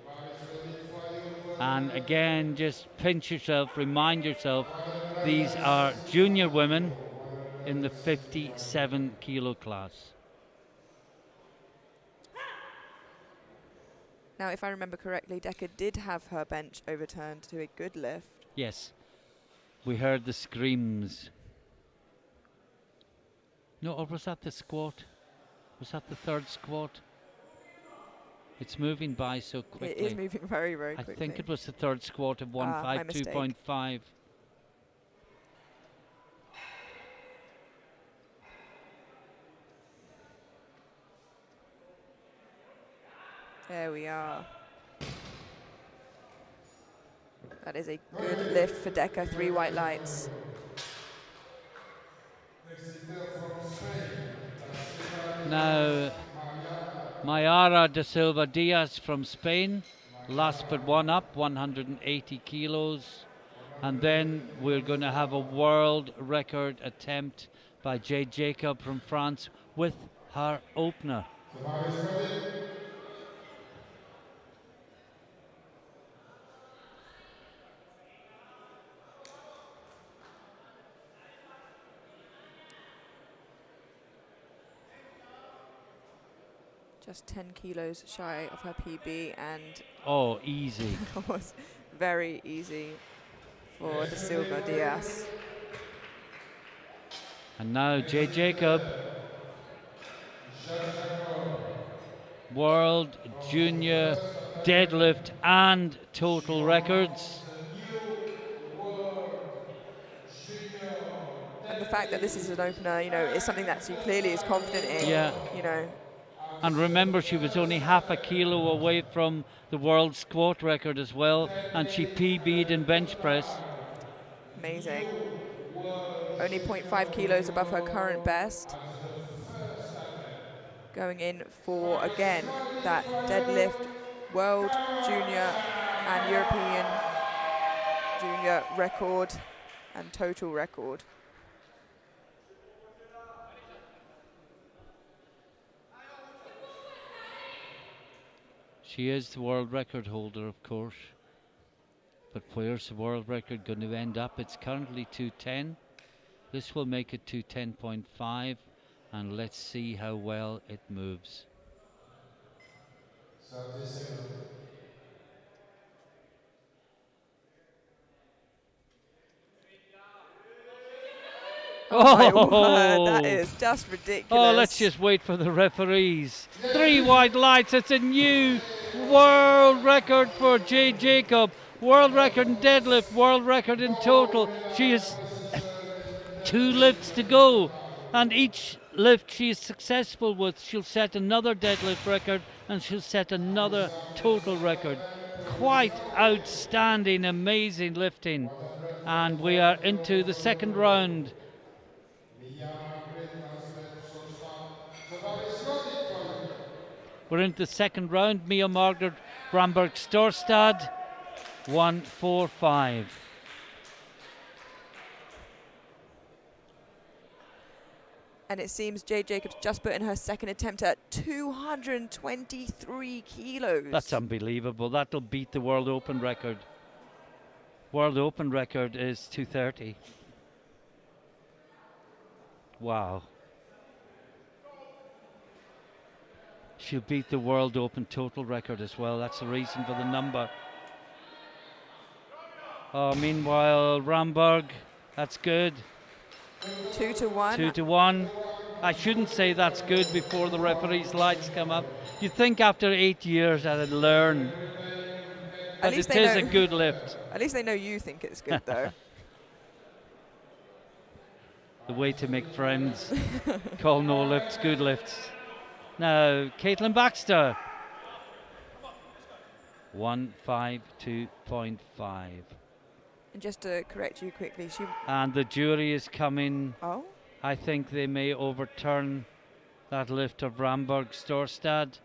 Speaker 3: bar is ready for you to
Speaker 1: And again, just pinch yourself, remind yourself, these are junior women in the 57 kilo class.
Speaker 2: Now, if I remember correctly, Decca did have her bench overturned to a good lift.
Speaker 1: Yes, we heard the screams. No, or was that the squat? Was that the third squat? It's moving by so quickly.
Speaker 2: It is moving very, very
Speaker 1: I
Speaker 2: quickly.
Speaker 1: think it was the third squat of
Speaker 2: my mistake.
Speaker 1: 152.5.
Speaker 2: There we are. That is a good lift for Decca, 3 white lights.
Speaker 1: Now, Mayara da Silva Diaz from Spain, last but one up, 180 kilos. And then we're going to have a world record attempt by Jade Jacob from France with her opener.
Speaker 3: the bar is ready.
Speaker 2: Just 10 kilos shy of her PB, and
Speaker 1: Oh, easy.
Speaker 2: was very easy for Da Silva Diaz.
Speaker 1: And now Jade Jacob, world junior deadlift and total records.
Speaker 2: And the fact that this is an opener, you know, is something that she clearly is confident in.
Speaker 1: Yeah.
Speaker 2: You know,
Speaker 1: And remember, she was only half a kilo away from the world squat record as well, and she PB'd in bench press.
Speaker 2: amazing. Only 0.5 kilos above her current best. Going in for, again, that deadlift world, junior and European junior record and total record.
Speaker 1: She is the world record holder, of course. But where's the world record going to end up? It's currently 210. This will make it 210.5, and let's see how well it moves.
Speaker 2: Oh my word, that is just ridiculous.
Speaker 1: Oh, let's just wait for the referees. 3 white lights. It's a new world record for Jade Jacob. World record in deadlift, world record in total. She has 2 lifts to go, and each lift she is successful with, she'll set another deadlift record and she'll set another total record. Quite outstanding, amazing lifting. And we are into the second round. We're into the second round. Mia Margaret Ramberg Storstad, 145.
Speaker 2: And it seems Jade Jacobs just put in her second attempt at 223 kilos.
Speaker 1: That's unbelievable. That'll beat the World Open record. World Open record is 230. Wow. She'll beat the World Open total record as well. That's the reason for the number. Oh, meanwhile, Ramberg, that's good.
Speaker 2: 2 to 1.
Speaker 1: 2 to 1. I shouldn't say that's good before the referee's lights come up. You'd think after 8 years I'd learn. But it is a good lift.
Speaker 2: At least they know you think it's good, though.
Speaker 1: The way to make friends. Call no lifts good lifts. Now, Caitlin Baxter. 152.5.
Speaker 2: And just to correct you quickly,
Speaker 1: And the jury is coming.
Speaker 2: Oh?
Speaker 1: I think they may overturn that lift of Ramberg Storstad.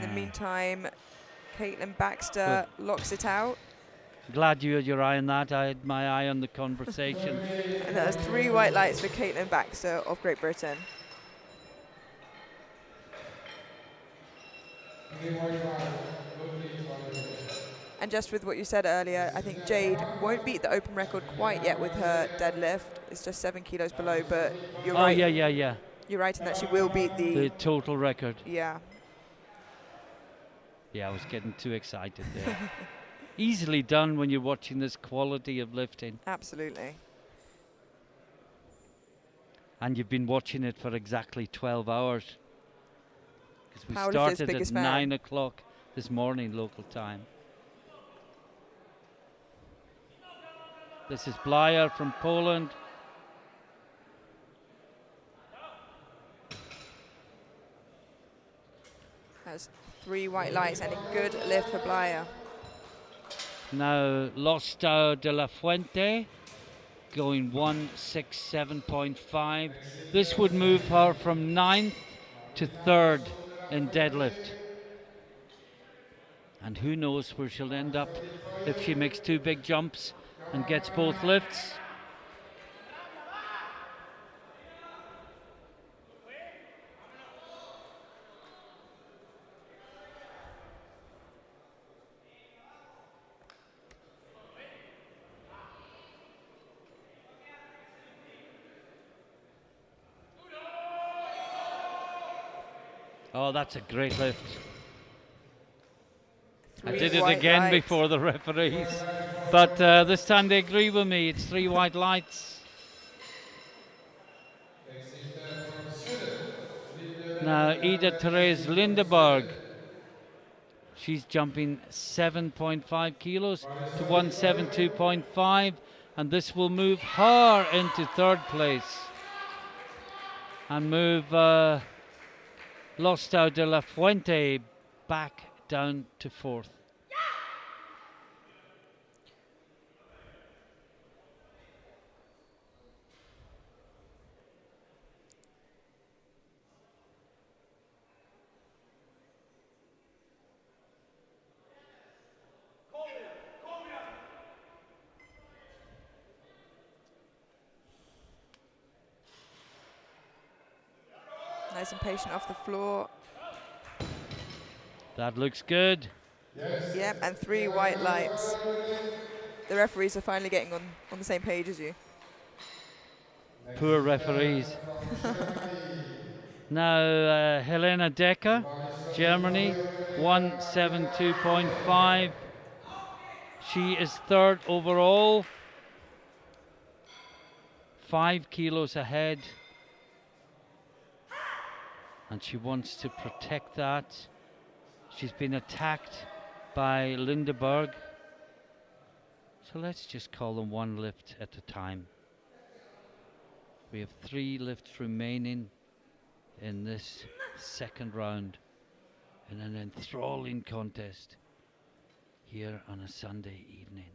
Speaker 2: In the meantime, Caitlin Baxter locks it out.
Speaker 1: Glad you had your eye on that. I had my eye on the conversation.
Speaker 2: And that was 3 white lights for Caitlin Baxter of Great Britain. And just with what you said earlier, I think Jade won't beat the open record quite yet with her deadlift. It's just 7 kilos below, but you're right.
Speaker 1: Yeah.
Speaker 2: You're right in that she will beat
Speaker 1: The total record.
Speaker 2: Yeah.
Speaker 1: Yeah, I was getting too excited there. Easily done when you're watching this quality of lifting.
Speaker 2: Absolutely.
Speaker 1: And you've been watching it for exactly 12 hours. Because we
Speaker 2: Powerlifter's
Speaker 1: started at
Speaker 2: biggest fan.
Speaker 1: 9 o'clock this morning local time. This is Blyer from Poland.
Speaker 2: That's 3 white lights and a good lift for Blyer.
Speaker 1: Now Lostau de la Fuente going 167.5. This would move her from 9th to 3rd in deadlift. And who knows where she'll end up if she makes 2 big jumps and gets both lifts. Oh, that's a great lift. I did it again before the referees, but this time they agree with me. It's 3 white lights. Now Ida Therese Lindeberg. She's jumping 7.5 kilos to 172.5, and this will move her into 3rd place and move Lostau de la Fuente back down to 4th.
Speaker 2: Nice and patient off the floor.
Speaker 1: That looks good.
Speaker 2: Yep, and 3 white lights. The referees are finally getting on the same page as you.
Speaker 1: Poor referees. Now Helena Decker, Germany, 172.5. She is 3rd overall, 5 kilos ahead. And she wants to protect that. She's been attacked by Lindeberg. So let's just call them 1 lift at a time. We have 3 lifts remaining in this 2nd round in an enthralling contest here on a Sunday evening.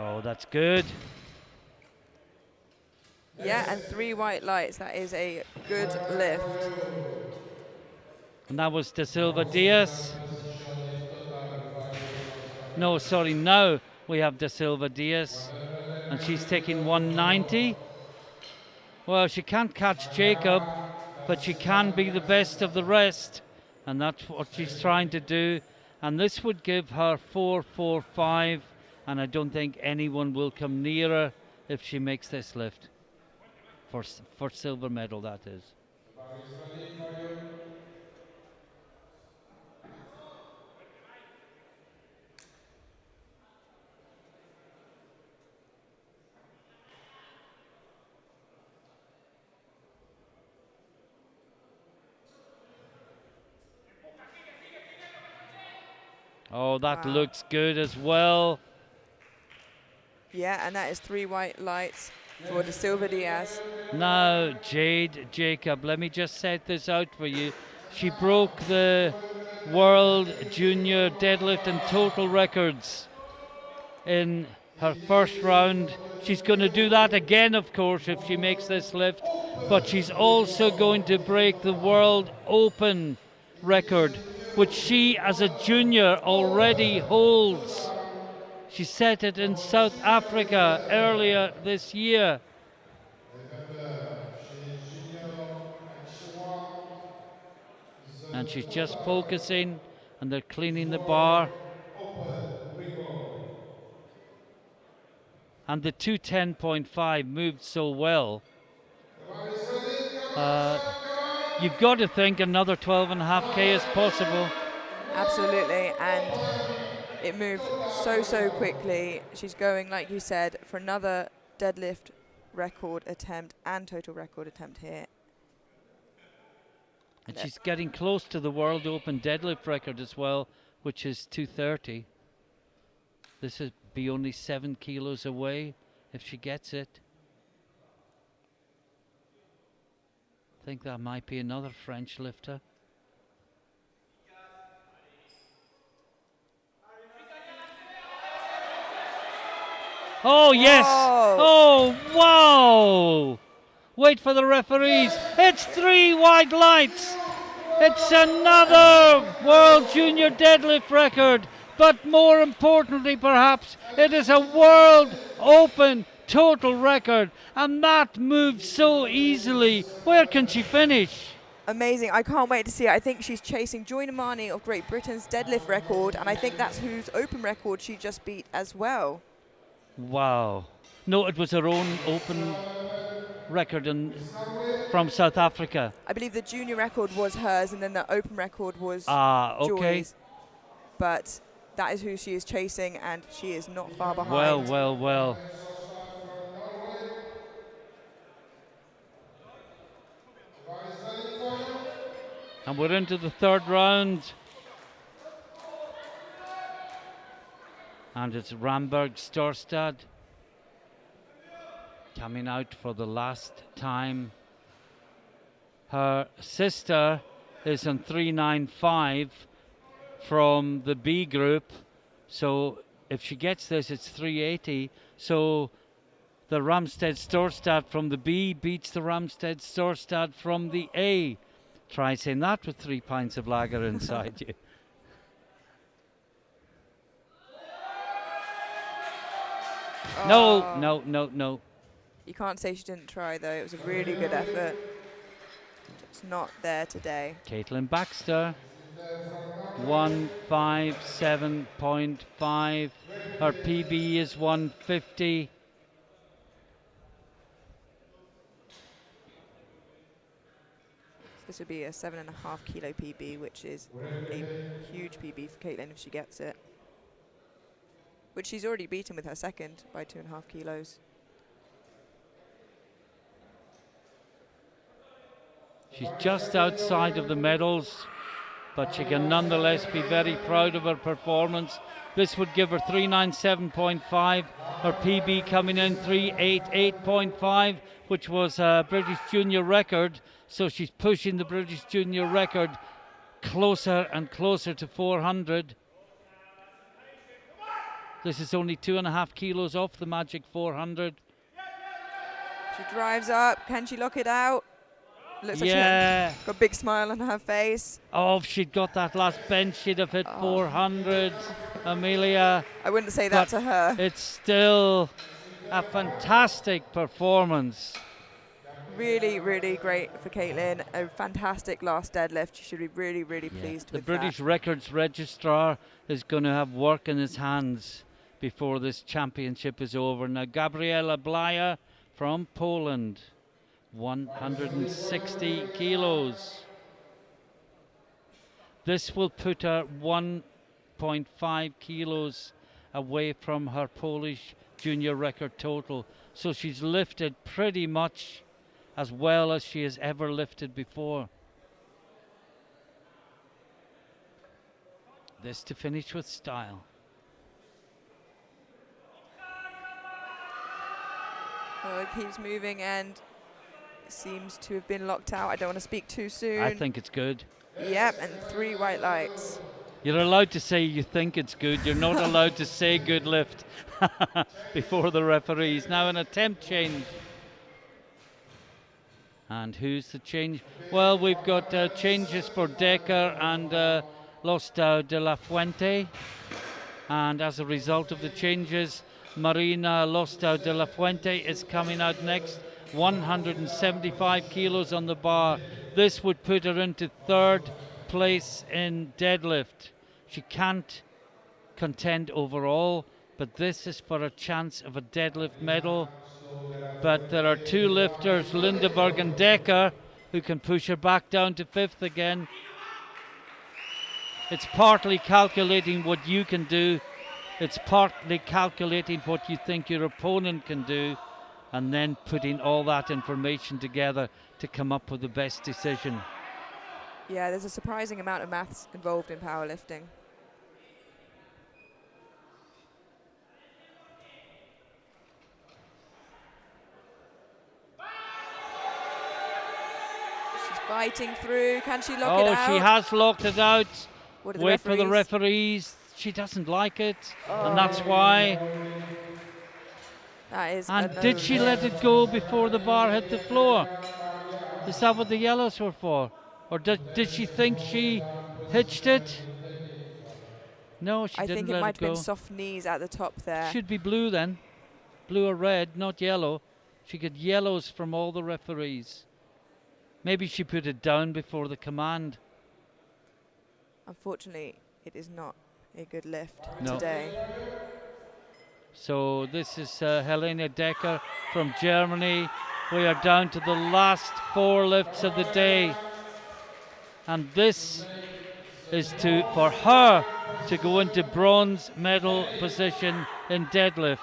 Speaker 1: Oh, that's good.
Speaker 2: Yeah, and 3 white lights. That is a good lift.
Speaker 1: And that was Da Silva Diaz. No, sorry, now we have Da Silva Diaz. And she's taking 190. Well, she can't catch Jacob, but she can be the best of the rest. And that's what she's trying to do. And this would give her 4.45. And I don't think anyone will come near her if she makes this lift. For silver medal, that is. Oh, that looks good as well.
Speaker 2: Yeah, and that is 3 white lights for Da Silva Diaz.
Speaker 1: Now, Jade Jacob, let me just set this out for you. She broke the world junior deadlift and total records in her first round. She's going to do that again, of course, if she makes this lift. But she's also going to break the World Open record, which she, as a junior, already holds. She set it in South Africa earlier this year. And she's just focusing, and they're cleaning the bar. And the 210.5 moved so well. You've got to think another 12.5K is possible.
Speaker 2: Absolutely, and it moved so quickly. She's going, like you said, for another deadlift record attempt and total record attempt here.
Speaker 1: And she's getting close to the World Open deadlift record as well, which is 230. This would be only 7 kilos away if she gets it. I think that might be another French lifter. Oh, yes! Oh, wow! Wait for the referees. It's 3 white lights. It's another World Junior deadlift record. But more importantly, perhaps, it is a World Open total record. And that moved so easily. Where can she finish?
Speaker 2: Amazing. I can't wait to see it. I think she's chasing Joy Namani of Great Britain's deadlift record, and I think that's whose open record she just beat as well.
Speaker 1: Wow. No, it was her own open record from South Africa.
Speaker 2: I believe the junior record was hers, and then the open record was
Speaker 1: okay.
Speaker 2: Joy's. But that is who she is chasing, and she is not far behind.
Speaker 1: Well. And we're into the third round. And it's Ramberg Storstad coming out for the last time. Her sister is on 395 from the B group. So if she gets this, it's 380. So the Ramstead Storstad from the B beats the Ramstead Storstad from the A. Try saying that with 3 pints of lager inside you. No.
Speaker 2: You can't say she didn't try, though. It was a really good effort. It's not there today.
Speaker 1: Caitlin Baxter, 157.5. Her PB is 150.
Speaker 2: This would be a 7.5 kilo PB, which is a huge PB for Caitlin if she gets it. Which she's already beaten with her second by 2.5 kilos.
Speaker 1: She's just outside of the medals, but she can nonetheless be very proud of her performance. This would give her 397.5. Her PB coming in 388.5, which was a British junior record. So she's pushing the British junior record closer and closer to 400. This is only 2.5 kilos off the magic 400.
Speaker 2: She drives up. Can she lock it out? Looks like she's got a big smile on her face.
Speaker 1: Oh, if she'd got that last bench, she'd have hit 400, Amelia.
Speaker 2: I wouldn't say that to her.
Speaker 1: It's still a fantastic performance.
Speaker 2: Really, really great for Caitlin. A fantastic last deadlift. She should be really, really pleased with that.
Speaker 1: The British Records Registrar is going to have work in his hands before this championship is over. Now, Gabriela Blaja from Poland, 160 kilos. This will put her 1.5 kilos away from her Polish junior record total. So she's lifted pretty much as well as she has ever lifted before. This to finish with style.
Speaker 2: Well, it keeps moving and seems to have been locked out. I don't want to speak too soon.
Speaker 1: I think it's good.
Speaker 2: Yep, and 3 white lights.
Speaker 1: You're allowed to say you think it's good. You're not allowed to say good lift before the referees. Now an attempt change. And who's the change? Well, we've got changes for Decker and Lostau de la Fuente. And as a result of the changes, Marina Lostau de la Fuente is coming out next. 175 kilos on the bar. This would put her into third place in deadlift. She can't contend overall, but this is for a chance of a deadlift medal. But there are two lifters, Lindeberg and Decker, who can push her back down to fifth again. It's partly calculating what you can do. It's partly calculating what you think your opponent can do, and then putting all that information together to come up with the best decision.
Speaker 2: Yeah, there's a surprising amount of maths involved in powerlifting. She's fighting through. Can she lock it out?
Speaker 1: Oh, she has locked it out.
Speaker 2: Wait
Speaker 1: for the referees. She doesn't like it, and that's why.
Speaker 2: That is.
Speaker 1: And did she let it go before the bar hit the floor? Is that what the yellows were for? Or did she think she hitched it? No, she
Speaker 2: I
Speaker 1: didn't
Speaker 2: think it
Speaker 1: let
Speaker 2: might
Speaker 1: it go.
Speaker 2: have been soft knees at the top there.
Speaker 1: Should be blue then. Blue or red, not yellow. She got yellows from all the referees. Maybe she put it down before the command.
Speaker 2: Unfortunately, it is not a good lift
Speaker 1: No.
Speaker 2: today.
Speaker 1: So this is Helena Decker from Germany. We are down to the last four lifts of the day. And this is for her to go into bronze medal position in deadlift,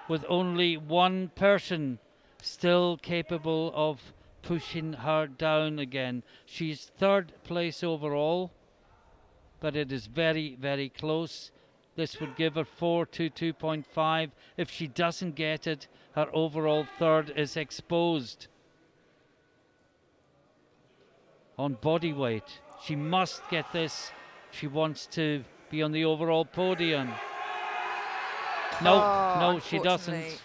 Speaker 1: with only one person still capable of pushing her down again. She's third place overall, but it is very, very close. This would give her 422.5. If she doesn't get it, her overall third is exposed. On body weight, she must get this if she wants to be on the overall podium. No, she doesn't.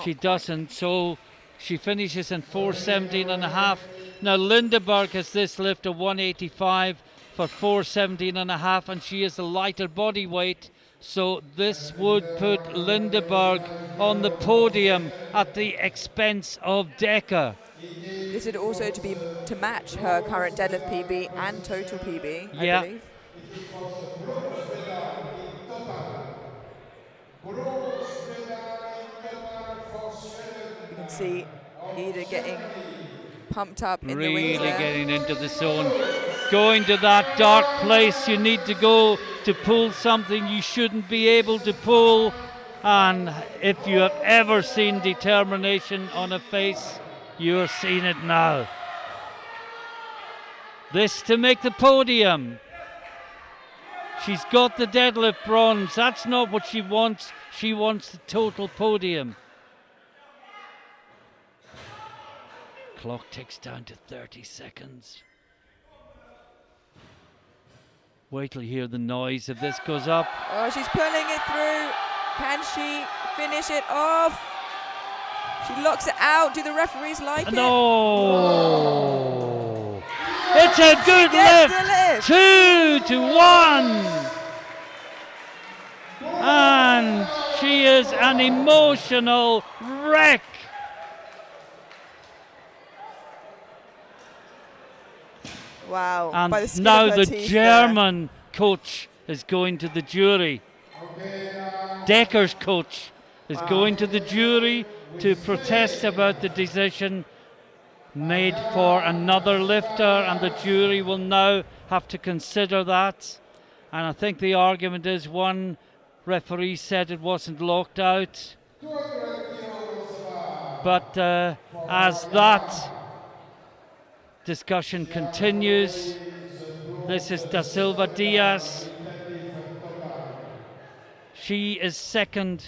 Speaker 1: She doesn't, so she finishes in 417.5. Now Lindeberg has this lift of 185 for 417.5, and she is a lighter body weight, so this would put Lindeberg on the podium at the expense of Decker.
Speaker 2: This would also to match her current deadlift PB and total PB, I believe. You can see Ida getting pumped up in the wings
Speaker 1: Really
Speaker 2: there.
Speaker 1: getting into the zone. Going to that dark place you need to go to pull something you shouldn't be able to pull. And if you have ever seen determination on a face, you're seeing it now. This to make the podium. She's got the deadlift bronze. That's not what she wants. She wants the total podium. Clock ticks down to 30 seconds. Wait till you hear the noise if this goes up.
Speaker 2: Oh, she's pulling it through. Can she finish it off? She locks it out. Do the referees like it?
Speaker 1: No! It's a good lift! 2-1! And she is an emotional wreck.
Speaker 2: Wow.
Speaker 1: And
Speaker 2: by the skin
Speaker 1: now
Speaker 2: of her
Speaker 1: the
Speaker 2: teeth
Speaker 1: German coach is going to the jury. Decker's coach is going to the jury to protest about the decision made for another lifter, and the jury will now have to consider that. And I think the argument is one referee said it wasn't locked out. But as that discussion continues, this is Da Silva Diaz. She is second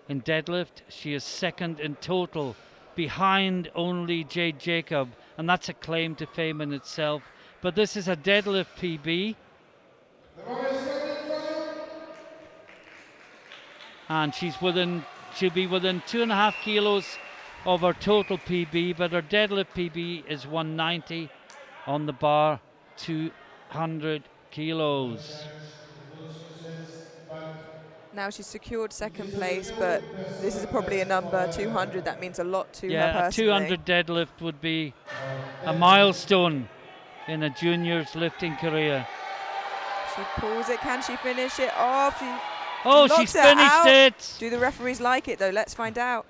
Speaker 1: in deadlift. She is second in total, behind only Jade Jacob, and that's a claim to fame in itself. But this is a deadlift PB,
Speaker 3: The ball is ready for you.
Speaker 1: And she'll be within 2.5 kilos of her total PB, but her deadlift PB is 190 on the bar, 200 kilos.
Speaker 2: Now she's secured second place, but this is probably a number 200. That means a lot to her
Speaker 1: Yeah, a
Speaker 2: personally.
Speaker 1: 200 deadlift would be a milestone in a junior's lifting career.
Speaker 2: She pulls it. Can she finish it off? She
Speaker 1: Oh,
Speaker 2: knocks
Speaker 1: she's
Speaker 2: it
Speaker 1: finished
Speaker 2: out.
Speaker 1: it.
Speaker 2: Do the referees like it though? Let's find out.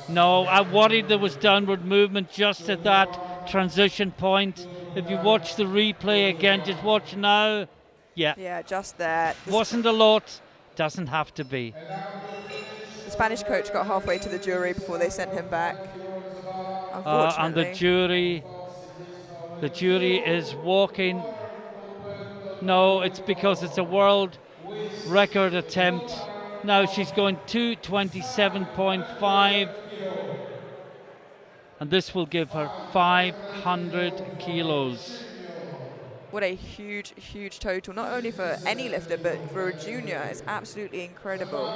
Speaker 1: No, I worried there was downward movement just at that transition point. If you watch the replay again, just watch now. Yeah,
Speaker 2: Yeah, just there.
Speaker 1: wasn't a lot, doesn't have to be.
Speaker 2: The Spanish coach got halfway to the jury before they sent him back.
Speaker 1: And
Speaker 2: Unfortunately.
Speaker 1: the jury is walking. No, it's because it's a world record attempt. Now she's going 227.5, and this will give her 500 kilos.
Speaker 2: What a huge, huge total, not only for any lifter, but for a junior. It's absolutely incredible.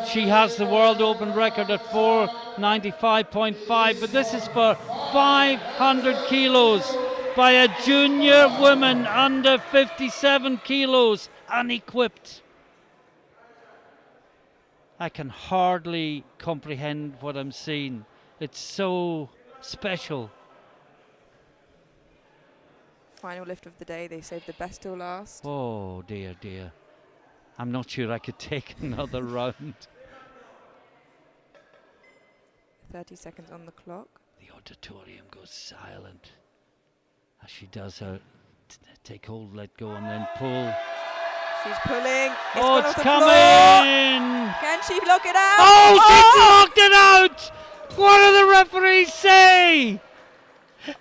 Speaker 1: She has the world open record at 495.5, but this is for 500 kilos by a junior woman under 57 kilos, unequipped. I can hardly comprehend what I'm seeing. It's so special.
Speaker 2: Final lift of the day. They saved the best till last.
Speaker 1: Oh dear, dear. I'm not sure I could take another round.
Speaker 2: 30 seconds on the clock.
Speaker 1: The auditorium goes silent as she does her take hold, let go, and then pull.
Speaker 2: She's pulling.
Speaker 1: Oh,
Speaker 2: gone
Speaker 1: it's
Speaker 2: off the
Speaker 1: coming!
Speaker 2: floor. Can she lock it out?
Speaker 1: Oh, she blocked it out! What do the referees say?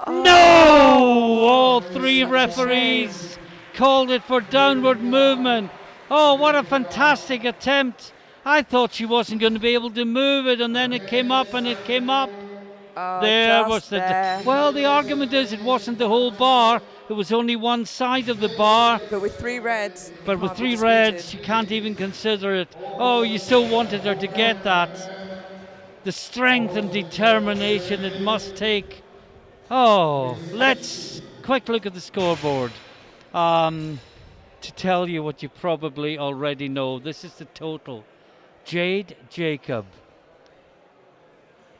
Speaker 1: No! All three
Speaker 2: such a
Speaker 1: referees called it for downward movement. Oh, what a fantastic attempt. I thought she wasn't going to be able to move it, and then it came up and it came up.
Speaker 2: Oh,
Speaker 1: There
Speaker 2: just
Speaker 1: was the.
Speaker 2: there.
Speaker 1: Well, the argument is it wasn't the whole bar. It was only one side of the bar.
Speaker 2: But with three reds. it
Speaker 1: But with
Speaker 2: can't be
Speaker 1: 3 reds,
Speaker 2: disputed.
Speaker 1: you can't even consider it. Oh, you still wanted her to get that. The strength and determination it must take. Oh, let's quick look at the scoreboard. To tell you what you probably already know, this is the total. Jade Jacob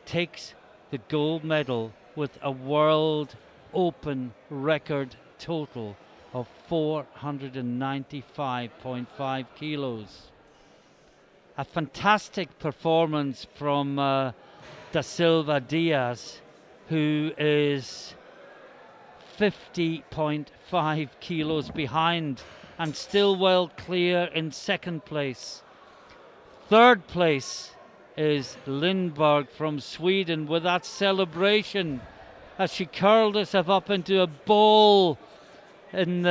Speaker 1: takes the gold medal with a world open record total of 495.5 kilos. A fantastic performance from Da Silva Diaz, who is 50.5 kilos behind and still well clear in second place. Third place is Lindberg from Sweden with that celebration as she curled herself up into a ball on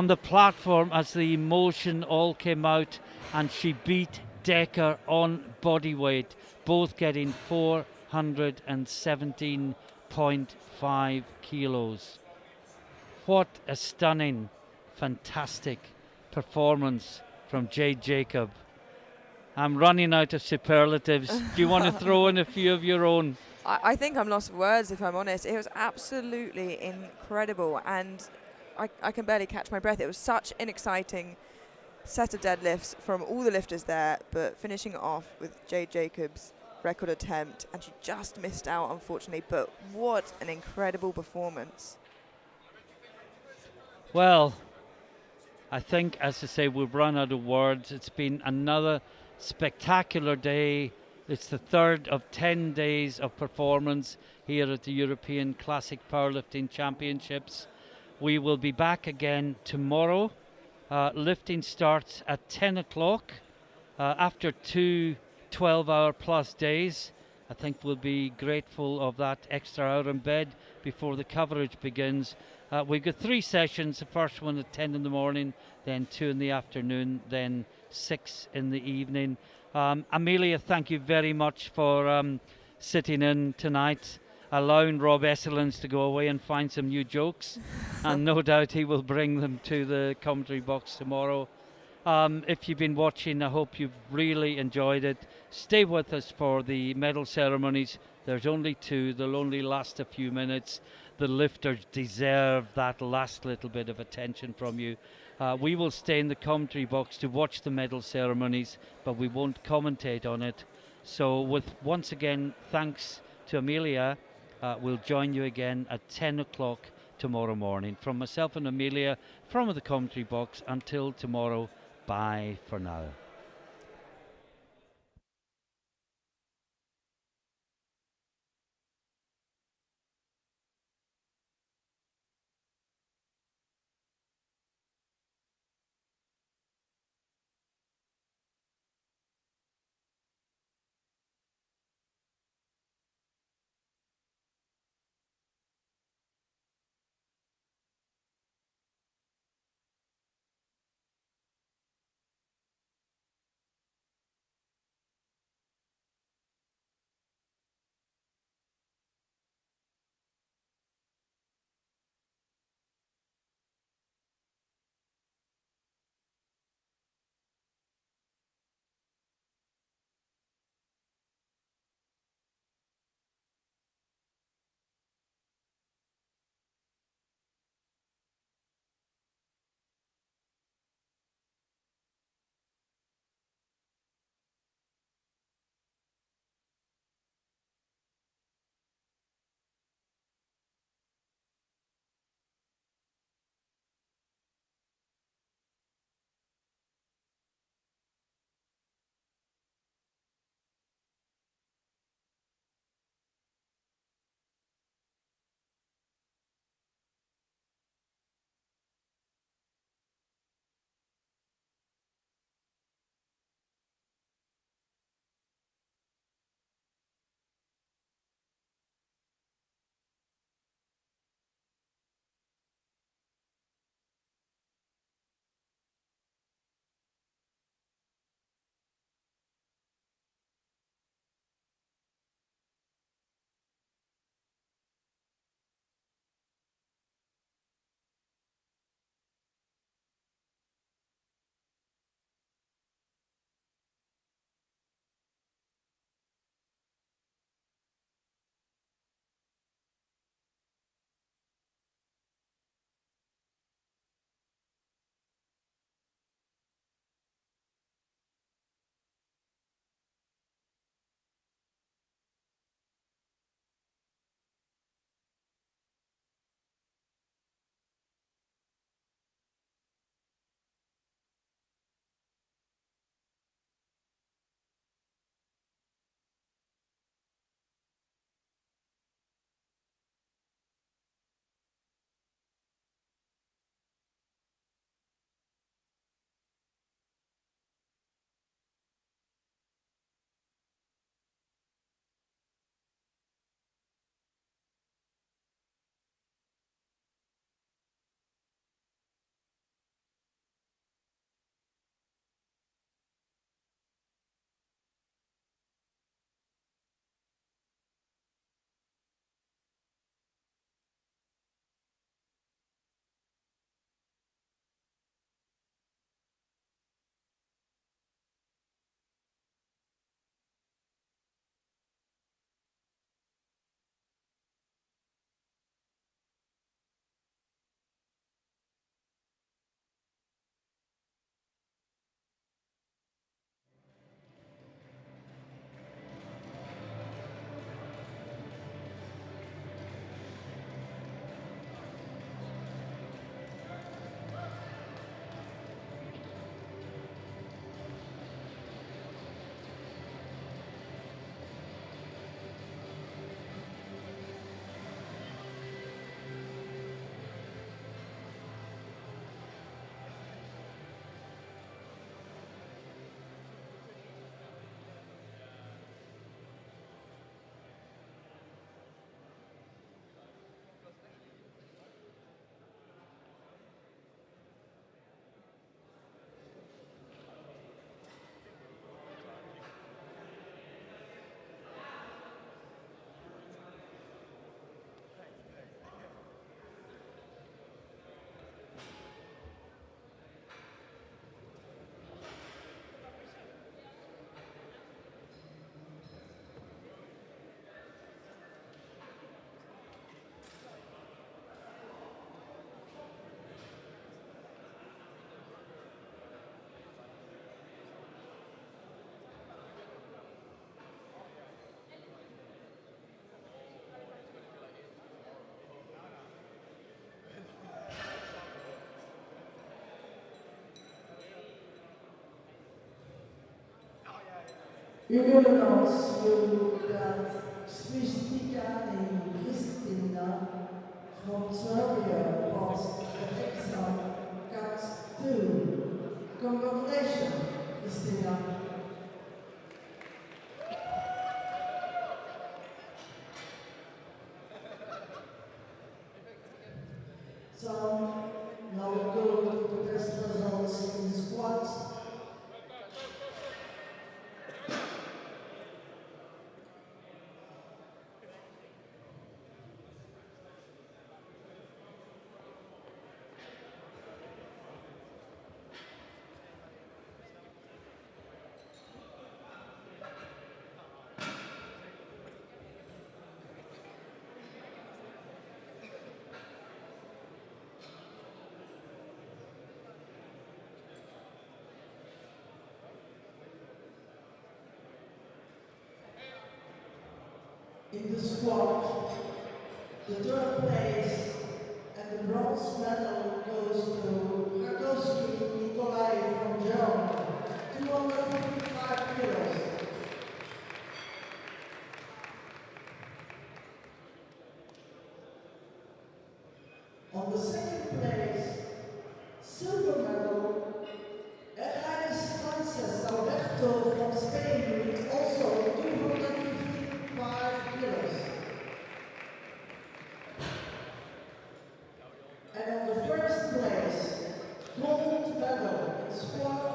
Speaker 1: the platform as the emotion all came out, and she beat Decker on body weight, both getting 417.5 kilos. What a stunning, fantastic performance from Jade Jacob. I'm running out of superlatives. Do you want to throw in a few of your own?
Speaker 2: I think I'm lost for words, if I'm honest. It was absolutely incredible, and I can barely catch my breath. It was such an exciting set of deadlifts from all the lifters there, but finishing it off with Jade Jacobs' record attempt, and she just missed out, unfortunately, but what an incredible performance.
Speaker 1: Well, I think, as I say, we've run out of words. It's been another spectacular day. It's the third of 10 days of performance here at the European Classic Powerlifting Championships. We will be back again tomorrow. Lifting starts at 10 o'clock after 2 12-hour plus days. I think we'll be grateful of that extra hour in bed before the coverage begins. We've got 3 sessions, the first one at 10 in the morning, then 2 in the afternoon, then 6 in the evening. Amelia, thank you very much for sitting in tonight. allowing Rob Esselins to go away and find some new jokes, and no doubt he will bring them to the commentary box tomorrow. If you've been watching, I hope you've really enjoyed it. Stay with us for the medal ceremonies. There's only two, they'll only last a few minutes. The lifters deserve that last little bit of attention from you. We will stay in the commentary box to watch the medal ceremonies, but we won't commentate on it. So, with once again, thanks to Amelia, we'll join you again at 10 o'clock tomorrow morning. From myself and Amelia, from the commentary box, until tomorrow, bye for now.
Speaker 4: We will announce you that Svistika and Kristina from Serbia passed the exam cut 2. Congratulations, Kristina. So now we go to the best results in squats. In the squat, the third place and the bronze medal goes to Rakowski Nikolai from Germany, 255 kilos. On the second place, silver medal, Elias Frances Alberto from Spain, with also 255 kilos. And on the first place, gold medal in squat,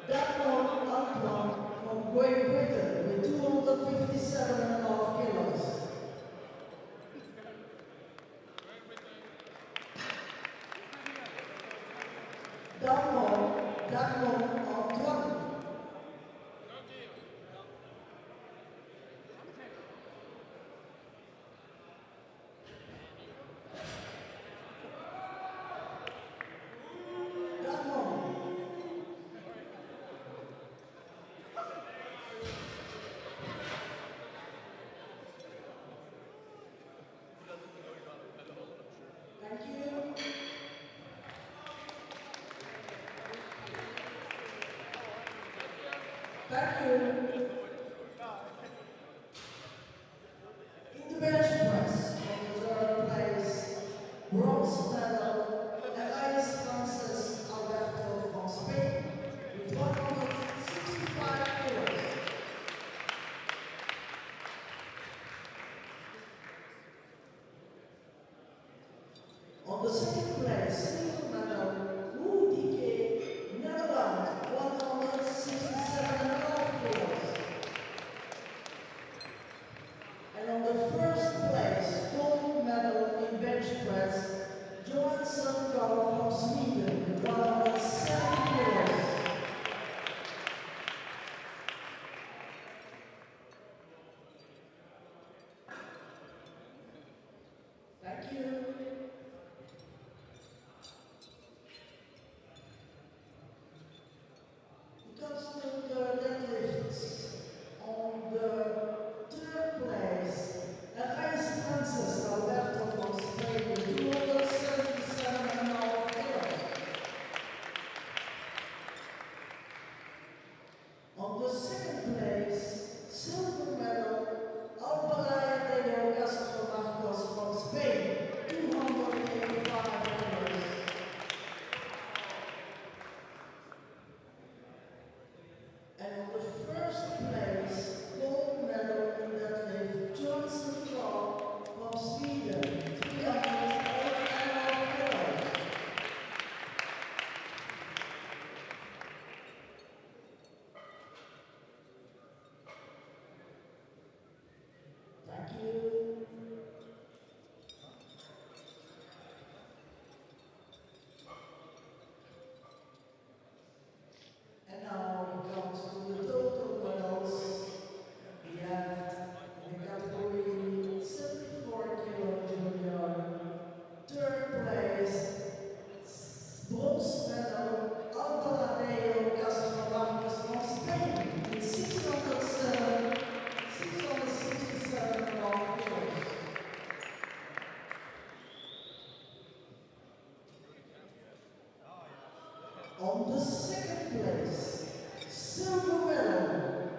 Speaker 4: Damon Antoine from Great Britain with 257.5 kilos. Damon Antoine. Thank you. Thank you. In the bench press, on the third place, bronze medal, Elias Frances Alberto from Spain with 165 kilos. On the second place, silver medal, Dike, Netherlands, 167.5 kilos. And on the first place, gold medal in bench press, Johansson Karl from Sweden, with 107 kilos. Thank you. It comes to the deadlifts. On the third place, Elias Frances Alberto from Spain with 277.5 kilos. On the second place, silver medal, Albalaya de Castro Marcos from Spain, 285 kilos. And on the first place, gold medal in deadlift, Johnson Clark from Sweden, 308.5 kilos. Thank you. And now we come to the total medals. We have in the category 74 kilo junior, third place, bronze medal, Albaladeo Castro Marcos from Spain with 667 kilos. On the second place, silver medal,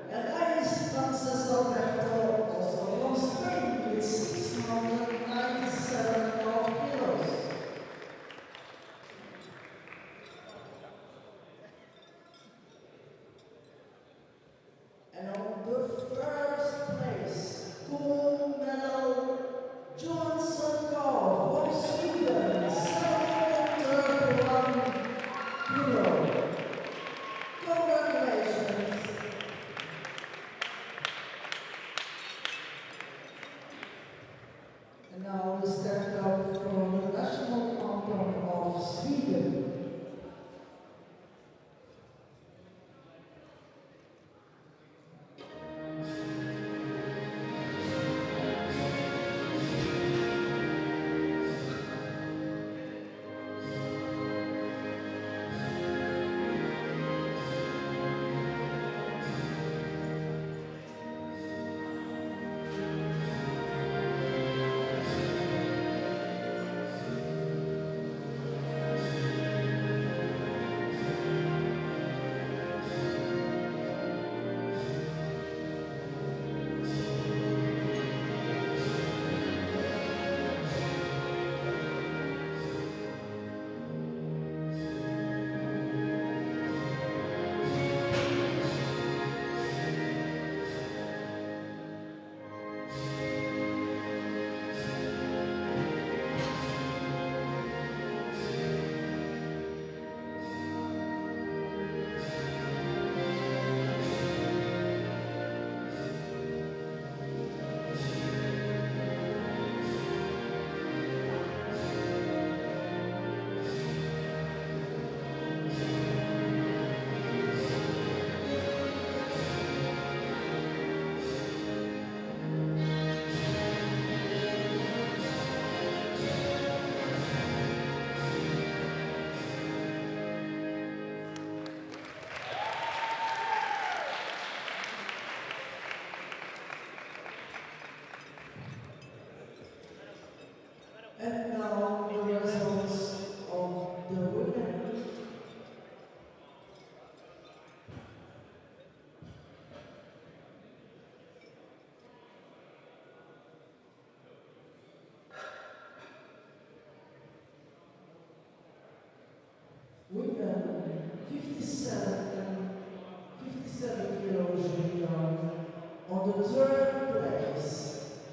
Speaker 4: the third place,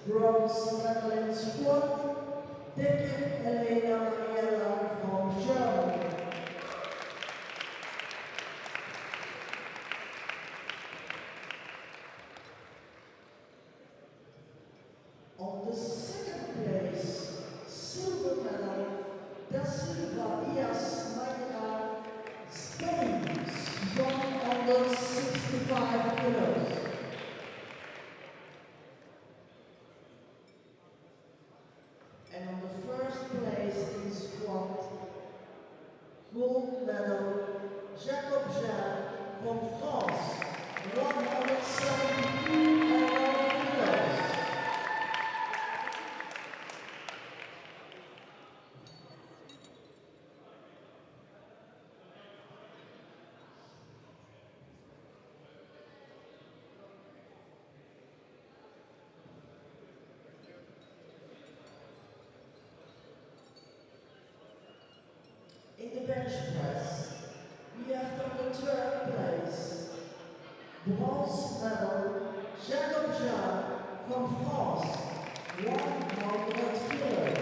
Speaker 4: bronze medal in squat, Decker Elena Mariella from Germany. On the second place, silver medal, Da Silva Diaz Mayra, Spain, 165 kilos. And on the first place in squat, gold medal, Jacob Jean from France, 172 kilos. In the bench press, we have on the third place, bronze medal, Jacob Jean from France, 100 kilos.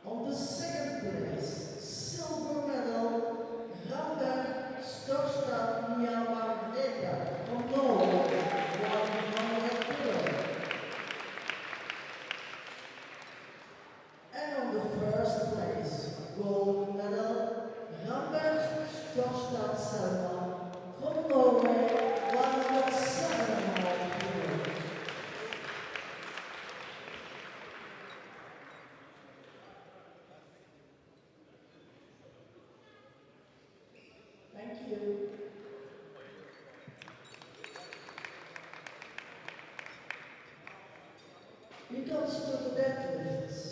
Speaker 4: On the second place, silver medal, Rambert Storstad Niamargreta from Norway, 100 kilos. And on the first place, gold medal, Rambert Storstad Selma from Norway, 107 kilos. Thank you. We comes to the deadlifts.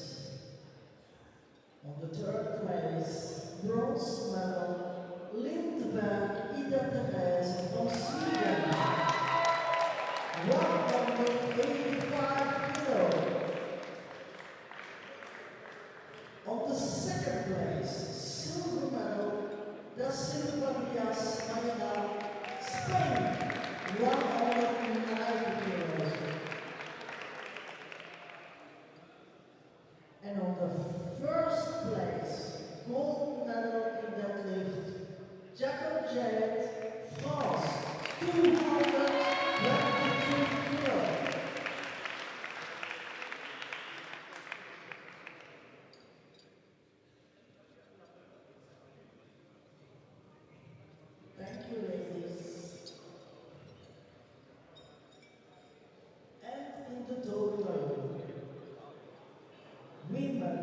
Speaker 4: On the third place, bronze medal, Lindberg Ida Therese from Sweden, 185 kilos. On the second place, silver medal, Da Silva Diaz Mayra, Spain, 190 kilos. And on the first place, gold medal in deadlift, Jacob Jett, France, 222 kilos. Thank you, ladies. And in the total, women,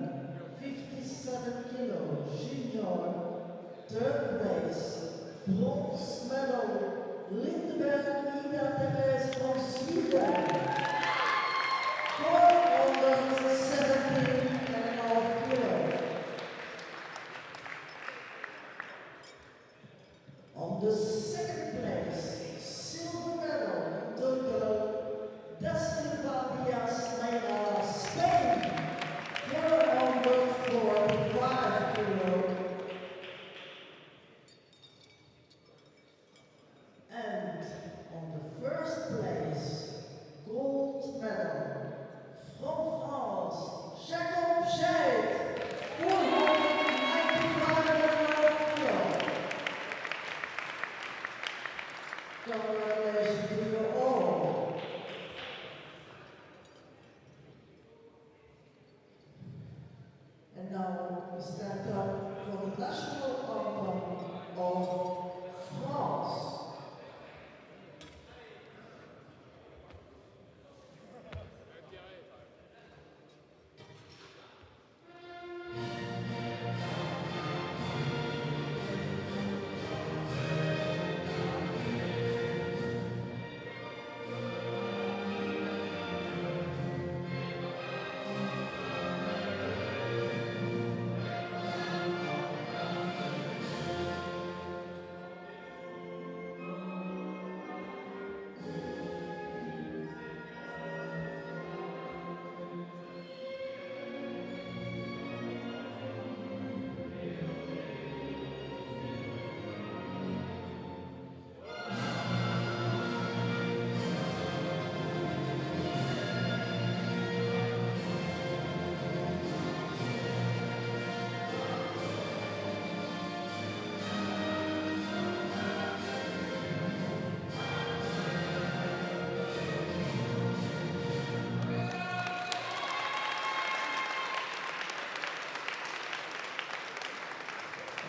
Speaker 4: 57 kilo, junior, third place, bronze medal, Lindberg Ida Therese from Sweden, 417.5 kilos. On the second place, silver medal in total, Da Silva Diaz Mayra, Spain, 445 kilos. And on the first place, gold medal from France, Jacob Jett, 495 kilos. Congratulations to you all. And now we stand up for the national anthem of France.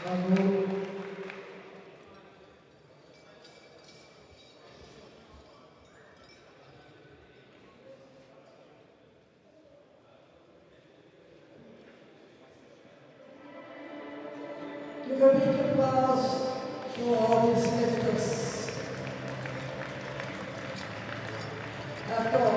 Speaker 4: Bravo. Give a big applause to all these lifters. After